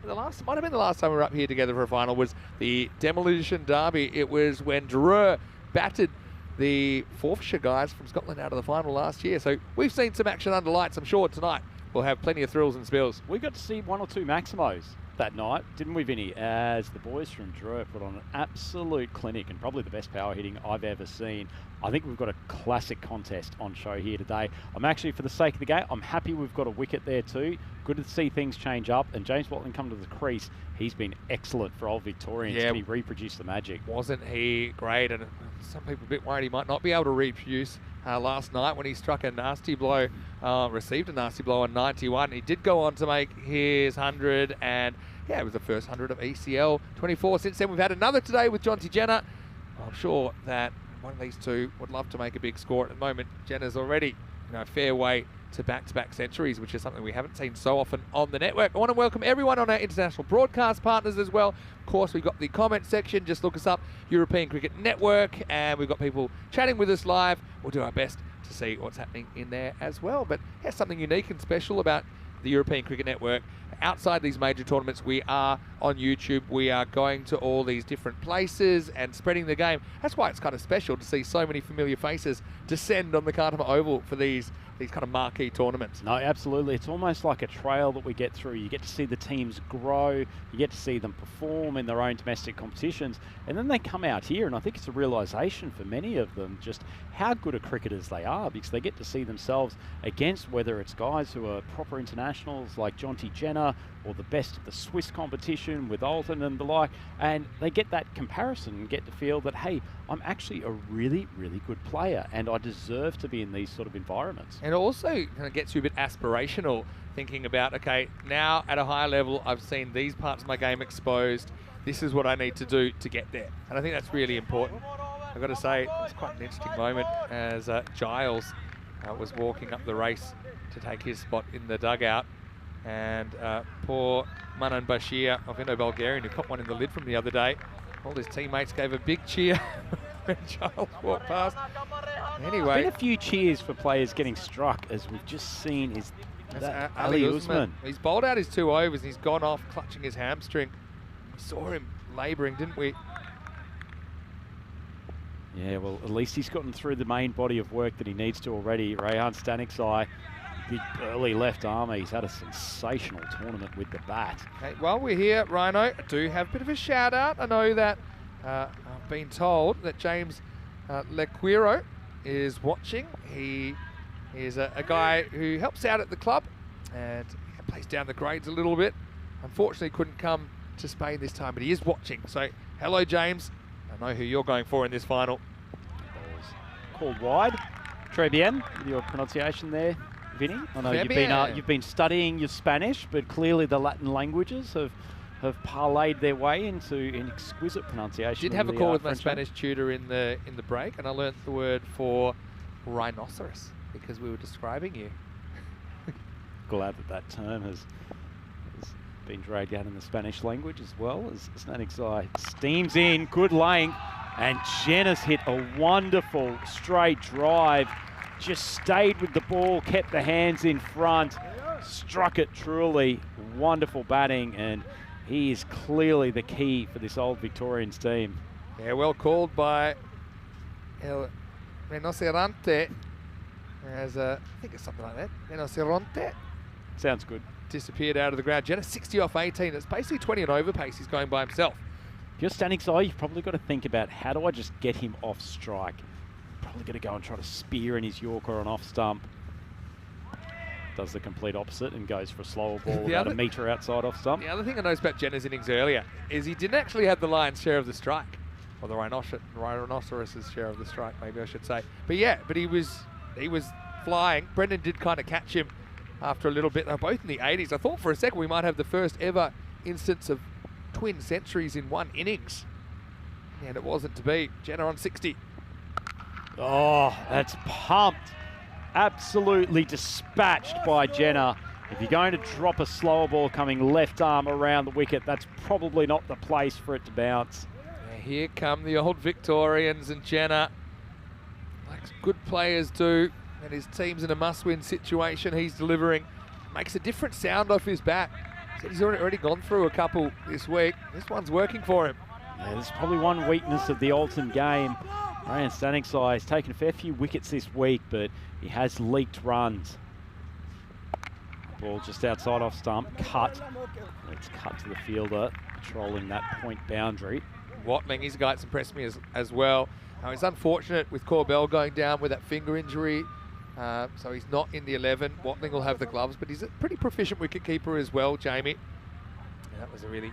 Might have been the last time we were up here together for a final was the Demolition Derby. It was when Drew batted the Forfarshire guys from Scotland out of the final last year. So we've seen some action under lights. I'm sure tonight we'll have plenty of thrills and spills. We got to see 1 or 2 Maximos that night, didn't we, Vinny? As the boys from Drua put on an absolute clinic and probably the best power hitting I've ever seen. I think we've got a classic contest on show here today. I'm actually, for the sake of the game, I'm happy we've got a wicket there too. Good to see things change up. And James Watling come to the crease. He's been excellent for Old Victorians. Yeah. Can he reproduce the magic? Wasn't he great? And some people a bit worried he might not be able to reproduce last night when he struck a nasty blow, received a nasty blow on 91. He did go on to make his 100, and yeah, it was the first 100 of ECL 24. Since then, we've had another today with Jonty Jenner. I'm sure that one of these two would love to make a big score. At the moment, Jenner's already a fair way to back-to-back centuries, which is something we haven't seen so often on the network. I want to welcome everyone on our international broadcast partners as well. Of course, we've got the comment section. Just look us up, European Cricket Network, and we've got people chatting with us live. We'll do our best to see what's happening in there as well. But there's something unique and special about the European Cricket Network. Outside these major tournaments, we are on YouTube. We are going to all these different places and spreading the game. That's why it's kind of special to see so many familiar faces descend on the Khartoum Oval for these kind of marquee tournaments. No, absolutely. It's almost like a trail that we get through. You get to see the teams grow. You get to see them perform in their own domestic competitions. And then they come out here, and I think it's a realisation for many of them just how good of cricketers they are, because they get to see themselves against whether it's guys who are proper internationals like Jonty Jenner or the best of the Swiss competition with Alton and the like, and they get that comparison and get to feel that, hey, I'm actually a really, really good player and I deserve to be in these sort of environments. And it also kind of gets you a bit aspirational, thinking about, okay, now at a higher level, I've seen these parts of my game exposed. This is what I need to do to get there. And I think that's really important. I've got to say, it's quite an interesting moment as Giles was walking up the race to take his spot in the dugout. And poor Manan Bashir of Indo-Bulgarian, who caught one in the lid from the other day, all his teammates gave a big cheer when Giles walked past. Anyway, Been a few cheers for players getting struck, as we've just seen is that Ali Ali Usman. Usman. He's bowled out his 2 overs and he's gone off clutching his hamstring. We saw him labouring, didn't we? Yeah, well, at least he's gotten through the main body of work that he needs to already. Rayhan Staniksai, big early left armour. He's had a sensational tournament with the bat. Okay, while we're here, Rhino, I do have a bit of a shout out. I know that I've been told that James Lequiro is watching. He is a guy who helps out at the club and plays down the grades a little bit. Unfortunately, couldn't come to Spain this time, but he is watching. So, hello, James. I know who you're going for in this final. Balls called wide. Très bien, with your pronunciation there, Vinny. I know you've been studying your Spanish, but clearly the Latin languages have parlayed their way into an exquisite pronunciation. Did have a call with my French Spanish tutor in the break, and I learnt the word for rhinoceros because we were describing you. Glad that term has been dragged out in the Spanish language as well. As Staniksai steams in, good length, and Jenner's hit a wonderful straight drive. Just stayed with the ball, kept the hands in front, struck it truly. Wonderful batting, and he is clearly the key for this Old Victorians team. Yeah, well called by El Rinoceronte. As I think it's something like that. Rinoceronte. Sounds good. Disappeared out of the ground. Jenner 60 off 18. It's basically 20 and over pace. He's going by himself. If you're Staniksai, you've probably got to think about how do I just get him off strike. Probably going to go and try to spear in his Yorker on off stump. Does the complete opposite and goes for a slower ball about a metre outside off stump. The other thing I noticed about Jenner's innings earlier is he didn't actually have the lion's share of the strike. Or the rhinoceros's share of the strike, maybe I should say. But yeah, but he was flying. Brendan did kind of catch him after a little bit. They're both in the 80s. I thought for a second we might have the first ever instance of twin centuries in one innings. And it wasn't to be. Jenner on 60. Oh, that's pumped. Absolutely dispatched by Jenner. If you're going to drop a slower ball coming left arm around the wicket, that's probably not the place for it to bounce. Yeah, here come the Old Victorians, and Jenner, like good players do, and his team's in a must-win situation. He's delivering. Makes a different sound off his bat. Said he's already gone through a couple this week. This one's working for him. Yeah, there's probably one weakness of the Alton game. Ryan Stanningsai has taken a fair few wickets this week, but he has leaked runs. Ball just outside off stump, cut. Let's cut to the fielder, patrolling that point boundary. Watling, he's a guy that's impressed me as well. It's unfortunate with Corbell going down with that finger injury, so he's not in the 11. Watling will have the gloves, but he's a pretty proficient wicketkeeper as well, Jamie. And that was a really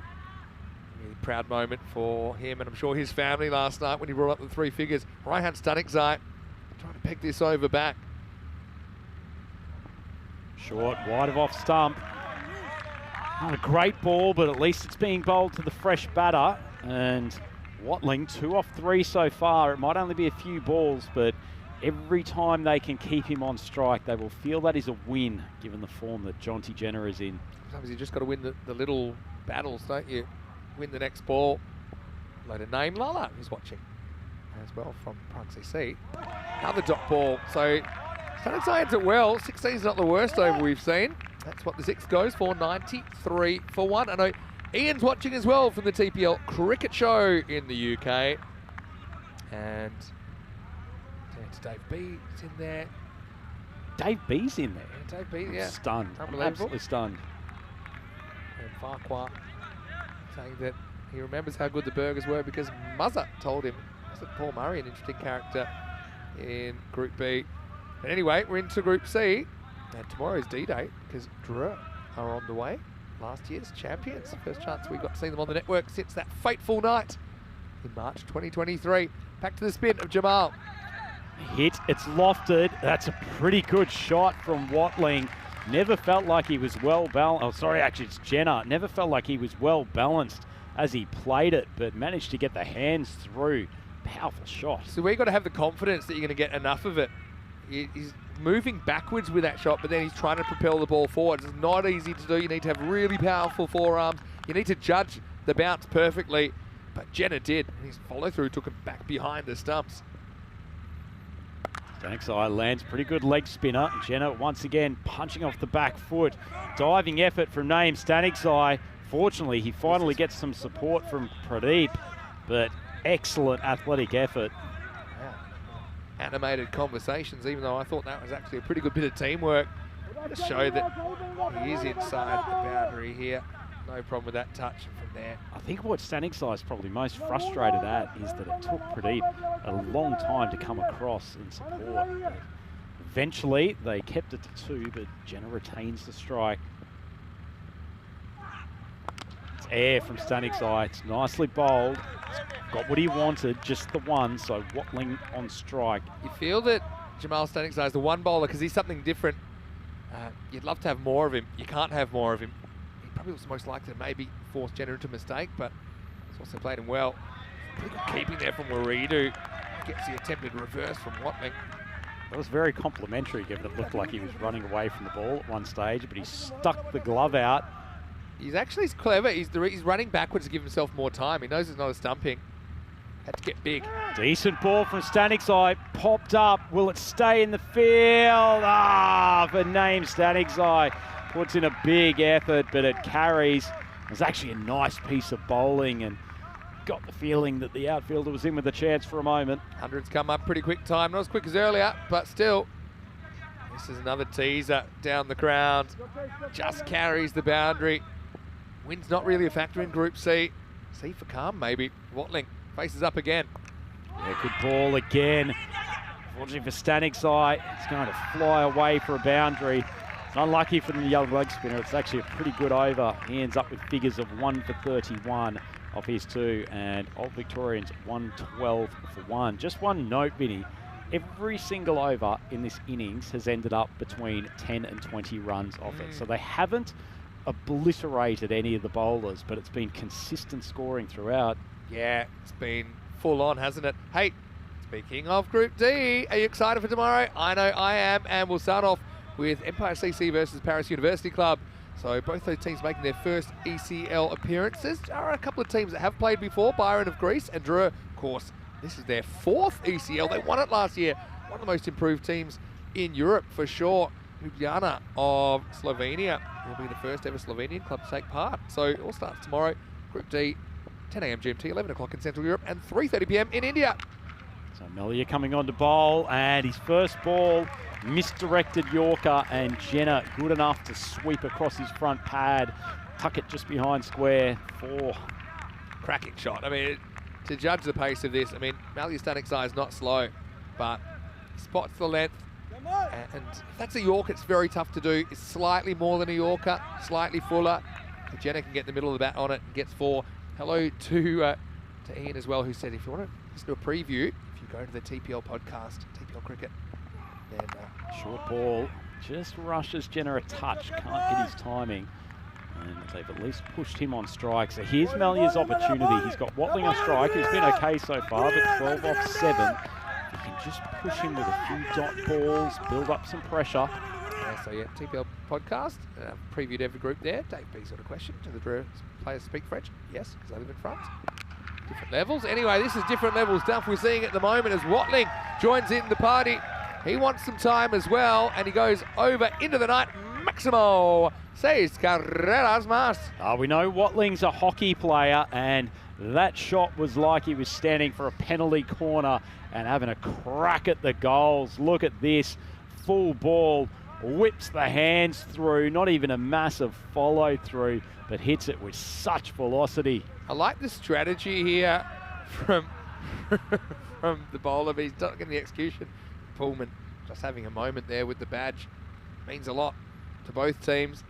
proud moment for him, and I'm sure his family last night when he brought up the 3 figures. Right-hand Stanningsai trying to peg this over back. Short, wide of off stump. Not a great ball, but at least it's being bowled to the fresh batter. And Watling, 2 off 3 so far. It might only be a few balls, but every time they can keep him on strike, they will feel that is a win, given the form that Jonty Jenner is in. Sometimes you just got to win the little battles, don't you? Win the next ball. Load of name Lala, who's watching as well from Prunksy C. Another dot ball. So Stanningsai hits it well. 16 is not the worst over we've seen. That's what the 6 goes for, 93 for 1. I know Ian's watching as well from the TPL Cricket Show in the UK. And Dave B's in there. Dave B's in there? Yeah, Dave B, yeah. Stunned. Unbelievable. Absolutely stunned. And Farquhar saying that he remembers how good the burgers were because Muzza told him. Wasn't Paul Murray an interesting character in Group B? But anyway, we're into Group C. And tomorrow's D-Day because Drew are on the way. Last year's champions. First chance we got to see them on the network since that fateful night in March 2023. Back to the spin of Jamal. Hit, it's lofted. That's a pretty good shot from Watling. Never felt like he was well balanced. Oh, sorry, actually it's Jenner. Never felt like he was well balanced as he played it, but managed to get the hands through. Powerful shot. So we've got to have the confidence that you're going to get enough of it. He's moving backwards with that shot, but then he's trying to propel the ball forward. It's not easy to do. You need to have really powerful forearms. You need to judge the bounce perfectly, but Jenner did. His follow-through took him back behind the stumps. Stanningsai lands pretty good leg spinner. Jenner once again punching off the back foot. Diving effort from Naeem Stanningsai. Fortunately, he finally gets some support from Pradeep, but excellent athletic effort. Animated conversations, even though I thought that was actually a pretty good bit of teamwork to show that he is inside the boundary here. No problem with that touch from there. I think what Stanningsai is probably most frustrated at is that it took Pradeep a long time to come across in support. Eventually, they kept it to 2, but Jenner retains the strike. It's air from Stanningsai. It's nicely bowled. It's got what he wanted, just the one, so Watling on strike. You feel that Jamal Stanningsai is the one bowler because he's something different. You'd love to have more of him. You can't have more of him. He probably was most likely to maybe force Jenner into a mistake, but he's also played him well. Pretty good keeping there from Waridu. Gets the attempted reverse from Watling. That was very complimentary, given it looked like he was running away from the ball at one stage, but he stuck the glove out. He's actually clever. He's running backwards to give himself more time. He knows it's not a stumping. Had to get big. Decent ball from Stanningsai. Popped up. Will it stay in the field? For Naeem Stanningsai. Puts in a big effort, but it carries. It was actually a nice piece of bowling and got the feeling that the outfielder was in with a chance for a moment. 100's come up pretty quick time. Not as quick as earlier, but still. This is another teaser down the ground. Just carries the boundary. Wind's not really a factor in Group C. C for calm, maybe. Watling faces up again. Yeah, good ball again. Unfortunately for Stanningsai, it's going to fly away for a boundary. It's unlucky for the young leg spinner. It's actually a pretty good over. He ends up with figures of 1 for 31 off his 2, and Old Victorians 112 for 1. Just one note, Vinny. Every single over in this innings has ended up between 10 and 20 runs off it. So they haven't obliterated any of the bowlers, but it's been consistent scoring throughout. Yeah, it's been full on, hasn't it? Hey, speaking of Group D, are you excited for tomorrow? I know I am, and we'll start off with Empire CC versus Paris University Club. So both those teams making their first ECL appearances. There are a couple of teams that have played before, Byron of Greece and Drua, of course. This is their 4th ECL. They won it last year. One of the most improved teams in Europe for sure. Ljubljana of Slovenia will be the first ever Slovenian club to take part. So it all starts tomorrow. Group D, 10 a.m. GMT, 11 o'clock in Central Europe, and 3:30 p.m. in India. So Melia coming on to bowl, and his first ball, misdirected Yorker, and Jenner good enough to sweep across his front pad, tuck it just behind square, 4. Cracking shot. I mean, to judge the pace of this, I mean, Malia's Stanic's eye is not slow, but spots the length. And if that's a Yorker, it's very tough to do. It's slightly more than a Yorker, slightly fuller. Jenner can get in the middle of the bat on it and gets 4. Hello to Ian as well, who said if you want to listen to a preview, if you go to the TPL podcast, TPL Cricket, then Short ball just rushes Jenner a touch, can't get his timing. And they've at least pushed him on strike. So here's Malia's opportunity. He's got Watling on strike. He's been okay so far, but 12 off 7. He can just push him with a few dot balls, build up some pressure. So yeah, TPL podcast, previewed every group there. Dave B's got a question. Do the players speak French? Yes, because they live in France. Different levels. Anyway, this is different level stuff we're seeing at the moment as Watling joins in the party. He wants some time as well, and he goes over into the night. Maximo says carreras más. We know Watling's a hockey player, and that shot was like he was standing for a penalty corner and having a crack at the goals. Look at this. Full ball, whips the hands through, not even a massive follow through, but hits it with such velocity. I like the strategy here from the bowler, but he's not getting the execution. Pullman just having a moment there with the badge means a lot to both teams.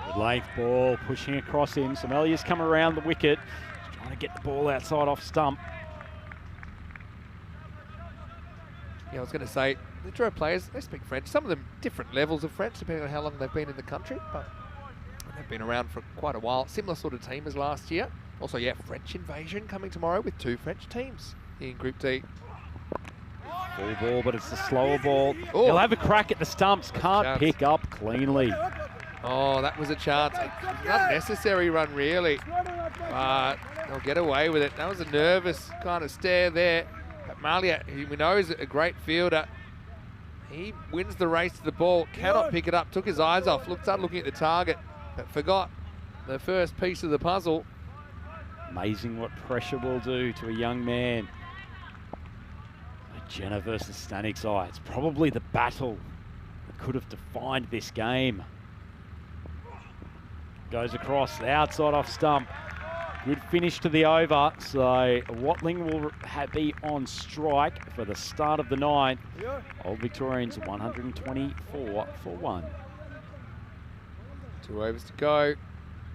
Good length ball, pushing across him. Somelia's come around the wicket, trying to get the ball outside off stump. Yeah, I was going to say, the Drone players, they speak French. Some of them different levels of French, depending on how long they've been in the country, but they've been around for quite a while. Similar sort of team as last year. Also, yeah, French invasion coming tomorrow with 2 French teams in Group D. Full ball, but it's a slower ball. Ooh. He'll have a crack at the stumps, can't Chance. pick up cleanly. Oh, that was a chance. Unnecessary run, really. But they'll get away with it. That was a nervous kind of stare there. But Malia, who we know is a great fielder, he wins the race to the ball, cannot pick it up, took his eyes off, started looking at the target, but forgot the first piece of the puzzle. Amazing what pressure will do to a young man. Jenner versus Stanic's eye. It's probably the battle that could have defined this game. Goes across the outside off stump. Good finish to the over. So Watling will be on strike for the start of the 9th. Old Victorians 124 for 1. 2 overs to go.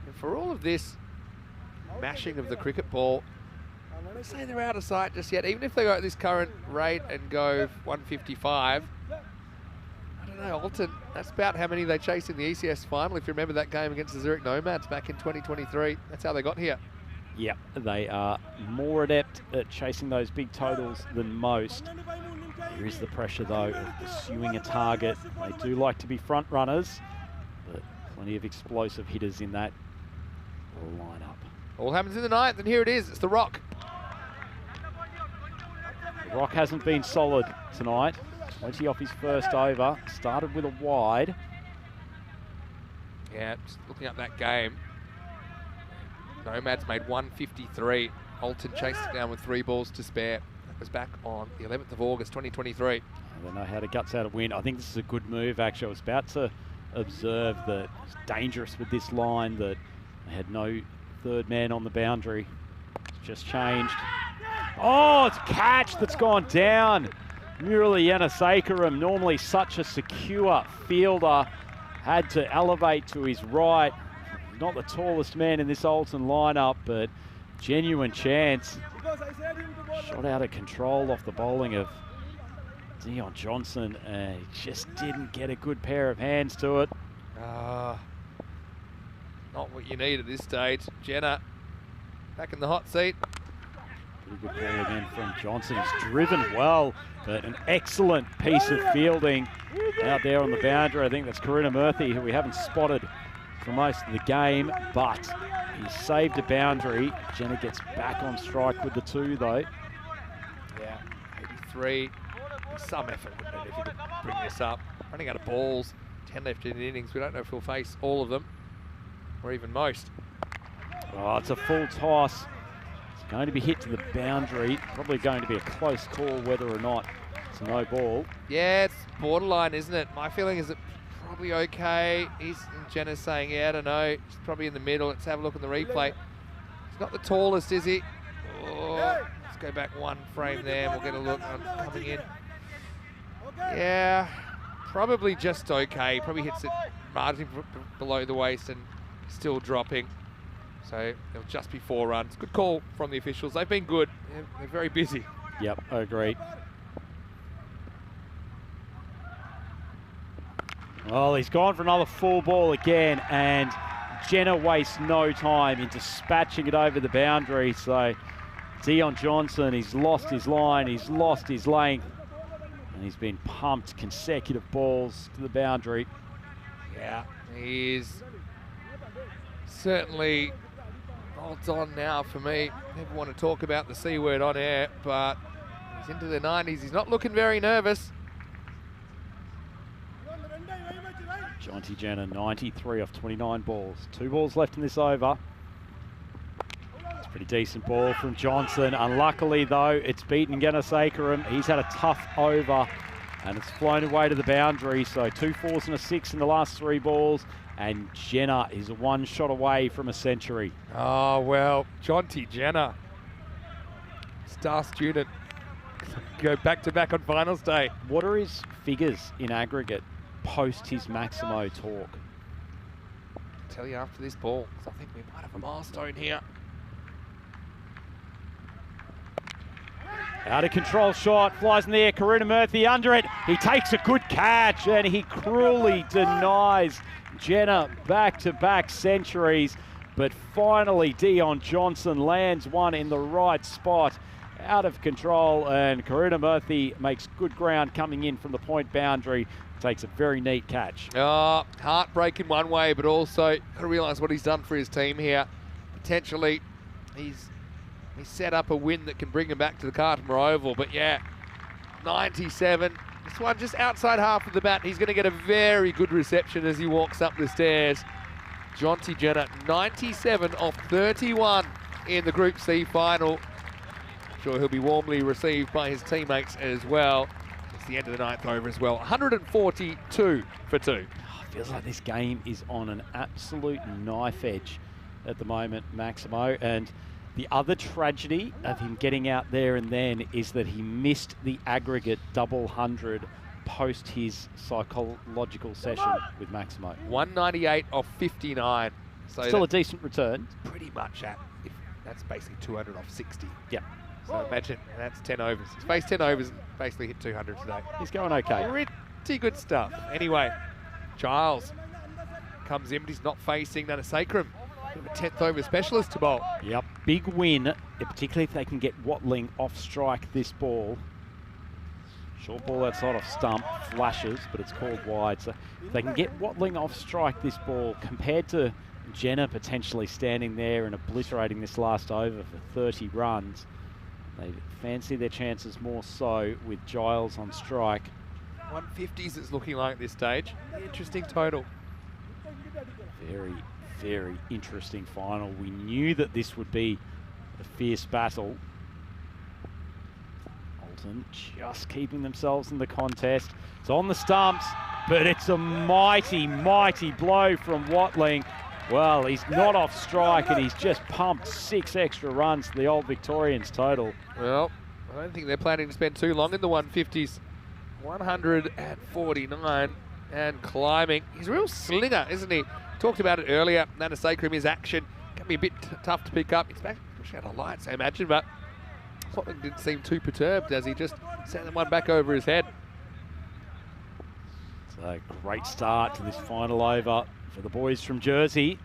And for all of this mashing of the cricket ball, I don't say they're out of sight just yet. Even if they go at this current rate and go 155, I don't know, Alton, that's about how many they chased in the ECS final. If you remember that game against the Zurich Nomads back in 2023, that's how they got here. Yep, they are more adept at chasing those big totals than most. There is the pressure, though, of pursuing a target. They do like to be front runners, but plenty of explosive hitters in that lineup. All happens in the 9th, and here it is. It's the Rock. The Rock hasn't been solid tonight. 20 off his first over. Started with a wide. Yeah, just looking up that game. Nomads made 153. Alton chased it down with 3 balls to spare. That was back on the 11th of August, 2023. They know how to guts out a win. I think this is a good move, actually. I was about to observe that it's dangerous with this line, that they had no third man on the boundary. It's just changed. Oh, it's a catch that's gone down. Murali Yanasekaram, normally such a secure fielder, had to elevate to his right. Not the tallest man in this Alton lineup, but genuine chance. Shot out of control off the bowling of Dion Johnson. He just didn't get a good pair of hands to it. Not what you need at this stage. Jenner back in the hot seat. Pretty good ball again from Johnson. He's driven well, but an excellent piece of fielding out there on the boundary. I think that's Karuna Murthy, who we haven't spotted for most of the game, but he saved a boundary. Jenner gets back on strike with the 2, though. Yeah, 83. Some effort, wouldn't it, if you could bring this up. Running out of balls, 10 left in the innings. We don't know if he'll face all of them, or even most. Oh, it's a full toss. It's going to be hit to the boundary. Probably going to be a close call whether or not it's a no ball. Yeah, it's borderline, isn't it? My feeling is it probably okay. Jenna's saying, yeah, I don't know. It's probably in the middle. Let's have a look at the replay. He's not the tallest, is he? Oh, let's go back one frame there. We'll get a look on coming in. Yeah, probably just okay. Probably hits it marginally below the waist and still dropping. So it'll just be 4 runs. Good call from the officials. They've been good. They're very busy. Yep, I agree. Well, he's gone for another full ball again, and Jenna wastes no time in dispatching it over the boundary. So Dion Johnson, he's lost his line, he's lost his length, and he's been pumped consecutive balls to the boundary. Yeah, he's certainly odds on now for me. Never want to talk about the C word on air, but he's into the 90s. He's not looking very nervous. Jonty Jenner, 93 off 29 balls. 2 balls left in this over. It's a pretty decent ball from Johnson. Unluckily, though, it's beaten Ganasekaram. He's had a tough over, and it's flown away to the boundary. So 2 4s and a 6 in the last 3 balls, and Jenner is 1 shot away from a century. Oh, well, Jonty Jenner, star student. Go back-to-back on finals day. What are his figures in aggregate post his Maximo talk? I'll tell you after this ball, because I think we might have a milestone here. Out of control shot, flies in the air, Karuna Murthy under it. He takes a good catch and he cruelly denies Jenner back-to-back centuries. But finally, Dion Johnson lands one in the right spot. Out of control, and Karuna Murthy makes good ground coming in from the point boundary. Takes a very neat catch. Heartbreaking one way, but also got to realise what he's done for his team here. Potentially, he's set up a win that can bring him back to the Cartmore Oval. But yeah, 97. This one just outside half of the bat. He's going to get a very good reception as he walks up the stairs. Jonty Jenner, 97 off 31 in the Group C final. Sure, he'll be warmly received by his teammates as well. It's the end of the 9th over as well. 142 for 2. Feels like this game is on an absolute knife edge at the moment, Maximo. And the other tragedy of him getting out there and then is that he missed the aggregate double 100 post his psychological session with Maximo. 198 off 59. So still a decent return. Pretty much that's basically 200 off 60. Yeah. So imagine that's 10 overs. He's faced 10 overs and basically hit 200 today. He's going okay. Pretty good stuff. Anyway, Giles comes in, but he's not facing Ganasekaram. A 10th over specialist to bowl. Yep, big win, particularly if they can get Watling off strike this ball. Short ball outside off stump, flashes, but it's called wide. So if they can get Watling off strike this ball, compared to Jenner potentially standing there and obliterating this last over for 30 runs, they fancy their chances more so with Giles on strike. 150s it's looking like at this stage. Interesting total. Very, very interesting final. We knew that this would be a fierce battle. Alton just keeping themselves in the contest. It's on the stumps, but it's a mighty, mighty blow from Watling. Well, he's not off strike and he's just pumped 6 extra runs to the Old Victorians total. Well, I don't think they're planning to spend too long in the 150s. 149 and climbing. He's a real slinger, isn't he? Talked about it earlier. Ganasekaram, his action can be a bit tough to pick up. It's back pushing out of lights, I imagine, but Watling didn't seem too perturbed as he just sent them one back over his head. It's a great start to this final over for the boys from Jersey.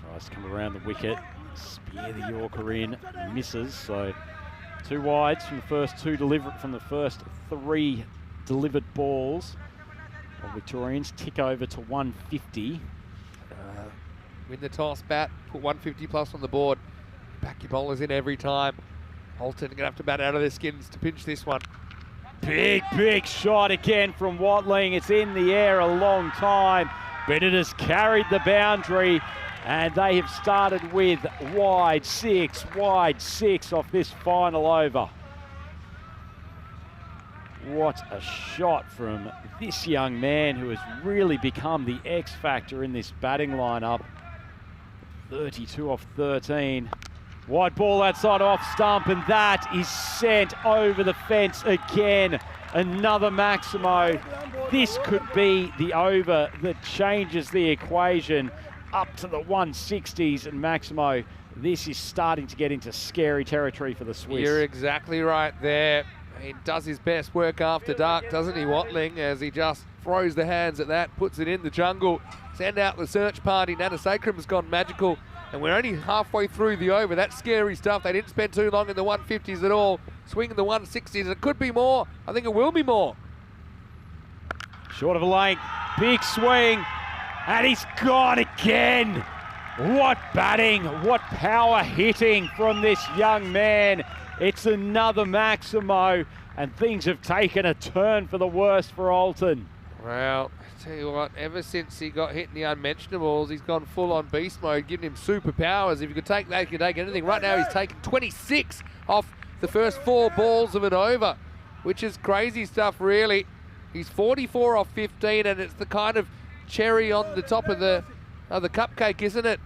Tries to come around the wicket, spear the Yorker in, misses. So 2 wides from the first 3 delivered balls. The Victorians tick over to 150. Win the toss, bat, put 150 plus on the board. Back your bowlers in every time. Alton going to have to bat out of their skins to pinch this one. Big, big shot again from Watling. It's in the air a long time, but it has carried the boundary. And they have started with wide six off this final over. What a shot from this young man who has really become the X factor in this batting lineup. 32 off 13. Wide ball outside off stump, and that is sent over the fence again. Another Maximo. This could be the over that changes the equation up to the 160s, and Maximo, this is starting to get into scary territory for the Swiss. You're exactly right there. He does his best work after dark, doesn't he, Watling, as he just throws the hands at that, puts it in the jungle. Send out the search party. Nana Sacram's gone magical, and we're only halfway through the over. That's scary stuff. They didn't spend too long in the 150s at all. Swinging the 160s. It could be more. I think it will be more. Short of a length. Big swing. And he's gone again. What batting. What power hitting from this young man. It's another Maximo. And things have taken a turn for the worse for Alton. Well, I tell you what, ever since he got hit in the unmentionables, he's gone full on beast mode, giving him superpowers. If you could take that, you could take anything. Right now, he's taken 26 off the first 4 balls of an over, which is crazy stuff, really. He's 44 off 15, and it's the kind of cherry on the top of the cupcake, isn't it,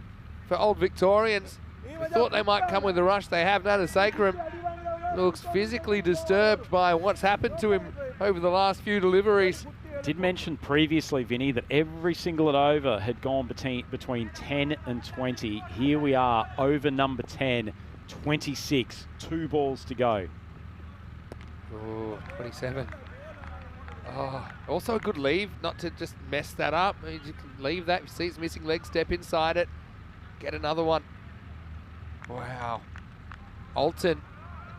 for Old Victorians? We thought they might come with a rush. They have. Nana Sacram looks physically disturbed by what's happened to him over the last few deliveries. Did mention previously, Vinny, that every single over had gone between 10 and 20. Here we are, over number 10, 26, 2 balls to go. Oh, 27. Oh, also a good leave, not to just mess that up. You can leave that, if you see it's missing leg, step inside it, get another one. Wow. Alton,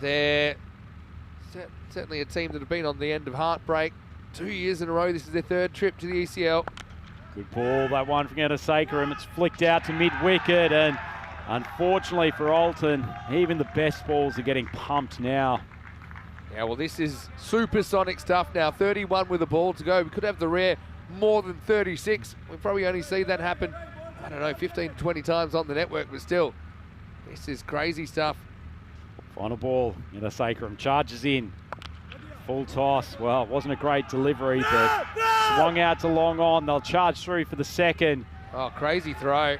they're certainly a team that have been on the end of heartbreak. 2 years in a row, this is their 3rd trip to the ECL. Good ball, that one from Nana Sacram. It's flicked out to mid-wicket, and unfortunately for Alton, even the best balls are getting pumped now. Yeah, well, this is supersonic stuff now. 31 with a ball to go. We could have the rare more than 36. We'll probably only see that happen, I don't know, 15 to 20 times on the network, but still, this is crazy stuff. Final ball, Nana Sacram charges in. Full toss. Well, it wasn't a great delivery, but swung out to long on. They'll charge through for the second. Oh, crazy throw.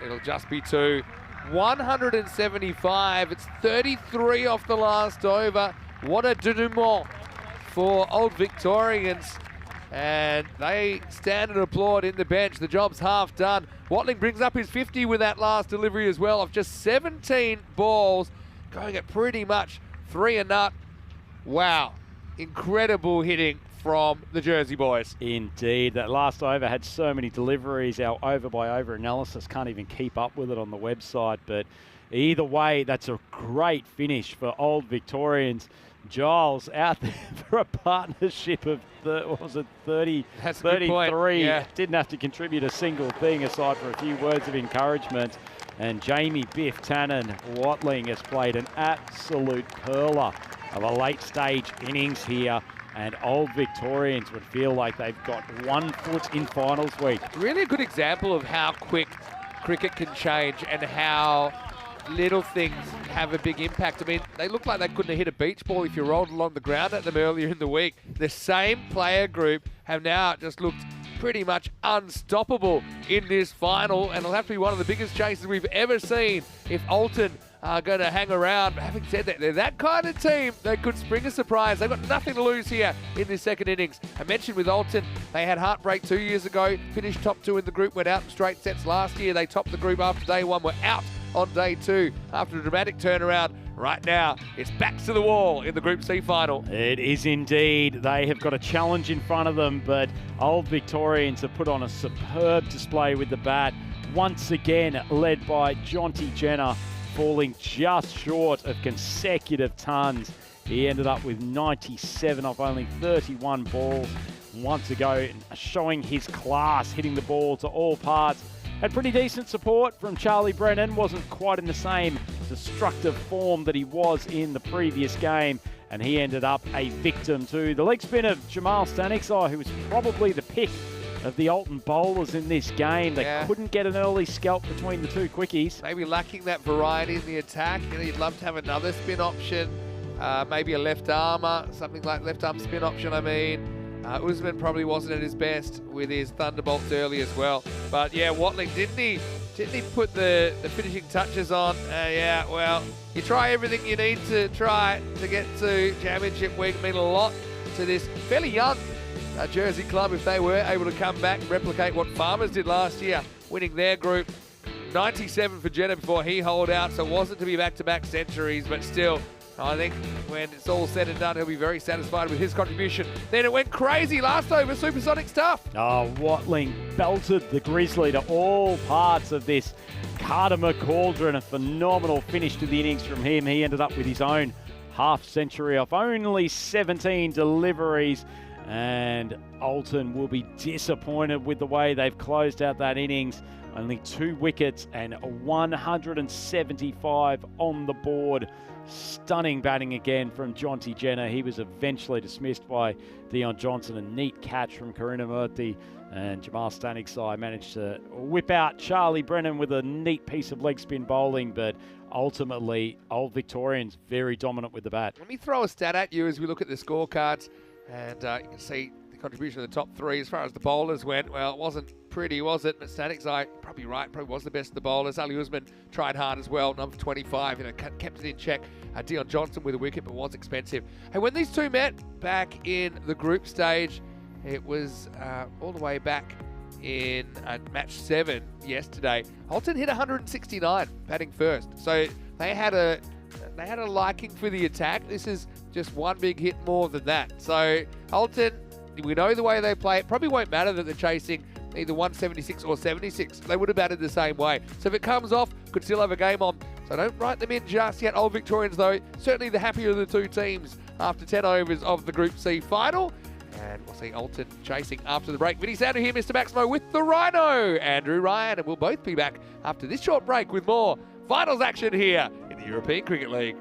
It'll just be 2. 175. It's 33 off the last over. What a denouement for Old Victorians. And they stand and applaud in the bench. The job's half done. Watling brings up his 50 with that last delivery as well, of just 17 balls, going at pretty much 3 and nut. Wow, incredible hitting from the Jersey boys. Indeed, that last over had so many deliveries. Our over-by-over analysis can't even keep up with it on the website. But either way, that's a great finish for Old Victorians. Giles out there for a partnership of, 33? Yeah. Didn't have to contribute a single thing aside from a few words of encouragement. And Jamie Biff Tannen Watling has played an absolute curler of a late stage innings here, and Old Victorians would feel like they've got 1 foot in finals week. Really a good example of how quick cricket can change and how little things have a big impact. I mean, they look like they couldn't have hit a beach ball if you rolled along the ground at them earlier in the week. The same player group have now just looked pretty much unstoppable in this final, and it'll have to be one of the biggest chases we've ever seen if Alton are going to hang around. But having said that, they're that kind of team that could spring a surprise. They've got nothing to lose here in this second innings. I mentioned with Alton, they had heartbreak 2 years ago, finished top 2 in the group, went out in straight sets last year. They topped the group after day 1, were out on day 2 after a dramatic turnaround. Right now, it's back to the wall in the Group C final. It is indeed. They have got a challenge in front of them, but Old Victorians have put on a superb display with the bat. Once again, led by Jonty Jenner, falling just short of consecutive tons. He ended up with 97 off only 31 balls. Once ago, showing his class, hitting the ball to all parts. Had pretty decent support from Charlie Brennan. Wasn't quite in the same destructive form that he was in the previous game. And he ended up a victim to the leg spin of Jamal Stanixai, who was probably the pick of the Alton bowlers in this game. They couldn't get an early scalp between the two quickies. Maybe lacking that variety in the attack. You know, you'd love to have another spin option, maybe a left armer, something like left arm spin option, I mean. Usman probably wasn't at his best with his thunderbolts early as well. But yeah, Watling, didn't he put the finishing touches on? Yeah, well, you try everything you need to try to get to Championship Week. Mean a lot to this fairly young Jersey club if they were able to come back and replicate what Farmers did last year, winning their group. 97 for Jenner before he holed out, so it wasn't to be back-to-back centuries, but still, I think when it's all said and done, he'll be very satisfied with his contribution. Then it went crazy last over, Supersonic stuff. Oh, Watling belted the Grizzly to all parts of this Cardamom Cauldron. A phenomenal finish to the innings from him. He ended up with his own half century off only 17 deliveries. And Alton will be disappointed with the way they've closed out that innings. Only 2 wickets and 175 on the board. Stunning batting again from Jonty Jenner. He was eventually dismissed by Dion Johnson. A neat catch from Karunamurthy, and Jamal Staniksai managed to whip out Charlie Brennan with a neat piece of leg spin bowling, but ultimately Old Victorians very dominant with the bat. Let me throw a stat at you as we look at the scorecards, and you can see the contribution of the top 3 as far as the bowlers went. Well, it wasn't pretty, was it? But Staniksai, probably right, probably was the best of the bowlers. Ali Usman tried hard as well, number 25, you know, kept it in check. Dion Johnson with a wicket, but was expensive. Hey, when these two met back in the group stage, it was all the way back in match 7 yesterday. Alton hit 169 batting first, so they had a liking for the attack. This is just one big hit more than that. So Alton, we know the way they play. It probably won't matter that they're chasing either 176 or 76. They would have batted the same way. So if it comes off, could still have a game on. So don't write them in just yet. Old Victorians, though, certainly the happier of the two teams after 10 overs of the Group C final. And we'll see Alton chasing after the break. Vinny Sander here, Mr. Maximo with the Rhino, Andrew Ryan, and we'll both be back after this short break with more finals action here in the European Cricket League.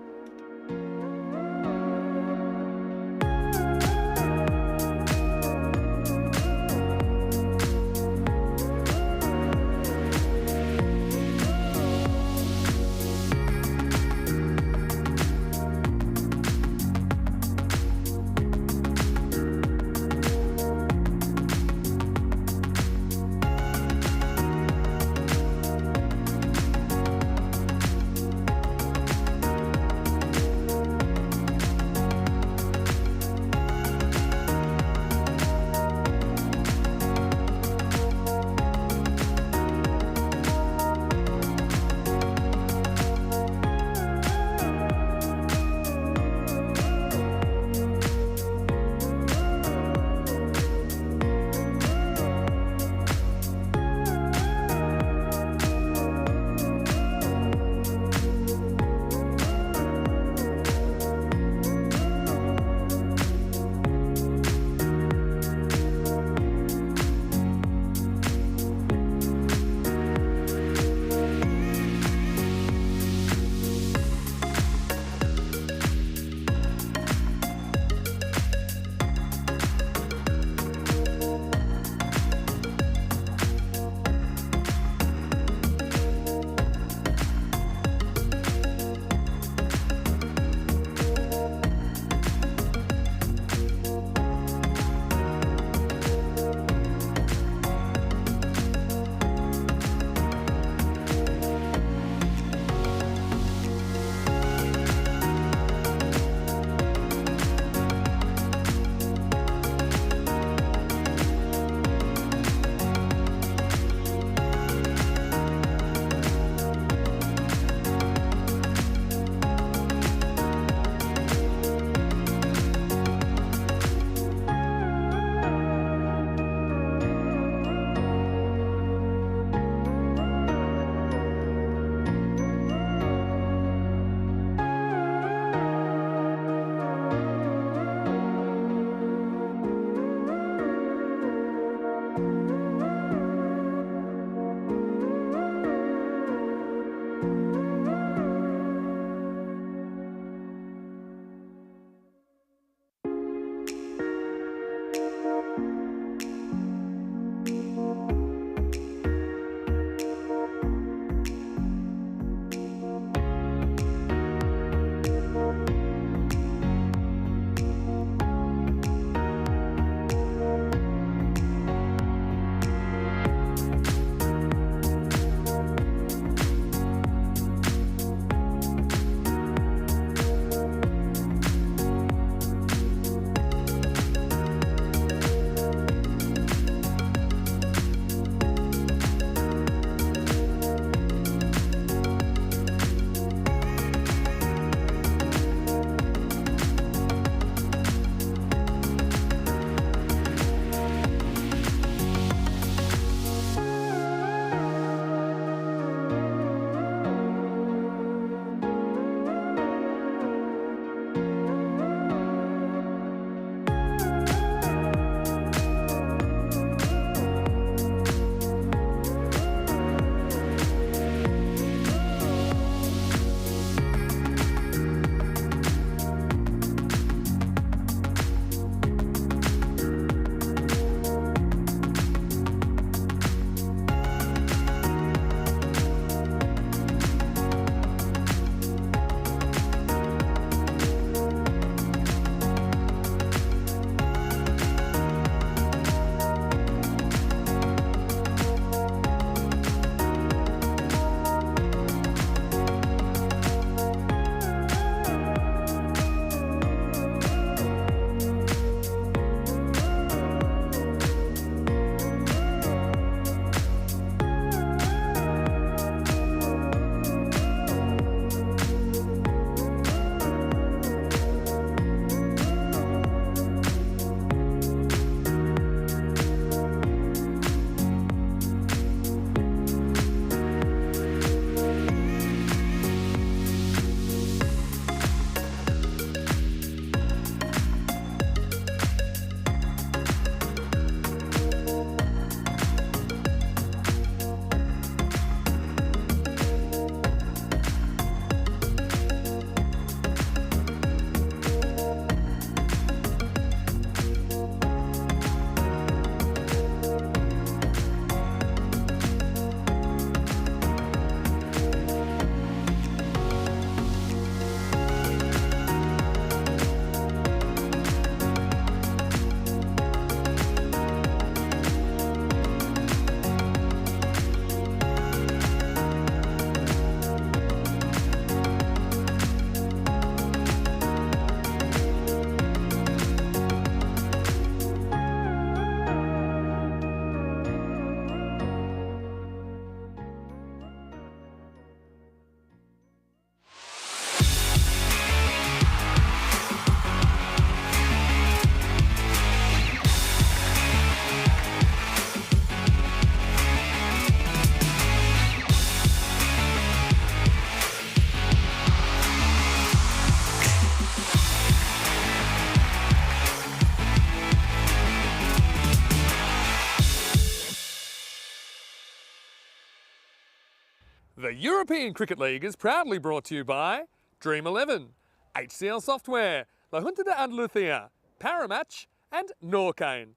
The European Cricket League is proudly brought to you by Dream 11, HCL Software, La Junta de Andalucía, Paramatch and Norcane.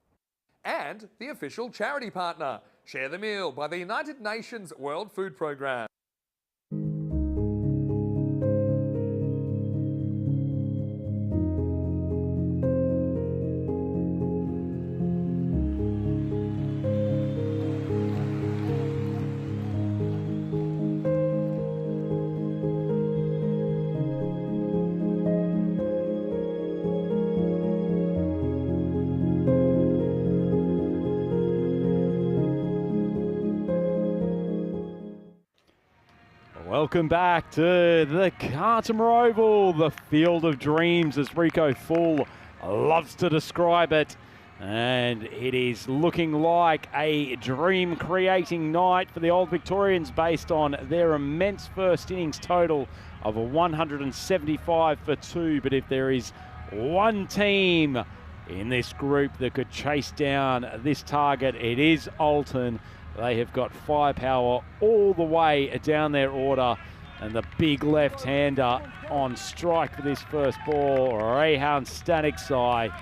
And the official charity partner, Share the Meal by the United Nations World Food Programme. Welcome back to the Cartimer Oval, the field of dreams, as Rico Full loves to describe it. And it is looking like a dream-creating night for the Old Victorians based on their immense first innings total of a 175 for 2. But if there is one team in this group that could chase down this target, it is Alton. They have got firepower all the way down their order, and the big left-hander on strike for this first ball, Rehan Staniksai.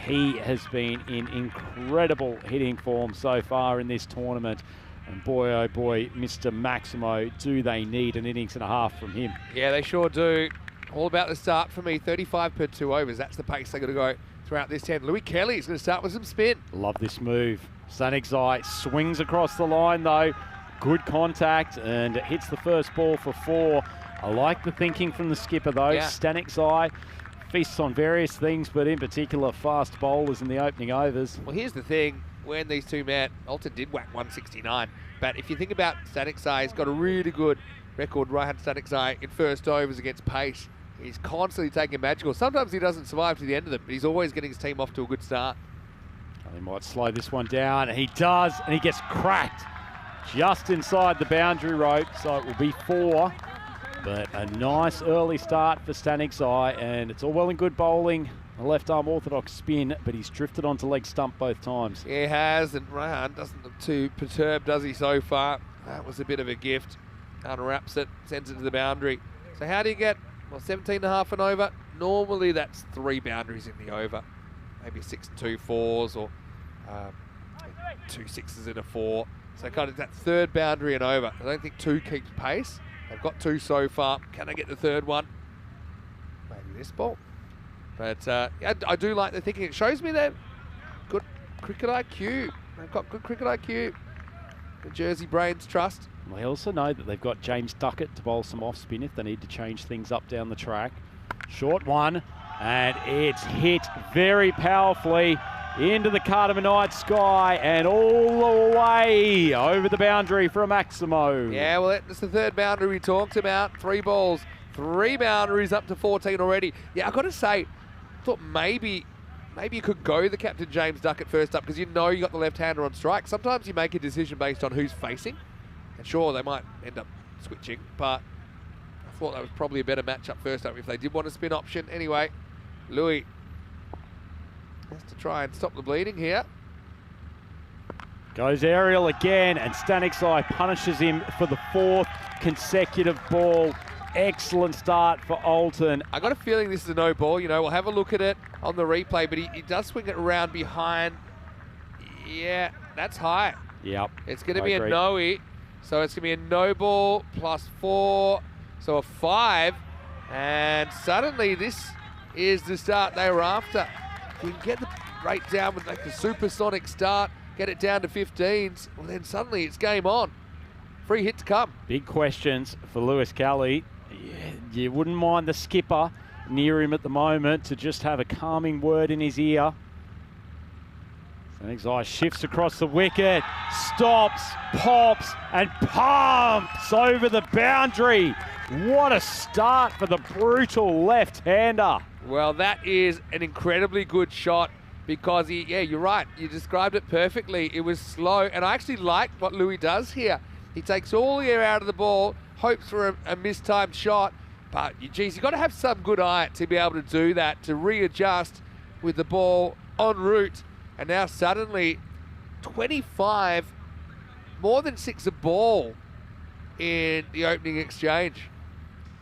He has been in incredible hitting form so far in this tournament. And boy, oh boy, Mr. Maximo, do they need an innings and a half from him. Yeah, they sure do. All about the start for me, 35 per 2 overs. That's the pace they're going to go throughout this 10. Louis Kelly's going to start with some spin. Love this move. Staniksai swings across the line though. Good contact and hits the first ball for 4. I like the thinking from the skipper though. Yeah. Staniksai feasts on various things, but in particular fast bowlers in the opening overs. Well, here's the thing. When these two met, Alton did whack 169. But if you think about Staniksai, he's got a really good record, Rehan Staniksai, in first overs against pace. He's constantly taking magical. Sometimes he doesn't survive to the end of them, but he's always getting his team off to a good start. He might slow this one down, and he does, and he gets cracked just inside the boundary rope, so it will be 4. But a nice early start for Staniksai, and it's all well and good bowling a left-arm orthodox spin, but he's drifted onto leg stump both times. He has, and Rehan doesn't look too perturbed, does he, so far? That was a bit of a gift. Unwraps it, sends it to the boundary. So how do you get, well, 17.5 and over? Normally that's 3 boundaries in the over. Maybe 6 and 2 4s, or 2 6s and a 4. So kind of that third boundary and over. I don't think 2 keeps pace. They've got 2 so far. Can they get the third one? Maybe this ball. But yeah, I do like the thinking. It shows me they've good cricket IQ. They've got good cricket IQ. The Jersey Brains trust. They also know that they've got James Duckett to bowl some off spin if they need to change things up down the track. Short one. And it's hit very powerfully into the Cartimer night sky and all the way over the boundary for a Maximo. Yeah, well, that's the third boundary we talked about. 3 balls, 3 boundaries up to 14 already. Yeah, I've got to say, I thought maybe you could go the captain James Duckett first up because you know you got the left-hander on strike. Sometimes you make a decision based on who's facing. And sure, they might end up switching, but I thought that was probably a better matchup first up if they did want a spin option. Anyway, Louis has to try and stop the bleeding here. Goes aerial again, and Staniksai punishes him for the 4th consecutive ball. Excellent start for Alton. I got a feeling this is a no ball. You know, we'll have a look at it on the replay, but he does swing it around behind. Yeah, that's high. Yep. It's going to be a no-y. So it's going to be a no ball plus 4, so a 5. And suddenly this is the start they were after. If we can get the rate down with like a supersonic start, get it down to 15s, well then suddenly it's game on. Free hit to come. Big questions for Lewis Kelly. Yeah, you wouldn't mind the skipper near him at the moment to just have a calming word in his ear. Staniksai shifts across the wicket, stops, pops, and pumps over the boundary. What a start for the brutal left-hander. Well, that is an incredibly good shot because yeah, you're right. You described it perfectly. It was slow, and I actually like what Louis does here. He takes all the air out of the ball, hopes for a mistimed shot, but geez, you've got to have some good eye to be able to do that, to readjust with the ball en route. And now suddenly 25, more than 6 a ball. in the opening exchange.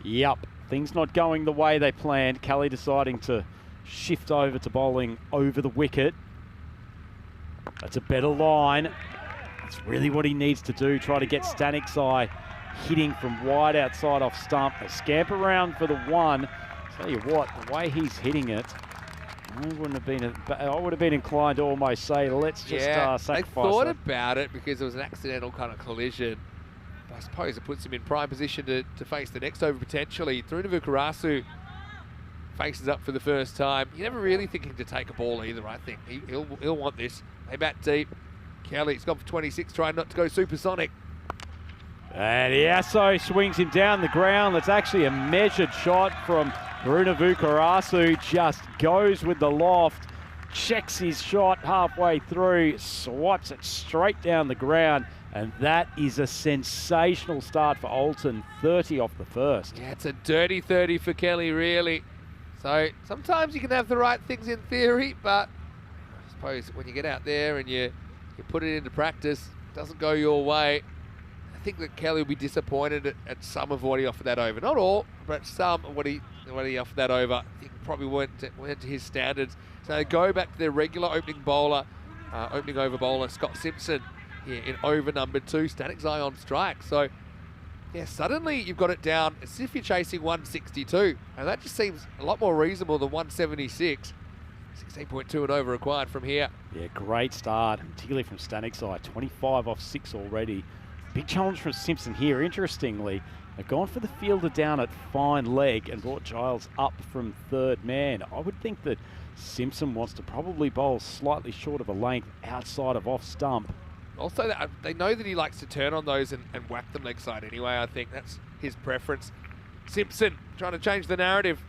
Yep, things not going the way they planned. Kelly deciding to shift over to bowling over the wicket. That's a better line. That's really what he needs to do, try to get Staniksai hitting from wide outside off stump. They scamper around for the one. Tell you what, the way he's hitting it, I would have been inclined to almost say, let's just sacrifice they thought it. about it because it was an accidental kind of collision. But I suppose it puts him in prime position to face the next over potentially. Trunavukarasu faces up for the first time. You're never really thinking to take a ball either, I think. He'll want this. They bat deep. Kelly's gone for 26, trying not to go supersonic. And Iaso swings him down the ground. That's actually a measured shot from Trunavukarasu. Just goes with the loft, checks his shot halfway through, swats it straight down the ground. And that is a sensational start for Alton, 30 off the first. Yeah, it's a dirty 30 for Kelly, really. So sometimes you can have the right things in theory, but I suppose when you get out there and you put it into practice, it doesn't go your way. I think that Kelly will be disappointed at some of what he offered that over. Not all, but some of what he offered that over. I think probably weren't to his standards. So they go back to their regular opening over bowler, Scott Simpson, here in over number 2, Staniksai on strike. So yeah, suddenly you've got it down as if you're chasing 162. And that just seems a lot more reasonable than 176. 16.2 and over required from here. Yeah, great start, particularly from Staniksai. 25 off 6 already. Big challenge from Simpson here. Interestingly, they've gone for the fielder down at fine leg and brought Giles up from third man. I would think that Simpson wants to probably bowl slightly short of a length outside of off stump. Also, they know that he likes to turn on those and whack them leg side anyway. I think that's his preference. Simpson trying to change the narrative.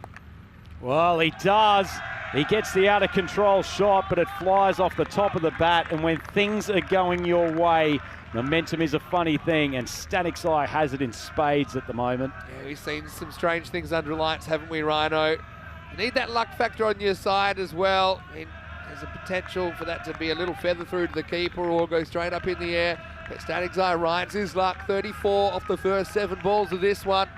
Well, he does. He gets the out of control shot, but it flies off the top of the bat. And when things are going your way, momentum is a funny thing, and Staniksai has it in spades at the moment. Yeah, we've seen some strange things under lights, haven't we, Rhino? You need that luck factor on your side as well. I mean, there's a potential for that to be a little feather through to the keeper or go straight up in the air. But Staniksai rides his luck, 34 off the first 7 balls of this one.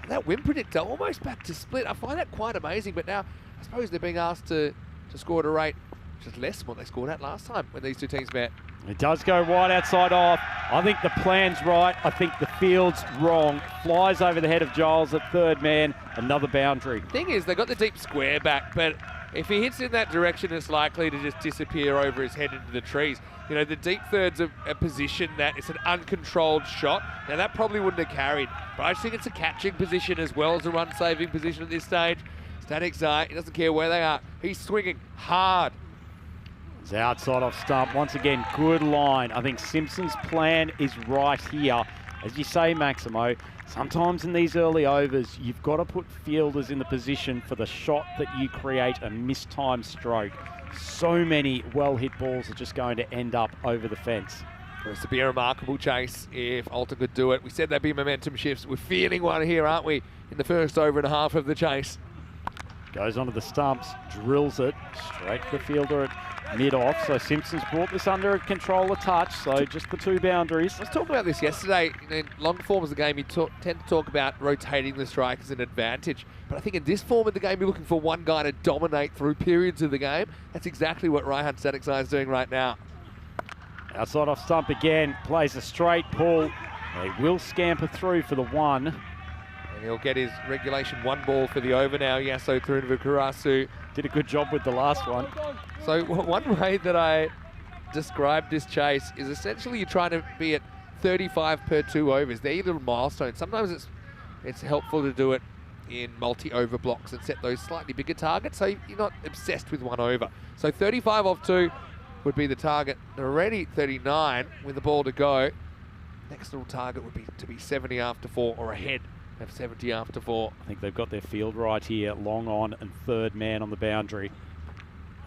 And that win predictor almost back to split. I find that quite amazing, but now I suppose they're being asked to score at a rate which is less than what they scored at last time when these two teams met. It does go wide outside off. I think the plan's right. I think the field's wrong. Flies over the head of Giles at third man. Another boundary. Thing is, they got the deep square back, but if he hits in that direction, it's likely to just disappear over his head into the trees. You know, the deep third's a position that it's an uncontrolled shot. Now, that probably wouldn't have carried, but I just think it's a catching position as well as a run-saving position at this stage. Staniksai, he doesn't care where they are. He's swinging hard. It's outside off stump. Once again, good line. I think Simpson's plan is right here. As you say, Maximo, sometimes in these early overs, you've got to put fielders in the position for the shot that you create a mistimed stroke. So many well-hit balls are just going to end up over the fence. It's to be a remarkable chase if Alton could do it. We said there'd be momentum shifts. We're feeling one here, aren't we, in the first over and a half of the chase. Goes onto the stumps, drills it straight to the fielder at mid-off. So Simpson's brought this under control a touch, so just the 2 boundaries. I was talking about this yesterday. In long form of the game, you tend to talk about rotating the strike as an advantage. But I think in this form of the game, you're looking for one guy to dominate through periods of the game. That's exactly what Raihan Staniksai is doing right now. Outside off stump again, plays a straight pull. They will scamper through for the 1. And he'll get his regulation 1 ball for the over now. Iaso Trunavukarasu did a good job with the last one. So one way that I described this chase is essentially you're trying to be at 35 per 2 overs. They're your little milestones. Sometimes it's helpful to do it in multi-over blocks and set those slightly bigger targets so you're not obsessed with 1 over. So 35 off 2 would be the target. They're already 39 with the ball to go. Next little target would be to be 70 after 4 or ahead of 70 after 4. I think they've got their field right here. Long on and third man on the boundary.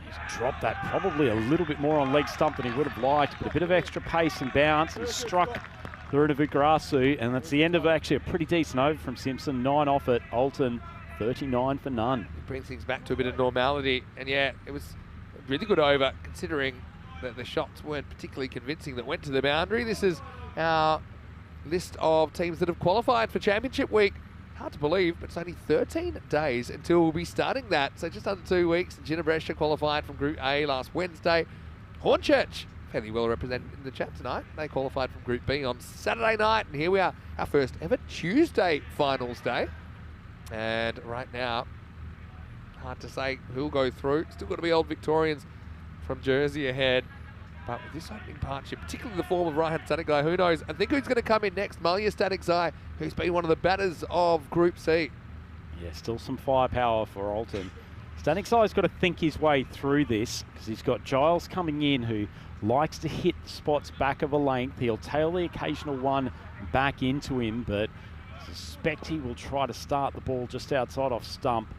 He's dropped that probably a little bit more on leg stump than he would have liked, but a bit of extra pace and bounce, and struck Trunavukarasu, and that's the end of actually a pretty decent over from Simpson. 9 off it. Alton 39 for none. It brings things back to a bit of normality, and yeah, it was a really good over considering that the shots weren't particularly convincing that went to the boundary. This is our list of teams that have qualified for Championship Week. Hard to believe, but it's only 13 days until we'll be starting that. So just under 2 weeks. Ginebrecia qualified from Group A last Wednesday. Hornchurch, fairly well represented in the chat tonight. They qualified from Group B on Saturday night. And here we are, our first ever Tuesday finals day. And right now, hard to say who'll go through. Still got to be Old Victorians from Jersey ahead. But with this opening partnership, particularly the form of Ryan Static Guy, who knows? I think who's going to come in next? Malia Static Guy, who's been one of the batters of Group C. Yeah, still some firepower for Alton. Static Guy's got to think his way through this because he's got Giles coming in who likes to hit spots back of a length. He'll tail the occasional one back into him, but I suspect he will try to start the ball just outside off stump,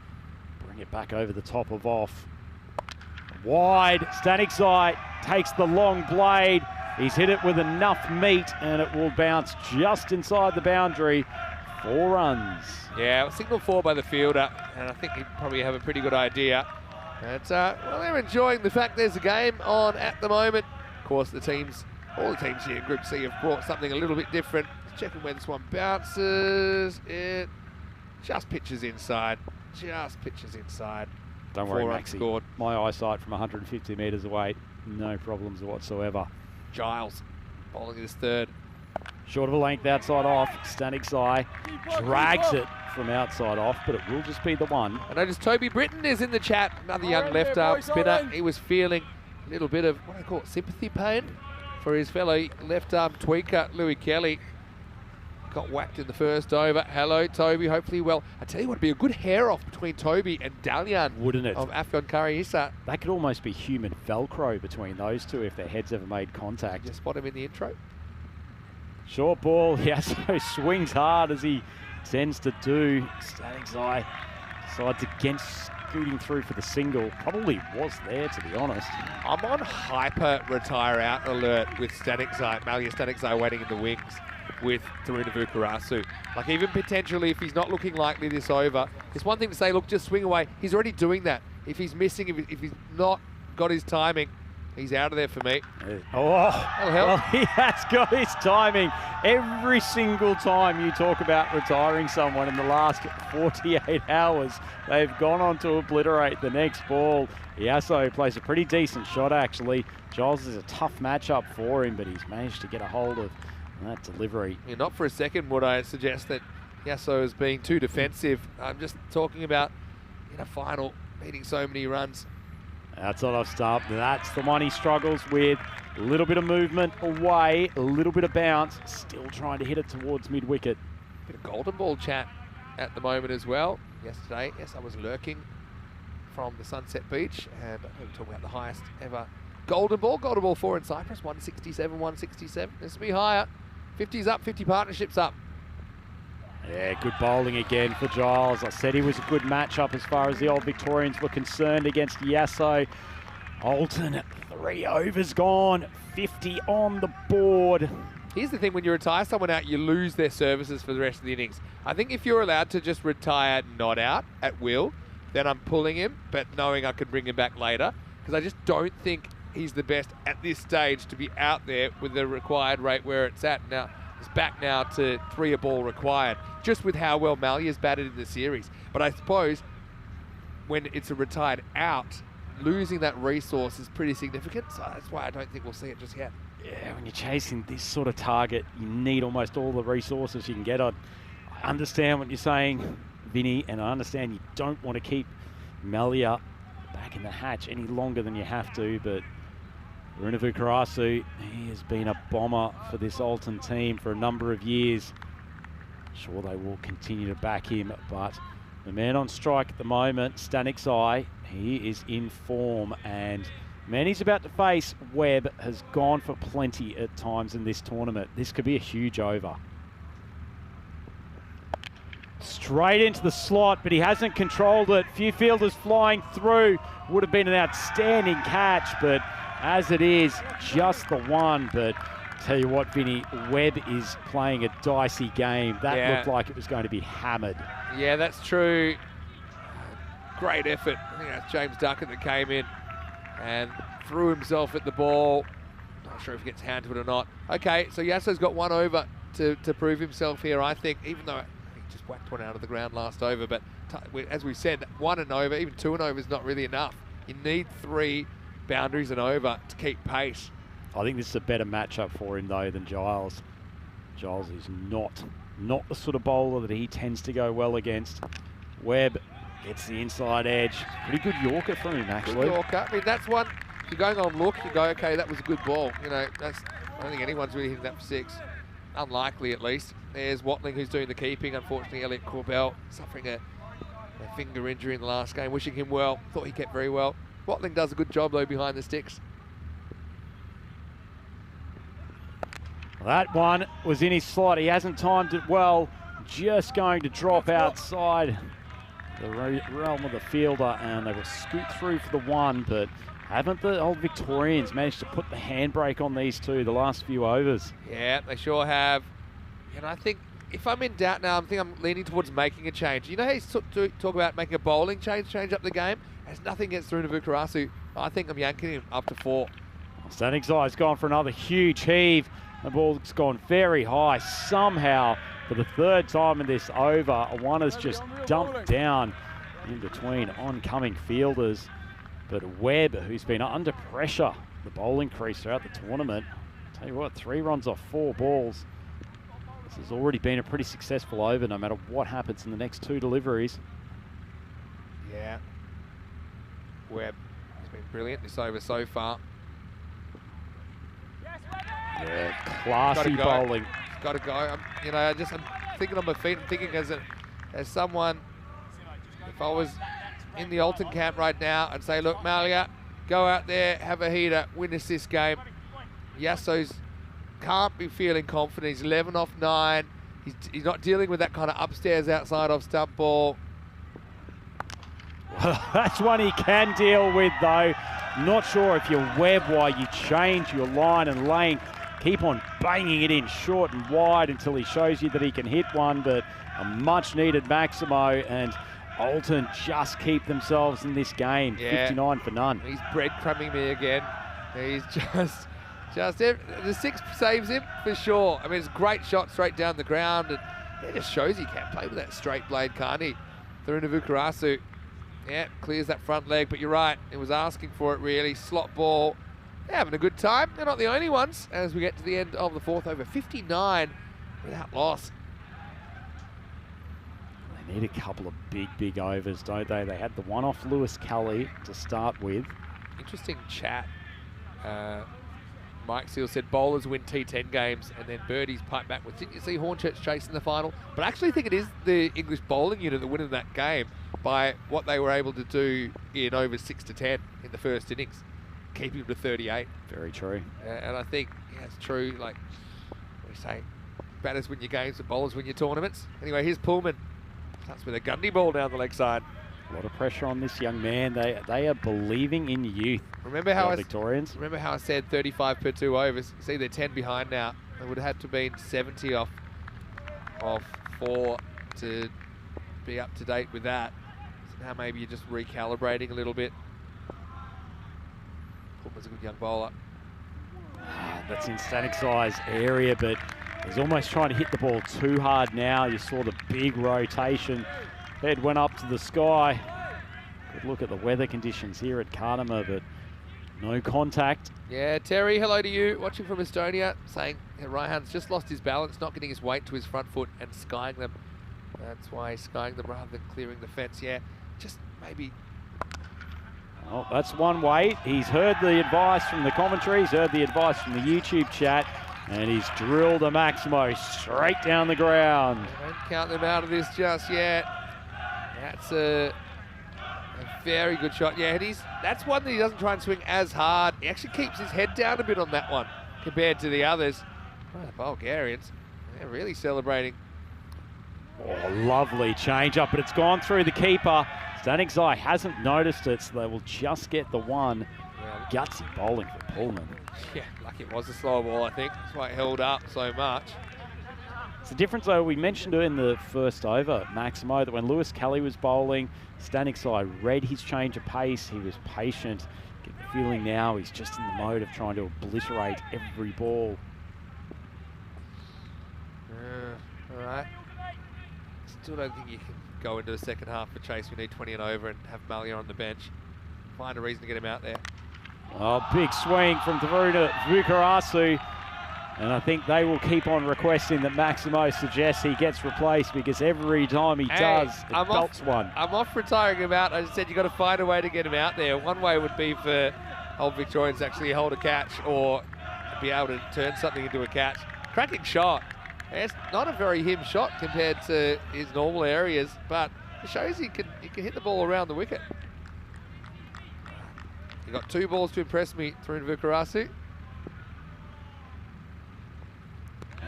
bring it back over the top of off. Wide, Static Guy takes the long blade. He's hit it with enough meat and it will bounce just inside the boundary. 4 runs. Yeah, signal 4 by the fielder, and I think he'd probably have a pretty good idea. And well, they're enjoying the fact there's a game on at the moment. Of course, all the teams here in Group C have brought something a little bit different. Checking where this one bounces. It just pitches inside. Don't worry, Maxie. Scored. My eyesight from 150 metres away, no problems whatsoever. Giles bowling his third. Short of a length outside off. Static Guy drags it from outside off, but it will just be the one. I noticed Toby Britton is in the chat, another young left arm spinner. He was feeling a little bit of, what do I call it, sympathy pain for his fellow left arm tweaker, Louis Kelly. Got whacked in the first over. Hello, Toby. Hopefully well. I tell you what, it'd be a good hair off between Toby and Dalian. Wouldn't it? Of Afghan Karaisa. That could almost be human Velcro between those two if their heads ever made contact. Just spot him in the intro. Short ball. Yasso swings hard as he tends to do. Static Guy decides against scooting through for the single. Probably was there, to be honest. I'm on hyper retire out alert with Static Guy, Malia Static Guy waiting in the wings with Taruna Vukarasu. Like, even potentially, if he's not looking likely this over, it's one thing to say, look, just swing away. He's already doing that. If he's missing, if he's not got his timing, he's out of there for me. Oh, well, he has got his timing. Every single time you talk about retiring someone in the last 48 hours, they've gone on to obliterate the next ball. Yasso plays a pretty decent shot, actually. Giles is a tough matchup for him, but he's managed to get a hold of that delivery. Yeah, not for a second would I suggest that Yasso is being too defensive. I'm just talking about in a final, needing so many runs. Outside off stump, that's the one he struggles with. A little bit of movement away, a little bit of bounce, still trying to hit it towards mid-wicket. Bit of golden ball chat at the moment as well. Yesterday, yes, I was lurking from the Sunset Beach, and I'm talking about the highest ever golden ball 4 in Cyprus, 167, 167. This will be higher. 50's up, 50 partnerships up. Yeah, good bowling again for Giles. I said he was a good matchup as far as the Old Victorians were concerned against Yasso. Alton, 3 overs gone, 50 on the board. Here's the thing, when you retire someone out, you lose their services for the rest of the innings. I think if you're allowed to just retire not out at will, then I'm pulling him, but knowing I could bring him back later, because I just don't think he's the best at this stage to be out there with the required rate where it's at. Now, it's back now to 3 a ball required, just with how well Malia's batted in the series. But I suppose when it's a retired out, losing that resource is pretty significant. So that's why I don't think we'll see it just yet. Yeah, when you're chasing this sort of target, you need almost all the resources you can get on. I understand what you're saying, Vinny, and I understand you don't want to keep Malia back in the hatch any longer than you have to, but Runavu Karasu, he has been a bomber for this Alton team for a number of years. Sure, they will continue to back him, but the man on strike at the moment, Static Guy, he is in form, and the man he's about to face, Webb, has gone for plenty at times in this tournament. This could be a huge over. Straight into the slot, but he hasn't controlled it. Few fielders flying through. Would have been an outstanding catch, but as it is, just the one. But tell you what, Vinny, Webb is playing a dicey game. That looked like it was going to be hammered. Yeah, that's true. Great effort. I think that's James Duckett that came in and threw himself at the ball. Not sure if he gets hand to it or not. Okay, so Yasso's got 1 over to prove himself here, I think, even though he just whacked one out of the ground last over. But as we said, 1 and over, even 2 and over is not really enough. You need 3 boundaries and over to keep pace. I think this is a better matchup for him, though, than Giles. Giles is not the sort of bowler that he tends to go well against. Webb gets the inside edge. Pretty good Yorker from him, actually. Good Yorker. I mean, that's one. If you're going on look, you go, okay, that was a good ball. You know, I don't think anyone's really hitting that for 6. Unlikely, at least. There's Watling, who's doing the keeping. Unfortunately, Elliot Corbell suffering a finger injury in the last game. Wishing him well. Thought he kept very well. Watling does a good job, though, behind the sticks. That one was in his slot. He hasn't timed it well. Just going to drop outside the realm of the fielder, and they will scoot through for the 1, but haven't the old Victorians managed to put the handbrake on these 2 the last few overs? Yeah, they sure have. And I think if I'm in doubt now, I'm leaning towards making a change. You know how you talk about making a bowling change up the game? There's nothing against Runavukarasu. I think I'm yanking him up to 4. Standing side's gone for another huge heave. The ball's gone very high. Somehow, for the 3rd time in this over, one has just dumped down in between oncoming fielders. But Webb, who's been under pressure, the bowling crease throughout the tournament. Tell you what, 3 runs off 4 balls. This has already been a pretty successful over, no matter what happens in the next 2 deliveries. Yeah. Webb has been brilliant this over so far. Yeah, classy bowling. It's got to go. I'm thinking on my feet. I'm thinking as someone, if I was in the Alton camp right now, I'd say, look, Malia, go out there, have a heater, win us this game. Yasso's can't be feeling confident. He's 11 off 9. He's not dealing with that kind of upstairs, outside off stump ball. Well, that's one he can deal with, though. Not sure if you're Webb why you change your line and lane. Keep on banging it in short and wide until he shows you that he can hit one, but a much-needed Maximo, and Alton just keep themselves in this game. Yeah. 59 for none. He's breadcrumbing me again. He's just the 6 saves him for sure. I mean, it's a great shot straight down the ground, and it just shows he can play with that straight blade, can't he? Thurunavukarasu, yeah, clears that front leg, but you're right, it was asking for it really. Slot ball. They're having a good time. They're not the only ones as we get to the end of the 4th over. 59 without loss. They need a couple of big overs, don't they? They had the one off Lewis Kelly to start with. Interesting chat. Mike Seal said bowlers win T10 games, and then birdies pipe back with, didn't you see Hornchurch chasing the final? But I actually think it is the English bowling unit that win that game by what they were able to do in over 6 to 10 in the first innings, keeping them to 38. Very true. And I think, yeah, it's true. Like we say, batters win your games, but bowlers win your tournaments. Anyway, here's Pullman. Starts with a Gundy ball down the leg side. A lot of pressure on this young man. They are believing in youth. Remember how Victorians? Remember how I said 35 per 2 overs? See, they're 10 behind now. They would have had to been 70 off 4 to be up to date with that. So now maybe you're just recalibrating a little bit. Pullman's a good young bowler. That's in static size area, but he's almost trying to hit the ball too hard now. You saw the big rotation. Head went up to the sky. Good look at the weather conditions here at Cardamom, but no contact. Yeah, Terry, hello to you. Watching from Estonia, saying Raihan's just lost his balance, not getting his weight to his front foot and skying them. That's why he's skying them rather than clearing the fence. Yeah, just maybe. Oh, that's one way. He's heard the advice from the commentary. He's heard the advice from the YouTube chat. And he's drilled a Maximo straight down the ground. Don't count them out of this just yet. That's a very good shot. Yeah, and that's one that he doesn't try and swing as hard. He actually keeps his head down a bit on that one compared to the others. Oh, the Bulgarians, they're really celebrating. Oh, lovely change up, but it's gone through the keeper. Stanigzai hasn't noticed it, so they will just get the one. Yeah. Gutsy bowling for Pullman. Yeah, lucky it was a slow ball, I think. That's why it held up so much. It's the difference, though, we mentioned it in the first over, Maximo, that when Lewis Kelly was bowling, Stanigzai read his change of pace. He was patient. Get the feeling now he's just in the mode of trying to obliterate every ball. All right. Still don't think you can go into the second half for Chase. We need 20 and over and have Malia on the bench. Find a reason to get him out there. Oh, big swing from Taruna Vukarasu. And I think they will keep on requesting that Maximo suggests he gets replaced, because every time he does, it belts one. I'm off retiring him out. I just said you've got to find a way to get him out there. One way would be for Old Victorians to actually hold a catch or be able to turn something into a catch. Cracking shot. It's not a very him shot compared to his normal areas, but it shows he can hit the ball around the wicket. He got 2 balls to impress me through Vukarasu.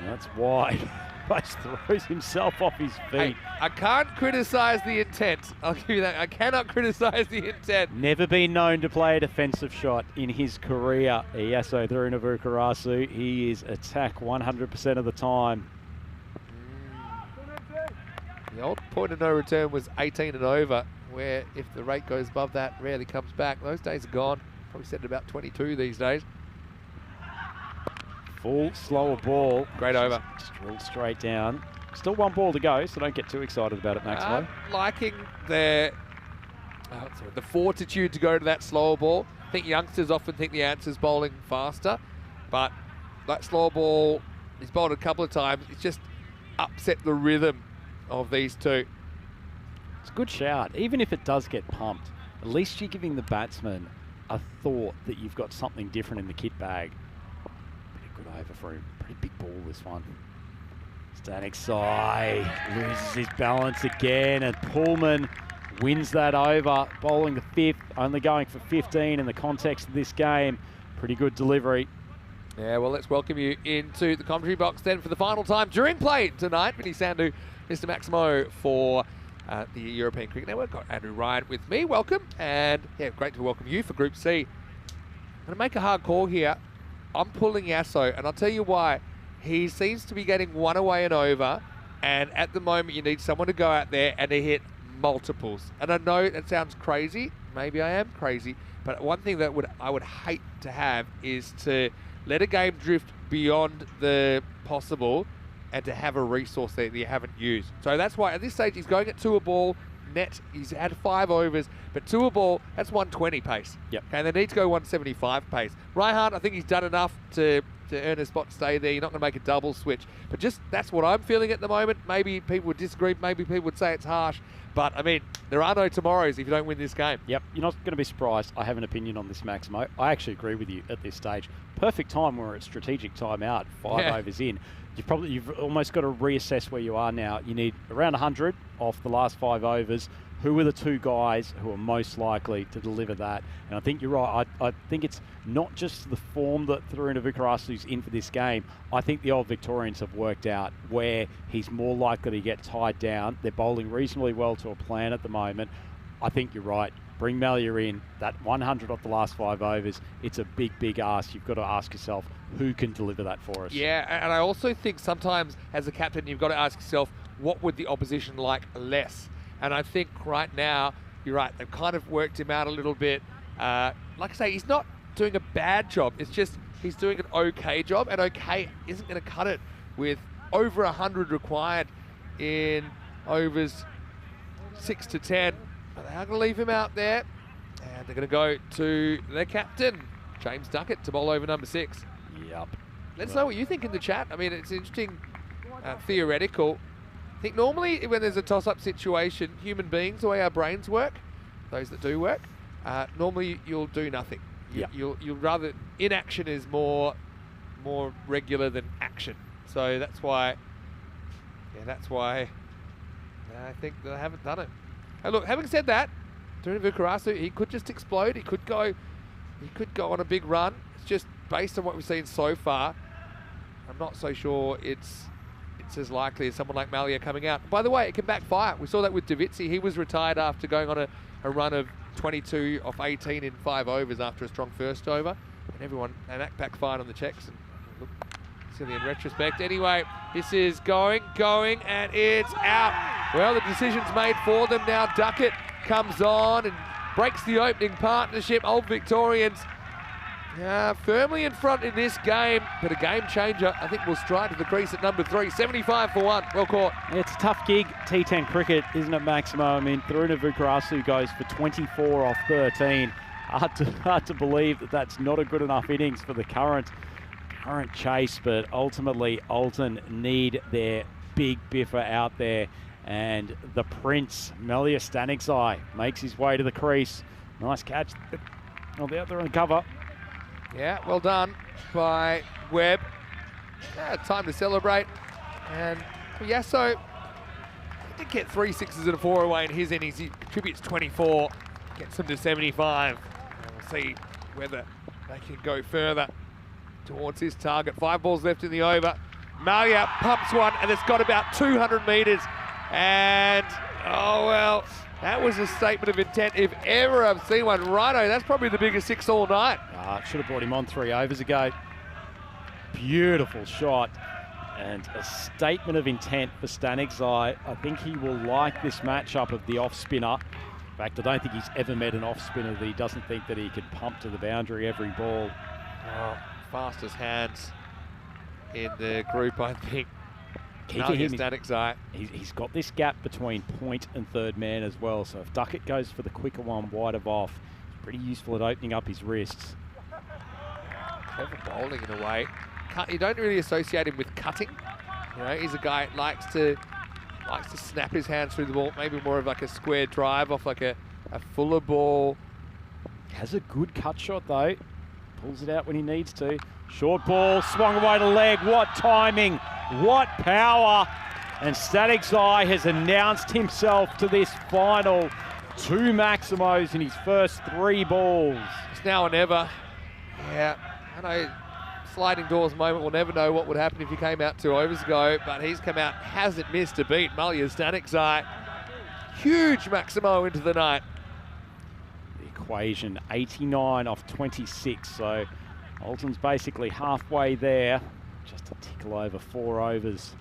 That's wide. Base throws himself off his feet. Hey, I can't criticise the intent. I'll give you that. I cannot criticise the intent. Never been known to play a defensive shot in his career. Iaso Taruna Vukarasu. He is attack 100% of the time. The old point of no return was 18 and over, where if the rate goes above that, rarely comes back. Those days are gone. Probably set at about 22 these days. Full, slower ball. Great over. Just drilled straight down. Still 1 ball to go, so don't get too excited about it, Maximo. Liking the fortitude to go to that slower ball. I think youngsters often think the answer's bowling faster, but that slower ball, he's bowled a couple of times. It's just upset the rhythm of these two. It's a good shout. Even if it does get pumped, at least you're giving the batsman a thought that you've got something different in the kit bag. Good over for him. Pretty big ball, this one. Static Sai loses his balance again, and Pullman wins that over, bowling the 5th, only going for 15 in the context of this game. Pretty good delivery. Yeah, well, let's welcome you into the commentary box then for the final time during play tonight. Vinny Sandhu, Mr. Maximo for the European Cricket Network. Got Andrew Ryan with me. Welcome. And yeah, great to welcome you for Group C. I'm going to make a hard call here. I'm pulling Iaso, and I'll tell you why. He seems to be getting 1 away and over, and at the moment you need someone to go out there and to hit multiples. And I know that sounds crazy. Maybe I am crazy, but one thing that I would hate to have is to let a game drift beyond the possible and to have a resource there that you haven't used. So that's why at this stage he's going at 2 a ball. Net, he's had 5 overs, but 2 a ball, that's 120 pace. Yep. Okay, and they need to go 175 pace. Raihan, I think he's done enough to earn a spot to stay there. You're not going to make a double switch. But just that's what I'm feeling at the moment. Maybe people would disagree. Maybe people would say it's harsh. But, I mean, there are no tomorrows if you don't win this game. Yep, you're not going to be surprised. I have an opinion on this, Maximo. I actually agree with you at this stage. Perfect time, we're at strategic timeout, 5 overs in. You've almost got to reassess where you are now. You need around 100 off the last 5 overs. Who are the 2 guys who are most likely to deliver that? And I think you're right. I think it's not just the form that Taruna Vikarasu's in for this game. I think the Old Victorians have worked out where he's more likely to get tied down. They're bowling reasonably well to a plan at the moment. I think you're right. Bring Malia in, that 100 off the last 5 overs. It's a big, big ask. You've got to ask yourself, who can deliver that for us? Yeah, and I also think sometimes as a captain, you've got to ask yourself, what would the opposition like less? And I think right now, you're right, they've kind of worked him out a little bit. Like I say, he's not doing a bad job. It's just he's doing an okay job, and okay isn't going to cut it with over 100 required in overs 6 to 10. But they are going to leave him out there, and they're going to go to their captain, James Duckett, to bowl over number 6. Yep. Let us know what you think in the chat. I mean, it's interesting, theoretical. I think normally when there's a toss-up situation, human beings, the way our brains work, those that do work, normally you'll do nothing. You'll rather, inaction is more regular than action. So that's why I think they haven't done it. And look, having said that, Taruna Vukarasu, he could just explode. He could go on a big run. It's just based on what we've seen so far. I'm not so sure it's as likely as someone like Malia coming out. By the way, it can backfire. We saw that with Davitsi. He was retired after going on a run of 22 off 18 in 5 overs after a strong first over. And that backfired on the checks. And look, silly in retrospect. Anyway, this is going, and it's out. Well, the decision's made for them now. Duckett comes on and breaks the opening partnership. Old Victorians Firmly in front in this game, but a game changer. I think we'll stride to the crease at number 3. 75 for 1. Well caught. It's a tough gig, T10 cricket, isn't it, Maximo? I mean, Tharuna Vukarasu goes for 24 off 13. Hard to believe that that's not a good enough innings for the current chase, but ultimately Alton need their big biffer out there. And the Prince, Melia Staniksai, makes his way to the crease. Nice catch. Oh, they're out there on cover. Yeah, well done by Webb. Time to celebrate. And Yasso did get 3 sixes and a 4 away in his innings. He contributes 24, gets them to 75. And we'll see whether they can go further towards his target. 5 balls left in the over. Malia pumps one, and it's got about 200 metres. And, oh well, that was a statement of intent. If ever I've seen one, righto, that's probably the biggest 6 all night. Should have brought him on 3 overs ago. Beautiful shot and a statement of intent for Staniksai. I think he will like this matchup of the off-spinner. In fact, I don't think he's ever met an off-spinner that he doesn't think that he could pump to the boundary every ball. Fastest hands in the group, I think. Staniksai. He's got this gap between point and third man as well, so if Duckett goes for the quicker one wide of off, it's pretty useful at opening up his wrists. Clever bowling in a way. You don't really associate him with cutting. You know, he's a guy that likes to snap his hands through the ball, maybe more of like a square drive off like a fuller ball. Has a good cut shot though. Pulls it out when he needs to. Short ball, swung away to leg. What timing, what power. And Staniksai has announced himself to this final. 2 Maximos in his first 3 balls. It's now or never. Yeah, I know sliding doors moment, we'll never know what would happen if he came out 2 overs ago, but he's come out, hasn't missed a beat. Melia Staniksai, huge Maximo into the night. The equation, 89 off 26, so Alton's basically halfway there, just a tickle over 4 overs.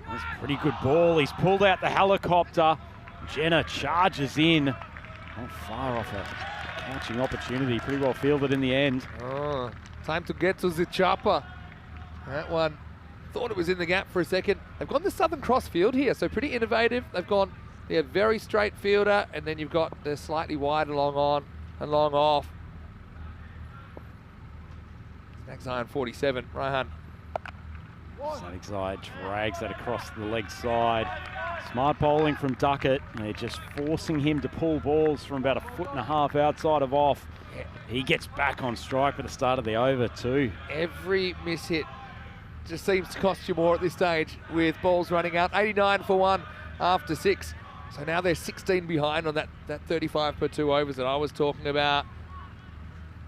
That's a pretty good ball. He's pulled out the helicopter. Jenner charges in. Not far off a catching opportunity. Pretty well fielded in the end. Oh, time to get to the chopper. That one, thought it was in the gap for a second. They've gone the Southern Cross field here, so pretty innovative. They've gone, they're very straight fielder, and then you've got the slightly wide long on and long off. Staniksai on 47, Raihan. Staniksai drags that across the leg side. Smart bowling from Duckett. They're just forcing him to pull balls from about 1.5 foot outside of off. He gets back on strike for the start of the over too. Every miss hit just seems to cost you more at this stage with balls running out. 89 for 1 after 6. So now they're 16 behind on that 35 per 2 overs that I was talking about.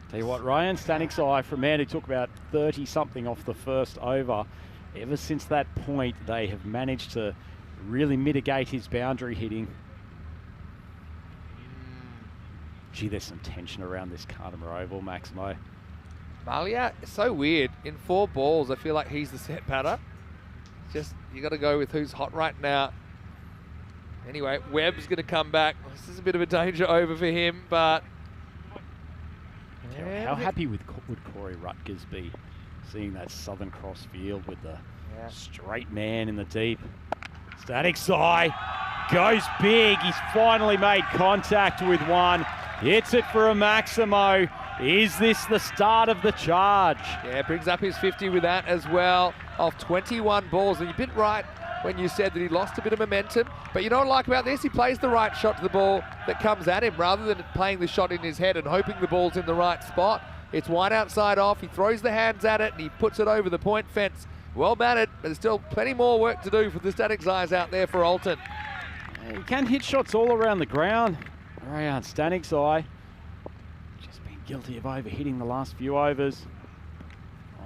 Tell you what, Ryan Staniksai, from a man who took about 30-something off the first over, ever since that point, they have managed to really mitigate his boundary hitting. Gee, there's some tension around this Cardimer Oval, Maximo. Malia, so weird. In 4 balls, I feel like he's the set batter. Just, you got to go with who's hot right now. Anyway, Webb's going to come back. This is a bit of a danger over for him, but... How happy would Corey Rutgers be seeing that Southern Cross field with the straight man in the deep? Staniksai goes big. He's finally made contact with one. Hits it for a Maximo. Is this the start of the charge? Yeah, brings up his 50 with that as well, off 21 balls. And you've been right when you said that he lost a bit of momentum. But you know what I like about this? He plays the right shot to the ball that comes at him rather than playing the shot in his head and hoping the ball's in the right spot. It's wide outside off. He throws the hands at it and he puts it over the point fence. Well batted, but there's still plenty more work to do for the Staniksai out there for Alton. He can hit shots all around the ground. Ryan Staniksai just been guilty of overhitting the last few overs.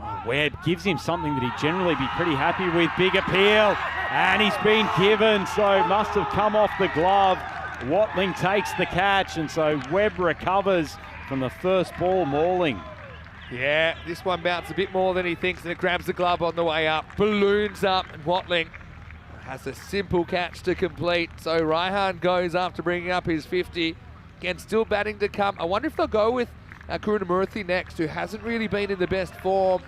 Oh, Webb gives him something that he'd generally be pretty happy with. Big appeal, and he's been given, so must have come off the glove. Watling takes the catch, and so Webb recovers from the first ball mauling. Yeah, this one bounced a bit more than he thinks, and it grabs the glove on the way up. Balloons up, and Watling has a simple catch to complete. So Raihan goes after bringing up his 50. Again, still batting to come. I wonder if they'll go with Karunamurthy next, who hasn't really been in the best form.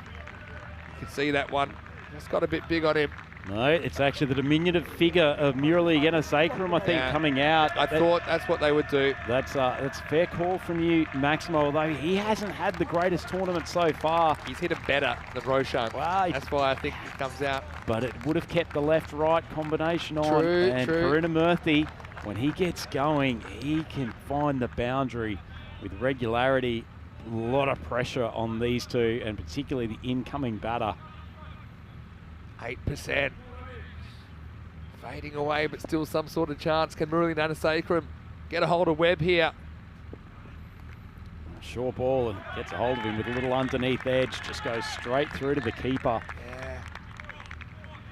You can see that one. Just got a bit big on him. No, it's actually the diminutive figure of Murali Ganasekaram, I think, coming out. I thought that's what they would do. That's a fair call from you, Maximo, although he hasn't had the greatest tournament so far. He's hit him better than Roshan. Wow. That's why I think he comes out. But it would have kept the left-right combination on. True, and true. Karunamurthy, when he gets going, he can find the boundary with regularity. A lot of pressure on these two, and particularly the incoming batter. 8%. Fading away, but still some sort of chance. Can Murali Ganasekaram get a hold of Webb here? Short ball, and gets a hold of him with a little underneath edge. Just goes straight through to the keeper. Yeah.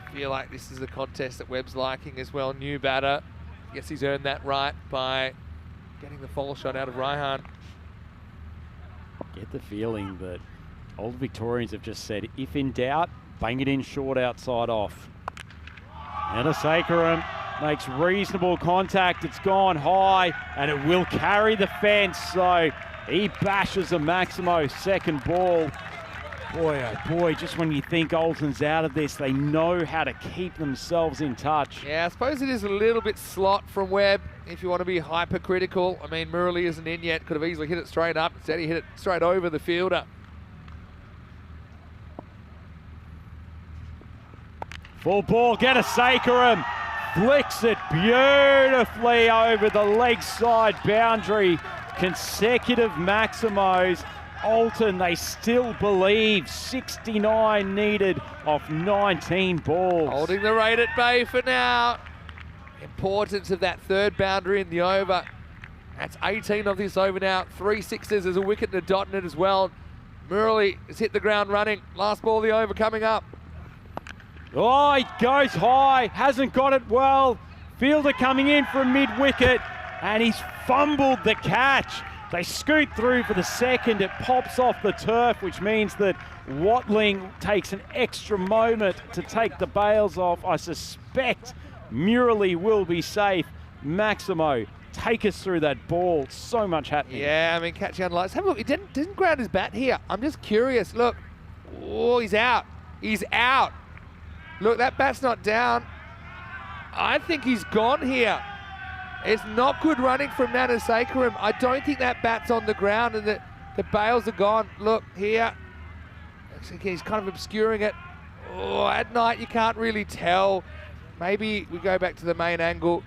I feel like this is a contest that Webb's liking as well. New batter. Guess he's earned that right by getting the fall shot out of Raihan. Get the feeling that old Victorians have just said, if in doubt, bang it in short outside off. Ganasekaram makes reasonable contact. It's gone high, and it will carry the fence. So he bashes a Maximo second ball. Boy, oh boy, just when you think Alton's out of this, they know how to keep themselves in touch. Yeah, I suppose it is a little bit slot from Webb if you want to be hypercritical. I mean, Murali isn't in yet. Could have easily hit it straight up. Instead, he hit it straight over the fielder. Full ball, Ganasekaram flicks it beautifully over the leg side boundary. Consecutive Maximos. Alton, they still believe 69 needed off 19 balls. Holding the rate at bay for now. Importance of that third boundary in the over. That's 18 of this over now. 3 sixes, there's a wicket and a dot in it as well. Murali has hit the ground running. Last ball of the over coming up. Oh, he goes high, hasn't got it well. Fielder coming in from mid-wicket, and he's fumbled the catch. They scoot through for the second. It pops off the turf, which means that Watling takes an extra moment to take the bails off. I suspect Murali will be safe. Maximo, take us through that ball. So much happening. Yeah, I mean, catching on lights. Have a look. He didn't ground his bat here. I'm just curious. Look. Oh, he's out. He's out. Look, that bat's not down. I think he's gone here. It's not good running from Ganasekaram. I don't think that bat's on the ground and the bails are gone. Look here. Actually, he's kind of obscuring it. Oh, at night you can't really tell. Maybe we go back to the main angle.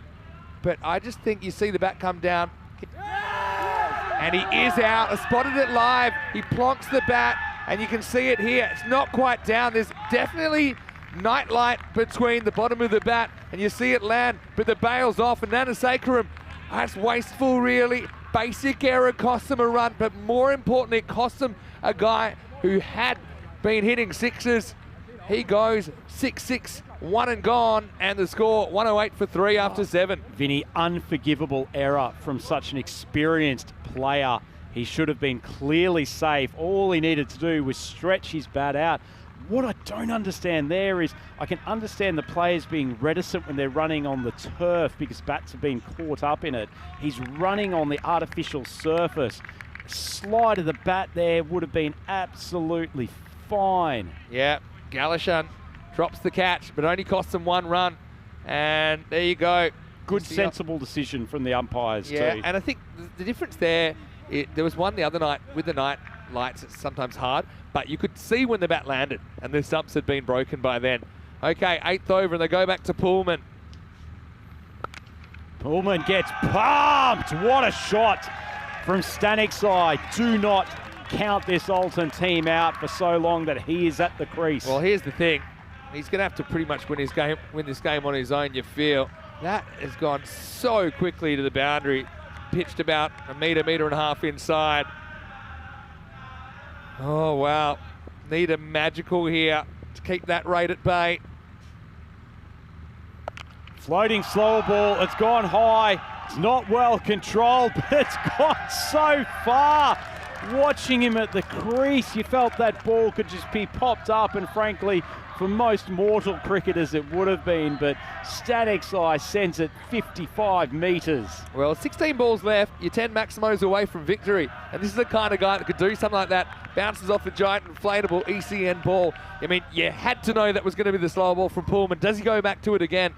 But I just think you see the bat come down. And he is out. I spotted it live. He plonks the bat and you can see it here. It's not quite down. There's definitely night light between the bottom of the bat and you see it land, but the bail's off and Ganasekaram, that's wasteful really. Basic error cost them a run, but more importantly, it cost them a guy who had been hitting sixes. He goes 6-6, one and gone, and the score 108 for 3 after 7. Vinny, unforgivable error from such an experienced player. He should have been clearly safe. All he needed to do was stretch his bat out. What I don't understand there is I can understand the players being reticent when they're running on the turf because bats have been caught up in it. He's running on the artificial surface. Slide of the bat there would have been absolutely fine. Yeah, Galashan drops the catch, but only costs them 1 run. And there you go. Good, sensible decision from the umpires too. Yeah, and I think the difference there, there was one the other night with the night lights. It's sometimes hard, but you could see when the bat landed and the stumps had been broken by then. Okay, 8th over and they go back to Pullman. Pullman gets pumped. What a shot from Stanik's side. Do not count this Alton team out for so long that he is at the crease. Well, here's the thing. He's going to have to pretty much win this game on his own, you feel. That has gone so quickly to the boundary. Pitched about a metre and a half inside. Oh, wow. Need a magical here to keep that rate at bay. Floating slower ball. It's gone high. It's not well controlled, but it's gone so far. watching him at the crease, you felt that ball could just be popped up, and frankly, for most mortal cricketers it would have been, but Static's eye sends it 55 metres. Well, 16 balls left, you're 10 Maximos away from victory, and this is the kind of guy that could do something like that. Bounces off a giant inflatable ECN ball. I mean, you had to know that was going to be the slow ball from Pullman. Does he go back to it again?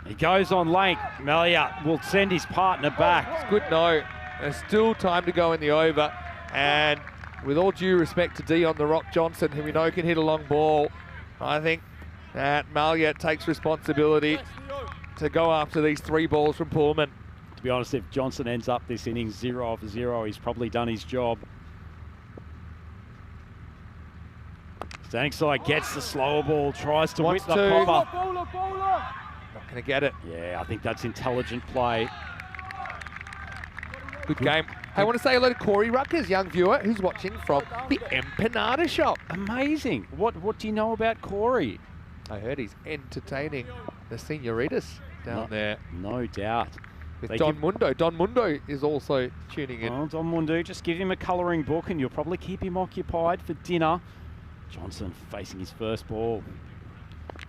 He goes on length. Melia will send his partner back. It's good no. There's still time to go in the over, and with all due respect to Dion the Rock Johnson, who we know can hit a long ball, I think that Malia takes responsibility to go after these 3 balls from Pullman. To be honest, if Johnson ends up this innings 0 for 0, he's probably done his job. Stankside gets the slower ball, tries to whip the copper. Not going to get it. Yeah, I think that's intelligent play. Good game. Hey, I want to say hello to Corey Ruckers, young viewer, who's watching from the Empanada Shop. Amazing. What do you know about Corey? I heard he's entertaining the senoritas down there. No doubt. With Don Mundo. Don Mundo is also tuning in. Well, Don Mundo, just give him a colouring book and you'll probably keep him occupied for dinner. Johnson facing his first ball.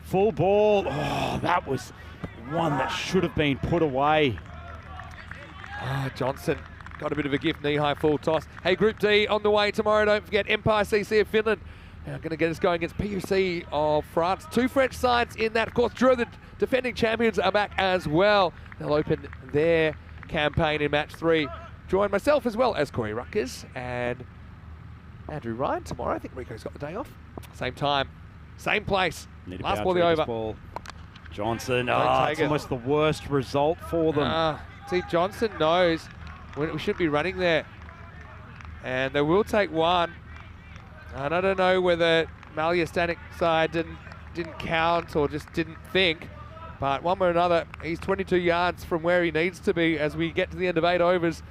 Full ball. Oh, that was one that should have been put away. Oh, Johnson got a bit of a gift, knee-high full toss. Hey, Group D on the way tomorrow. Don't forget Empire CC of Finland. Going to get us going against PUC of France. 2 French sides in that. Of course, Drew, the defending champions, are back as well. They'll open their campaign in match 3. Join myself as well as Corey Ruckers and Andrew Ryan tomorrow. I think Rico's got the day off. Same time, same place. Last ball, the over. Ball. Johnson, Don't it's almost the worst result for them. See, Johnson knows when we should be running there. And they will take 1. And I don't know whether Malia Static side didn't count or just didn't think. But one way or another, he's 22 yards from where he needs to be as we get to the end of 8 overs.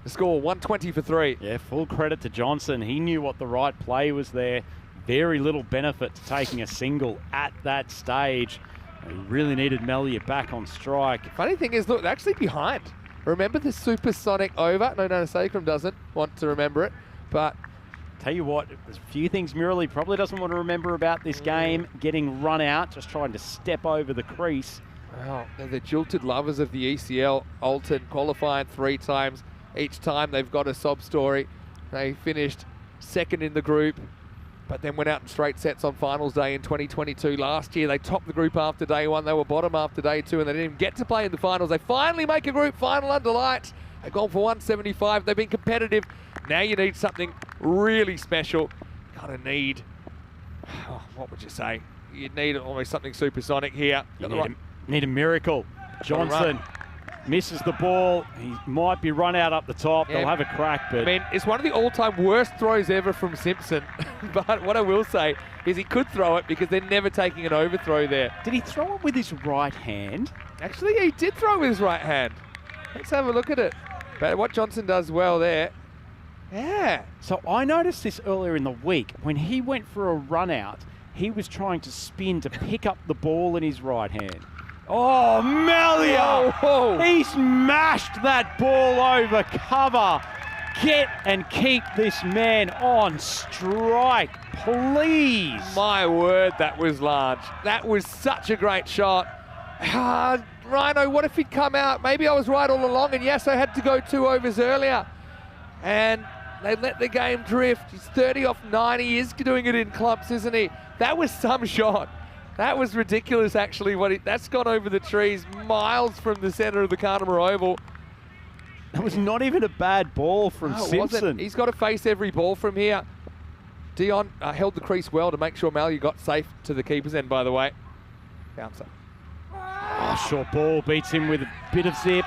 The score, 120 for 3. Yeah, full credit to Johnson. He knew what the right play was there. Very little benefit to taking a single at that stage. He really needed Melia back on strike. Funny thing is, look, they're actually behind. Remember the supersonic over? No, Sacrum doesn't want to remember it. But tell you what, there's a few things Murali probably doesn't want to remember about this game. Getting run out, just trying to step over the crease. Well, they're the jilted lovers of the ECL. Alton qualifying 3 times. Each time they've got a sob story. They finished 2nd in the group, but then went out in straight sets on finals day in 2022. Last year, they topped the group after day 1. They were bottom after day 2, and they didn't even get to play in the finals. They finally make a group final under lights. They've gone for 175. They've been competitive. Now you need something really special. Kind of need, what would you say? You'd need almost something supersonic here. You need a miracle. Johnson misses the ball. He might be run out up the top. Yeah. They'll have a crack, but I mean, it's one of the all-time worst throws ever from Simpson. But what I will say is he could throw it because they're never taking an overthrow there. did he throw it with his right hand? Actually, he did throw with his right hand. Let's have a look at it. But what Johnson does well there. Yeah. So I noticed this earlier in the week. When he went for a run out, he was trying to spin to pick up the ball in his right hand. Oh, Melia! Whoa. He smashed that ball over cover. Get and keep this man on strike, please. My word, that was large. That was such a great shot. Rhino, what if he'd come out? Maybe I was right all along, and yes, I had to go 2 overs earlier. And they let the game drift. He's 30 off 9. He is doing it in clumps, isn't he? That was some shot. That was ridiculous, actually. That's gone over the trees, miles from the centre of the Carnamore Oval. That was not even a bad ball from Simpson. He's got to face every ball from here. Dion held the crease well to make sure Malia got safe to the keeper's end, by the way. Bouncer. Oh, short ball beats him with a bit of zip.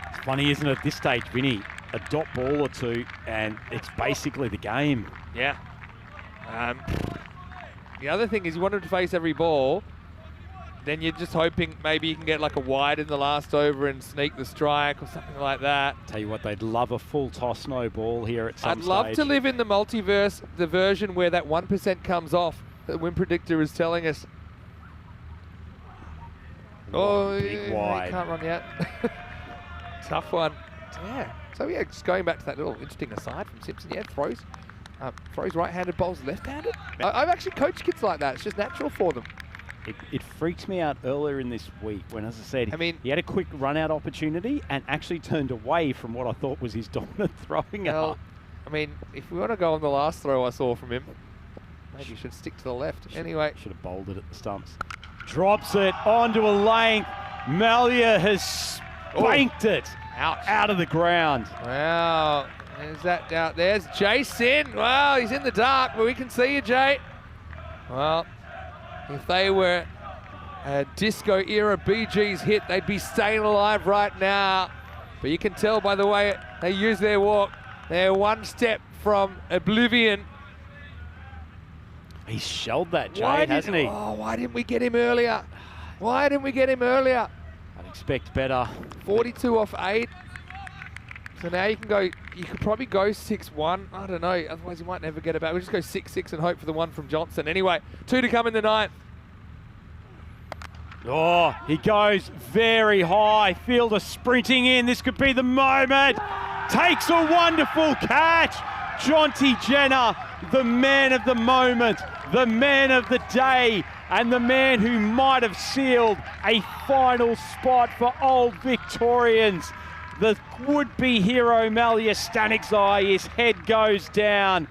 It's funny, isn't it, at this stage, Vinny? A dot ball or 2, and it's basically the game. Yeah. The other thing is you want him to face every ball, then you're just hoping maybe you can get like a wide in the last over and sneak the strike or something like that. Tell you what, they'd love a full toss no ball here at some I'd love stage. to live in the multiverse, the version where that 1% comes off, that the win predictor is telling us. Big He wide. can't run yet. Tough one. Yeah. So yeah, just going back to that little interesting aside from Simpson. Yeah, throws right-handed, bowls left-handed. I've actually coached kids like that. It's just natural for them. It freaked me out earlier in this week when, as I said, I mean, he had a quick run-out opportunity and actually turned away from what I thought was his dominant throwing well, up. I mean, if we want to go on the last throw I saw from him, maybe you should stick to the left. Anyway. Should have bowled it at the stumps. Drops it onto a length. Malia has spanked it out of the ground. Wow. There's that out. There's Jason. Wow, he's in the dark, but we can see you, Jay. Well, if they were a disco era Bee Gees hit, they'd be staying alive right now. But you can tell by the way they use their walk, they're one step from oblivion. He's shelled that, Jay, hasn't he? Oh, why didn't we get him earlier? Why didn't we get him earlier? I'd expect better. 42 off 8. So now you could probably go 6-1. I don't know, otherwise you might never get it back. We'll just go 6-6 and hope for the one from Johnson. Anyway, 2 to come in the 9th. Oh, he goes very high. Fielder sprinting in. This could be the moment. Takes a wonderful catch. Jonty Jenner, the man of the moment, the man of the day, and the man who might have sealed a final spot for Old Victorians. The would-be hero Malia Stanikzai, his head goes down.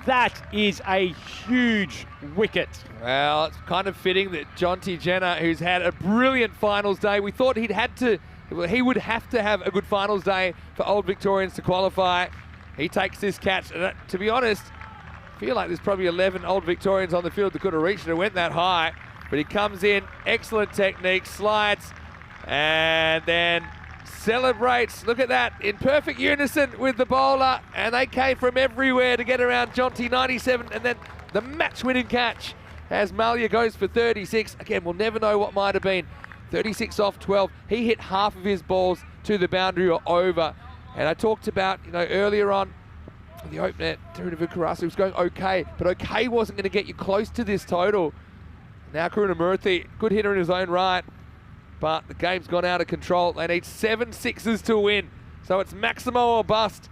That is a huge wicket. Well, it's kind of fitting that Jonty Jenner, who's had a brilliant finals day, we thought he would have to have a good finals day for Old Victorians to qualify. He takes this catch, and to be honest, I feel like there's probably 11 Old Victorians on the field that could have reached it. It went that high, but he comes in, excellent technique, slides, and then celebrates. Look at that, in perfect unison with the bowler, and they came from everywhere to get around Jonty, 97, and then the match-winning catch as Malia goes for 36. Again, we'll never know what might have been. 36 off 12. He hit half of his balls to the boundary or over. And I talked about, earlier on, the opener, Tirunavud Karasa was going okay, but okay wasn't going to get you close to this total. Now Karunamurthy, good hitter in his own right, but the game's gone out of control. They need 7 sixes to win, so it's Maximo or bust.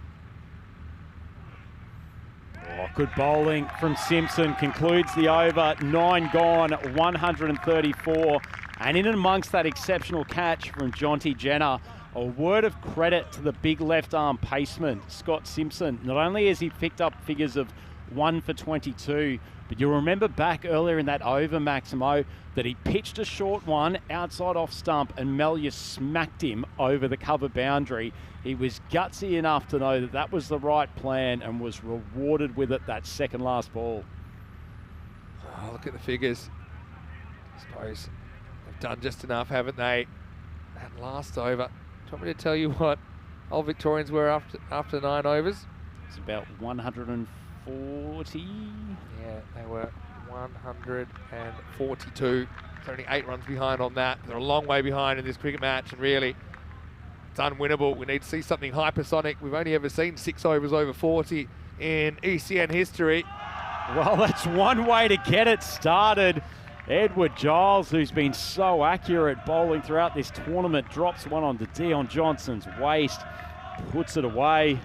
Oh, good bowling from Simpson, concludes the over, 9 gone, 134. And in and amongst that exceptional catch from Jonty Jenner, a word of credit to the big left arm paceman, Scott Simpson. Not only has he picked up figures of 1 for 22, but you'll remember back earlier in that over, Maximo, that he pitched a short one outside off stump and Malia smacked him over the cover boundary. He was gutsy enough to know that that was the right plan and was rewarded with it that second last ball. Oh, look at the figures. I suppose they've done just enough, haven't they? That last over. Do you want me to tell you what Old Victorians were after 9 overs? It's about 140. Yeah, they were 142. It's only 8 runs behind on that. They're a long way behind in this cricket match, and really, it's unwinnable. We need to see something hypersonic. We've only ever seen 6 overs over 40 in ECN history. Well, that's one way to get it started. Edward Giles, who's been so accurate bowling throughout this tournament, drops one onto Dion Johnson's waist, puts it away.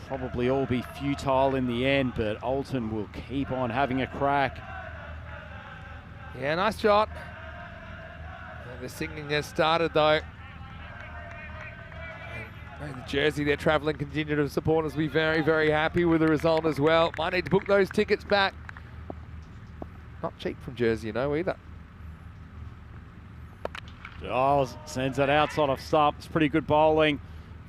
Probably all be futile in the end, but Alton will keep on having a crack. Yeah, nice shot. And the singing has started though. And the jersey they're travelling continue to supporters will be very, very happy with the result as well. Might need to book those tickets back. Not cheap from Jersey, either. Giles sends it outside of stump. It's pretty good bowling.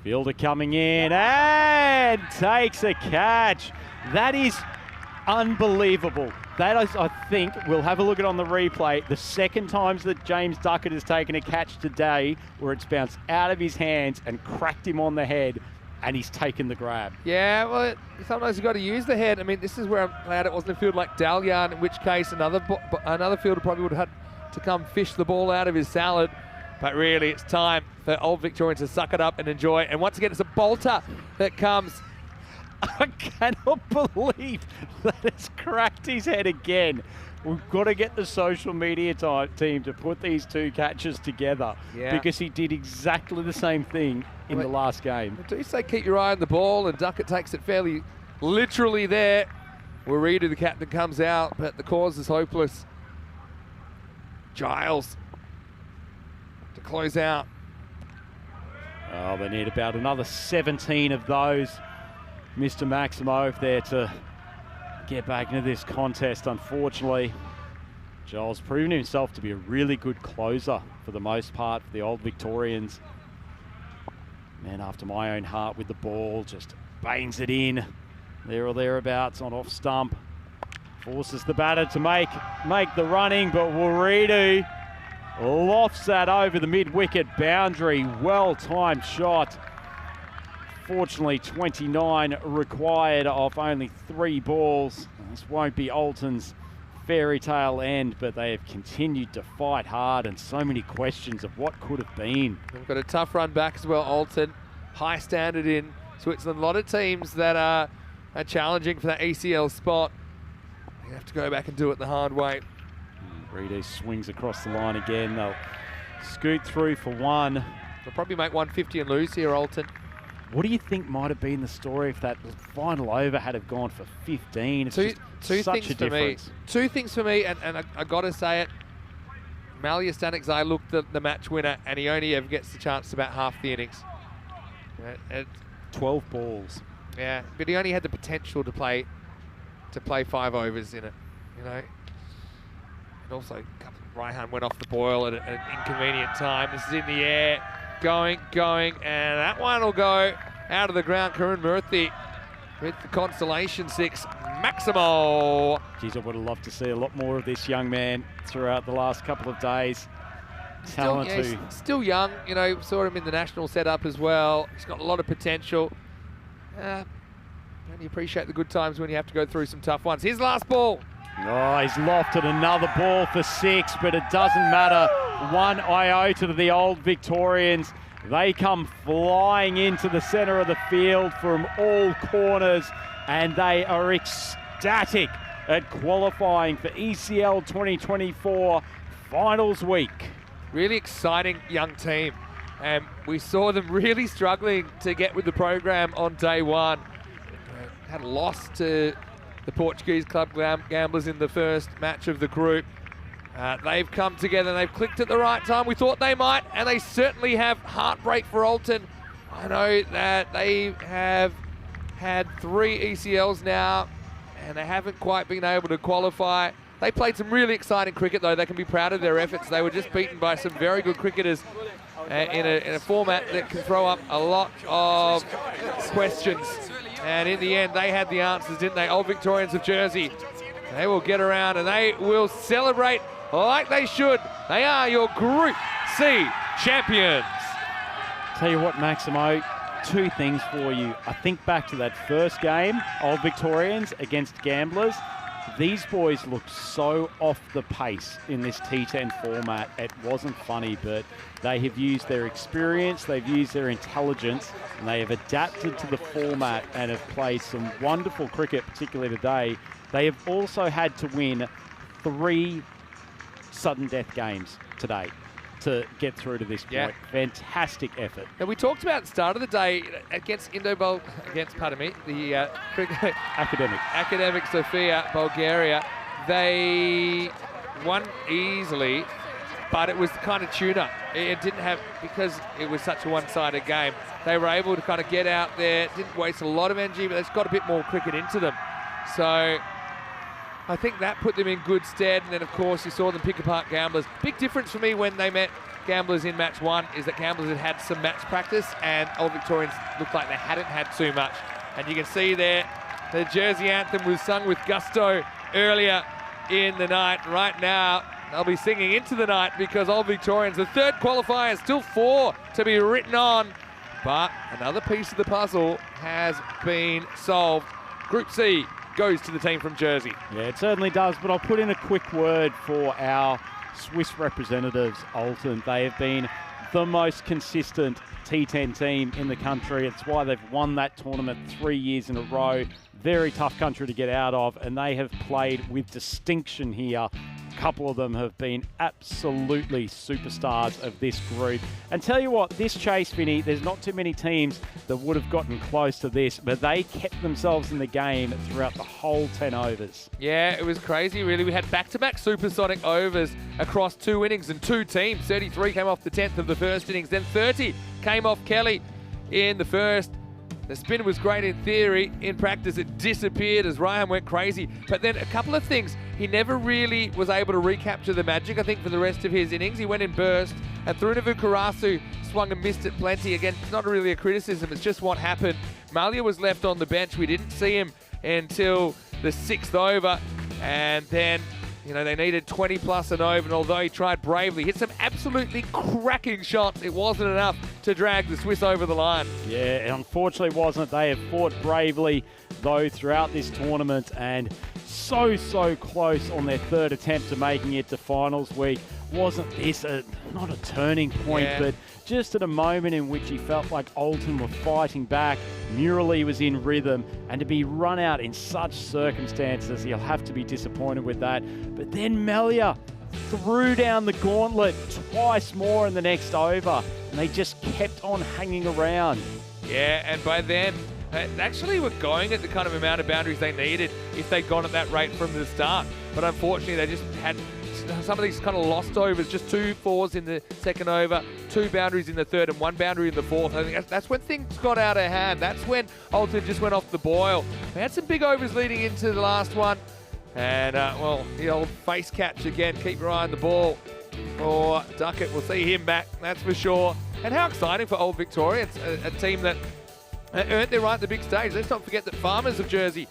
Fielder coming in and takes a catch. That is unbelievable. That is, I think, we'll have a look at on the replay, the second times that James Duckett has taken a catch today where it's bounced out of his hands and cracked him on the head, and he's taken the grab. Yeah, well, sometimes you've got to use the head. I mean, this is where I'm glad it wasn't a field like Dalian, in which case another fielder probably would have had to come fish the ball out of his salad. But really, it's time for Old Victorians to suck it up and enjoy. And once again, it's a bolter that comes. I cannot believe that it's cracked his head again. we've got to get the social media team to put these two catches together because he did exactly the same thing in the last game. I do say keep your eye on the ball, and Duckett takes it fairly literally there. Warita, the captain, comes out, but the cause is hopeless. Giles to close out. Oh, they need about another 17 of those, Mr. Maximo, if they're to get back into this contest. Unfortunately, Giles proven himself to be a really good closer for the most part for the Old Victorians. Man after my own heart with the ball, just bangs it in there or thereabouts on off stump. Forces the batter to make the running, but Warita lofts that over the mid-wicket boundary. Well-timed shot. Fortunately, 29 required off only 3 balls. This won't be Alton's fairy tale end, but they have continued to fight hard, and so many questions of what could have been. They've got a tough run back as well, Alton. High standard in Switzerland. A lot of teams that are challenging for that ACL spot. You have to go back and do it the hard way. Reedy swings across the line again. They'll scoot through for 1. They'll probably make 150 and lose here, Alton. What do you think might have been the story if that final over had have gone for 15? It's two such things a for difference. me. 2 things for me, and I got to say it. Malia Stanekzai looked the match winner, and he only ever gets the chance to bat half the innings. 12 balls. Yeah, but he only had the potential to play 5 overs in it, you know. And also, Raihan went off the boil at an inconvenient time. This is in the air, going, and that one will go out of the ground. Karun Murthy with the consolation 6. Maximo. Geez, I would have loved to see a lot more of this young man throughout the last couple of days. He's still young, you know, saw him in the national setup as well. He's got a lot of potential. Only appreciate the good times when you have to go through some tough ones. His last ball. Oh, he's lofted another ball for 6, but it doesn't matter. 1 iota to the Old Victorians. They come flying into the centre of the field from all corners, and they are ecstatic at qualifying for ECL 2024 finals week. Really exciting young team. And we saw them really struggling to get with the program on day 1. Had a loss to the Portuguese club Gamblers in the first match of the group. They've come together, they've clicked at the right time. We thought they might, and they certainly have. Heartbreak for Alton. I know that they have had 3 ECLs now, and they haven't quite been able to qualify. They played some really exciting cricket, though. They can be proud of their efforts. They were just beaten by some very good cricketers in a format that can throw up a lot of questions. And in the end, they had the answers, didn't they? Old Victorians of Jersey. They will get around and they will celebrate like they should. They are your Group C champions. Tell you what, Maximo, 2 things for you. I think back to that first game, Old Victorians against Gamblers. These boys looked so off the pace in this T10 format. It wasn't funny, but they have used their experience, they've used their intelligence, and they have adapted to the format and have played some wonderful cricket, particularly today. They have also had to win 3 sudden death games today to get through to this point. Yeah. Fantastic effort. And we talked about at the start of the day against the Academic Sofia, Bulgaria. They won easily, but it was the kind of tune-up. It didn't have, because it was such a one-sided game, they were able to kind of get out there, didn't waste a lot of energy, but they've got a bit more cricket into them. So I think that put them in good stead. And then, of course, you saw them pick apart Gamblers. Big difference for me when they met Gamblers in match 1 is that Gamblers had some match practice and Old Victorians looked like they hadn't had too much. And you can see there, the Jersey anthem was sung with gusto earlier in the night. Right now, they'll be singing into the night because Old Victorians, the 3rd qualifier, still 4 to be written on. But another piece of the puzzle has been solved. Group C goes to the team from Jersey. Yeah, it certainly does, but I'll put in a quick word for our Swiss representatives, Alton. They have been the most consistent T10 team in the country. It's why they've won that tournament 3 years in a row. Very tough country to get out of, and they have played with distinction here. A couple of them have been absolutely superstars of this group. And tell you what, this chase, Vinny, there's not too many teams that would have gotten close to this, but they kept themselves in the game throughout the whole 10 overs. Yeah, it was crazy, really. We had back-to-back supersonic overs across 2 innings and 2 teams. 33 came off the 10th of the first innings, then 30 came off Kelly in the first. The spin was great in theory. In practice, it disappeared as Ryan went crazy. But then a couple of things. He never really was able to recapture the magic, I think, for the rest of his innings. He went in burst, and Thrunavu Karasu swung and missed it plenty. Again, it's not really a criticism. It's just what happened. Malia was left on the bench. We didn't see him until the 6th over. And then, you know, they needed 20 plus and over, and although he tried bravely, hit some absolutely cracking shots, it wasn't enough to drag the Swiss over the line. Yeah, it unfortunately wasn't. They have fought bravely, though, throughout this tournament, and so close on their 3rd attempt to making it to finals week. Wasn't this not a turning point, but just at a moment in which he felt like Oldham were fighting back, Murley was in rhythm, and to be run out in such circumstances, he'll have to be disappointed with that. But then Malia threw down the gauntlet twice more in the next over, and they just kept on hanging around. Yeah, and by then, actually were going at the kind of amount of boundaries they needed if they'd gone at that rate from the start. But unfortunately, they just had some of these kind of lost overs, just 2 fours in the 2nd over, 2 boundaries in the 3rd, and 1 boundary in the 4th. I think that's when things got out of hand. That's when Oldham just went off the boil. They had some big overs leading into the last one. And, well, the old face catch again. Keep your eye on the ball for Duckett. We'll see him back, that's for sure. And how exciting for Old Victoria. It's a team that earned their right at the big stage. Let's not forget that Farmers of Jersey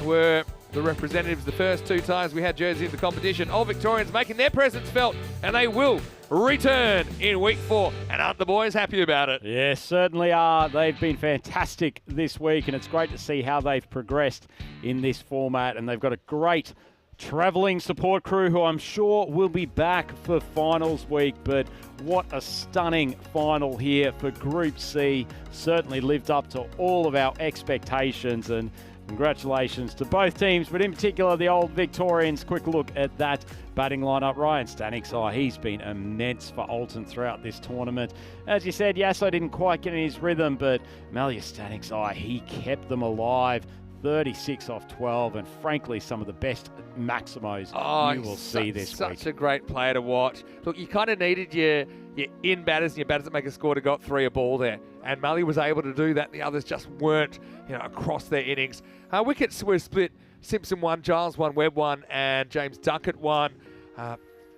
were the representatives the first 2 times we had Jersey in the competition. Old Victorians making their presence felt, and they will return in week 4. And aren't the boys happy about it? Yes, certainly are. They've been fantastic this week, and it's great to see how they've progressed in this format. And they've got a great travelling support crew who I'm sure will be back for finals week. But what a stunning final here for Group C. Certainly lived up to all of our expectations, and congratulations to both teams, but in particular the Old Victorians. Quick look at that batting lineup. Ryan Staniksai, he's been immense for Oldham throughout this tournament. As you said, Yasso didn't quite get in his rhythm, but Malia Staniksai, he kept them alive. 36 off 12, and frankly, some of the best Maximos you will see this week. Such a great player to watch. Look, you kind of needed your in batters and your batters that make a score to got 3 a ball there. And Malia was able to do that. The others just weren't, across their innings. Wickets were split. Simpson won, Giles won, Webb won, and James Duckett won.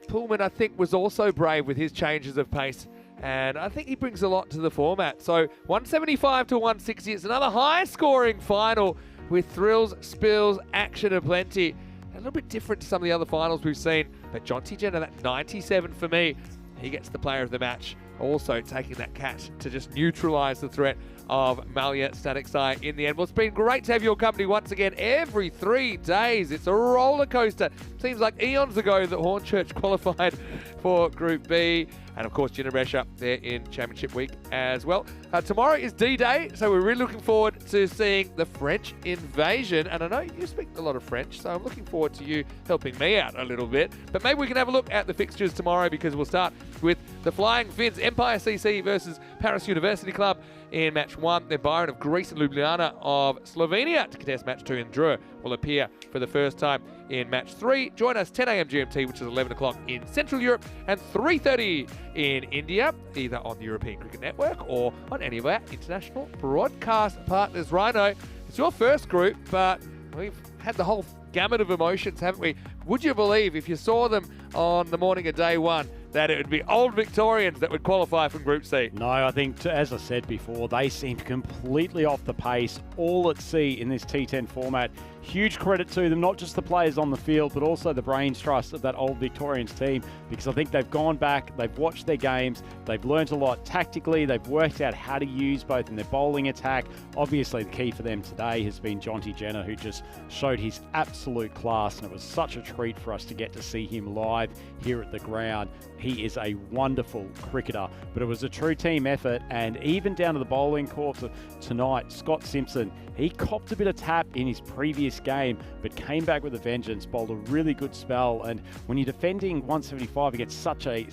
Pullman, I think, was also brave with his changes of pace. And I think he brings a lot to the format. So 175 to 160. It's another high-scoring final with thrills, spills, action aplenty. A little bit different to some of the other finals we've seen. But Jonty Jenner, that 97 for me, he gets the player of the match. Also taking that catch to just neutralise the threat of Malia Staniksai in the end. Well, it's been great to have your company once again every 3 days. It's a roller coaster. Seems like eons ago that Hornchurch qualified for Group B. And of course, Ginneresha there in Championship Week as well. Tomorrow is D-Day, so we're really looking forward to seeing the French invasion. And I know you speak a lot of French, so I'm looking forward to you helping me out a little bit. But maybe we can have a look at the fixtures tomorrow, because we'll start with the Flying Finns, Empire CC versus Paris University Club in match 1. Then Byron of Greece and Ljubljana of Slovenia to contest match 2, and Dreux will appear for the first time in match 3. Join us 10 a.m. GMT, which is 11 o'clock in Central Europe, and 3:30 in India, either on the European Cricket Network or on any of our international broadcast partners. Rhino, it's your first group, but we've had the whole gamut of emotions, haven't we? Would you believe, if you saw them on the morning of day 1, that it would be Old Victorians that would qualify from Group C? No, I think, as I said before, they seemed completely off the pace, all at sea in this T10 format. huge credit to them, not just the players on the field, but also the brains trust of that Old Victorians team, because I think they've gone back, they've watched their games, they've learnt a lot tactically, they've worked out how to use both in their bowling attack. Obviously, the key for them today has been Jonty Jenner, who just showed his absolute class, and it was such a treat for us to get to see him live here at the ground. He is a wonderful cricketer, but it was a true team effort, and even down to the bowling corps tonight, Scott Simpson, he copped a bit of tap in his previous game, but came back with a vengeance, bowled a really good spell, and when you're defending 175 against such a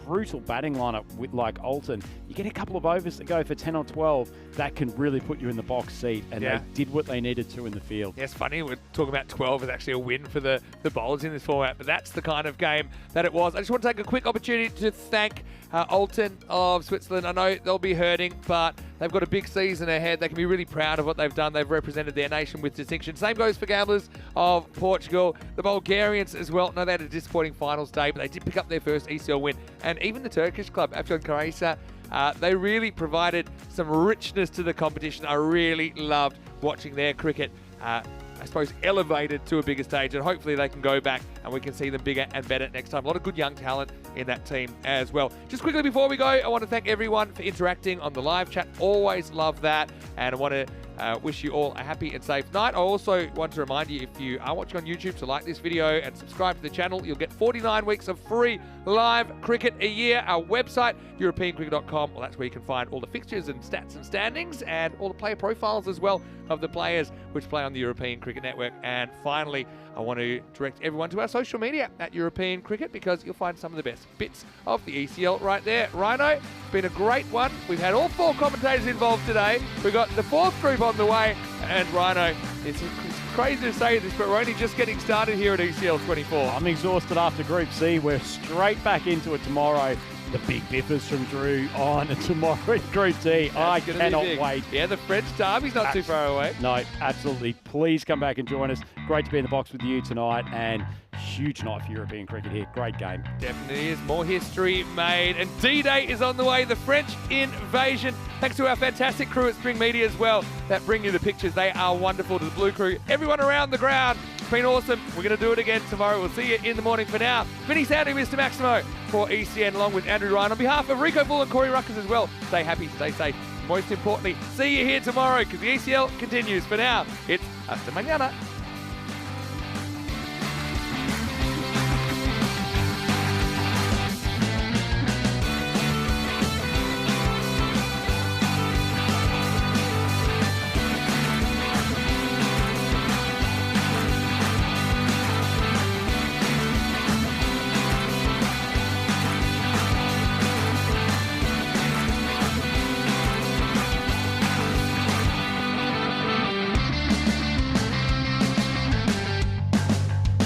brutal batting lineup with like Alton, you get a couple of overs that go for 10 or 12, that can really put you in the box seat, and they did what they needed to in the field. Yeah, it's funny, we're talking about 12 as actually a win for the bowlers in this format, but that's the kind of game that it was. I just want to take a quick opportunity to thank Alton of Switzerland. I know they'll be hurting, but they've got a big season ahead. They can be really proud of what they've done. They've represented their nation with distinction. Same goes for Gamblers of Portugal. The Bulgarians as well. No, they had a disappointing finals day, but they did pick up their first ECL win. And even the Turkish club, Afyon Karahisar, they really provided some richness to the competition. I really loved watching their cricket, I suppose, elevated to a bigger stage, and hopefully they can go back and we can see them bigger and better next time. A lot of good young talent in that team as well. Just quickly before we go, I want to thank everyone for interacting on the live chat. Always love that, and I want to wish you all a happy and safe night. I also want to remind you, if you are watching on YouTube, to like this video and subscribe to the channel. You'll get 49 weeks of free live cricket a year. Our website, europeancricket.com, well, that's where you can find all the fixtures and stats and standings and all the player profiles as well of the players which play on the European Cricket Network. And finally, I want to direct everyone to our social media at European Cricket, because you'll find some of the best bits of the ECL right there. Rhino, it's been a great one. We've had all 4 commentators involved today. We've got the 4th group on the way, and Rhino, it's crazy to say this, but we're only just getting started here at ECL 24. I'm exhausted after Group C. We're straight back into it tomorrow. The big biffers from Drew on tomorrow in Group D. I cannot wait. Yeah, the French derby's not too far away. No, absolutely. Please come back and join us. Great to be in the box with you tonight, and huge night for European cricket here. Great game. Definitely is. More history made, and D-Day is on the way. The French invasion. Thanks to our fantastic crew at Spring Media as well that bring you the pictures. They are wonderful. To the Blue crew, everyone around the ground. It's been awesome. We're going to do it again tomorrow. We'll see you in the morning. For now, Vinny Sandy, Mr. Maximo for ECN, along with Andrew Ryan. On behalf of Rico Bull and Corey Ruckers as well, stay happy, stay safe. Most importantly, see you here tomorrow, because the ECL continues. For now, it's hasta mañana.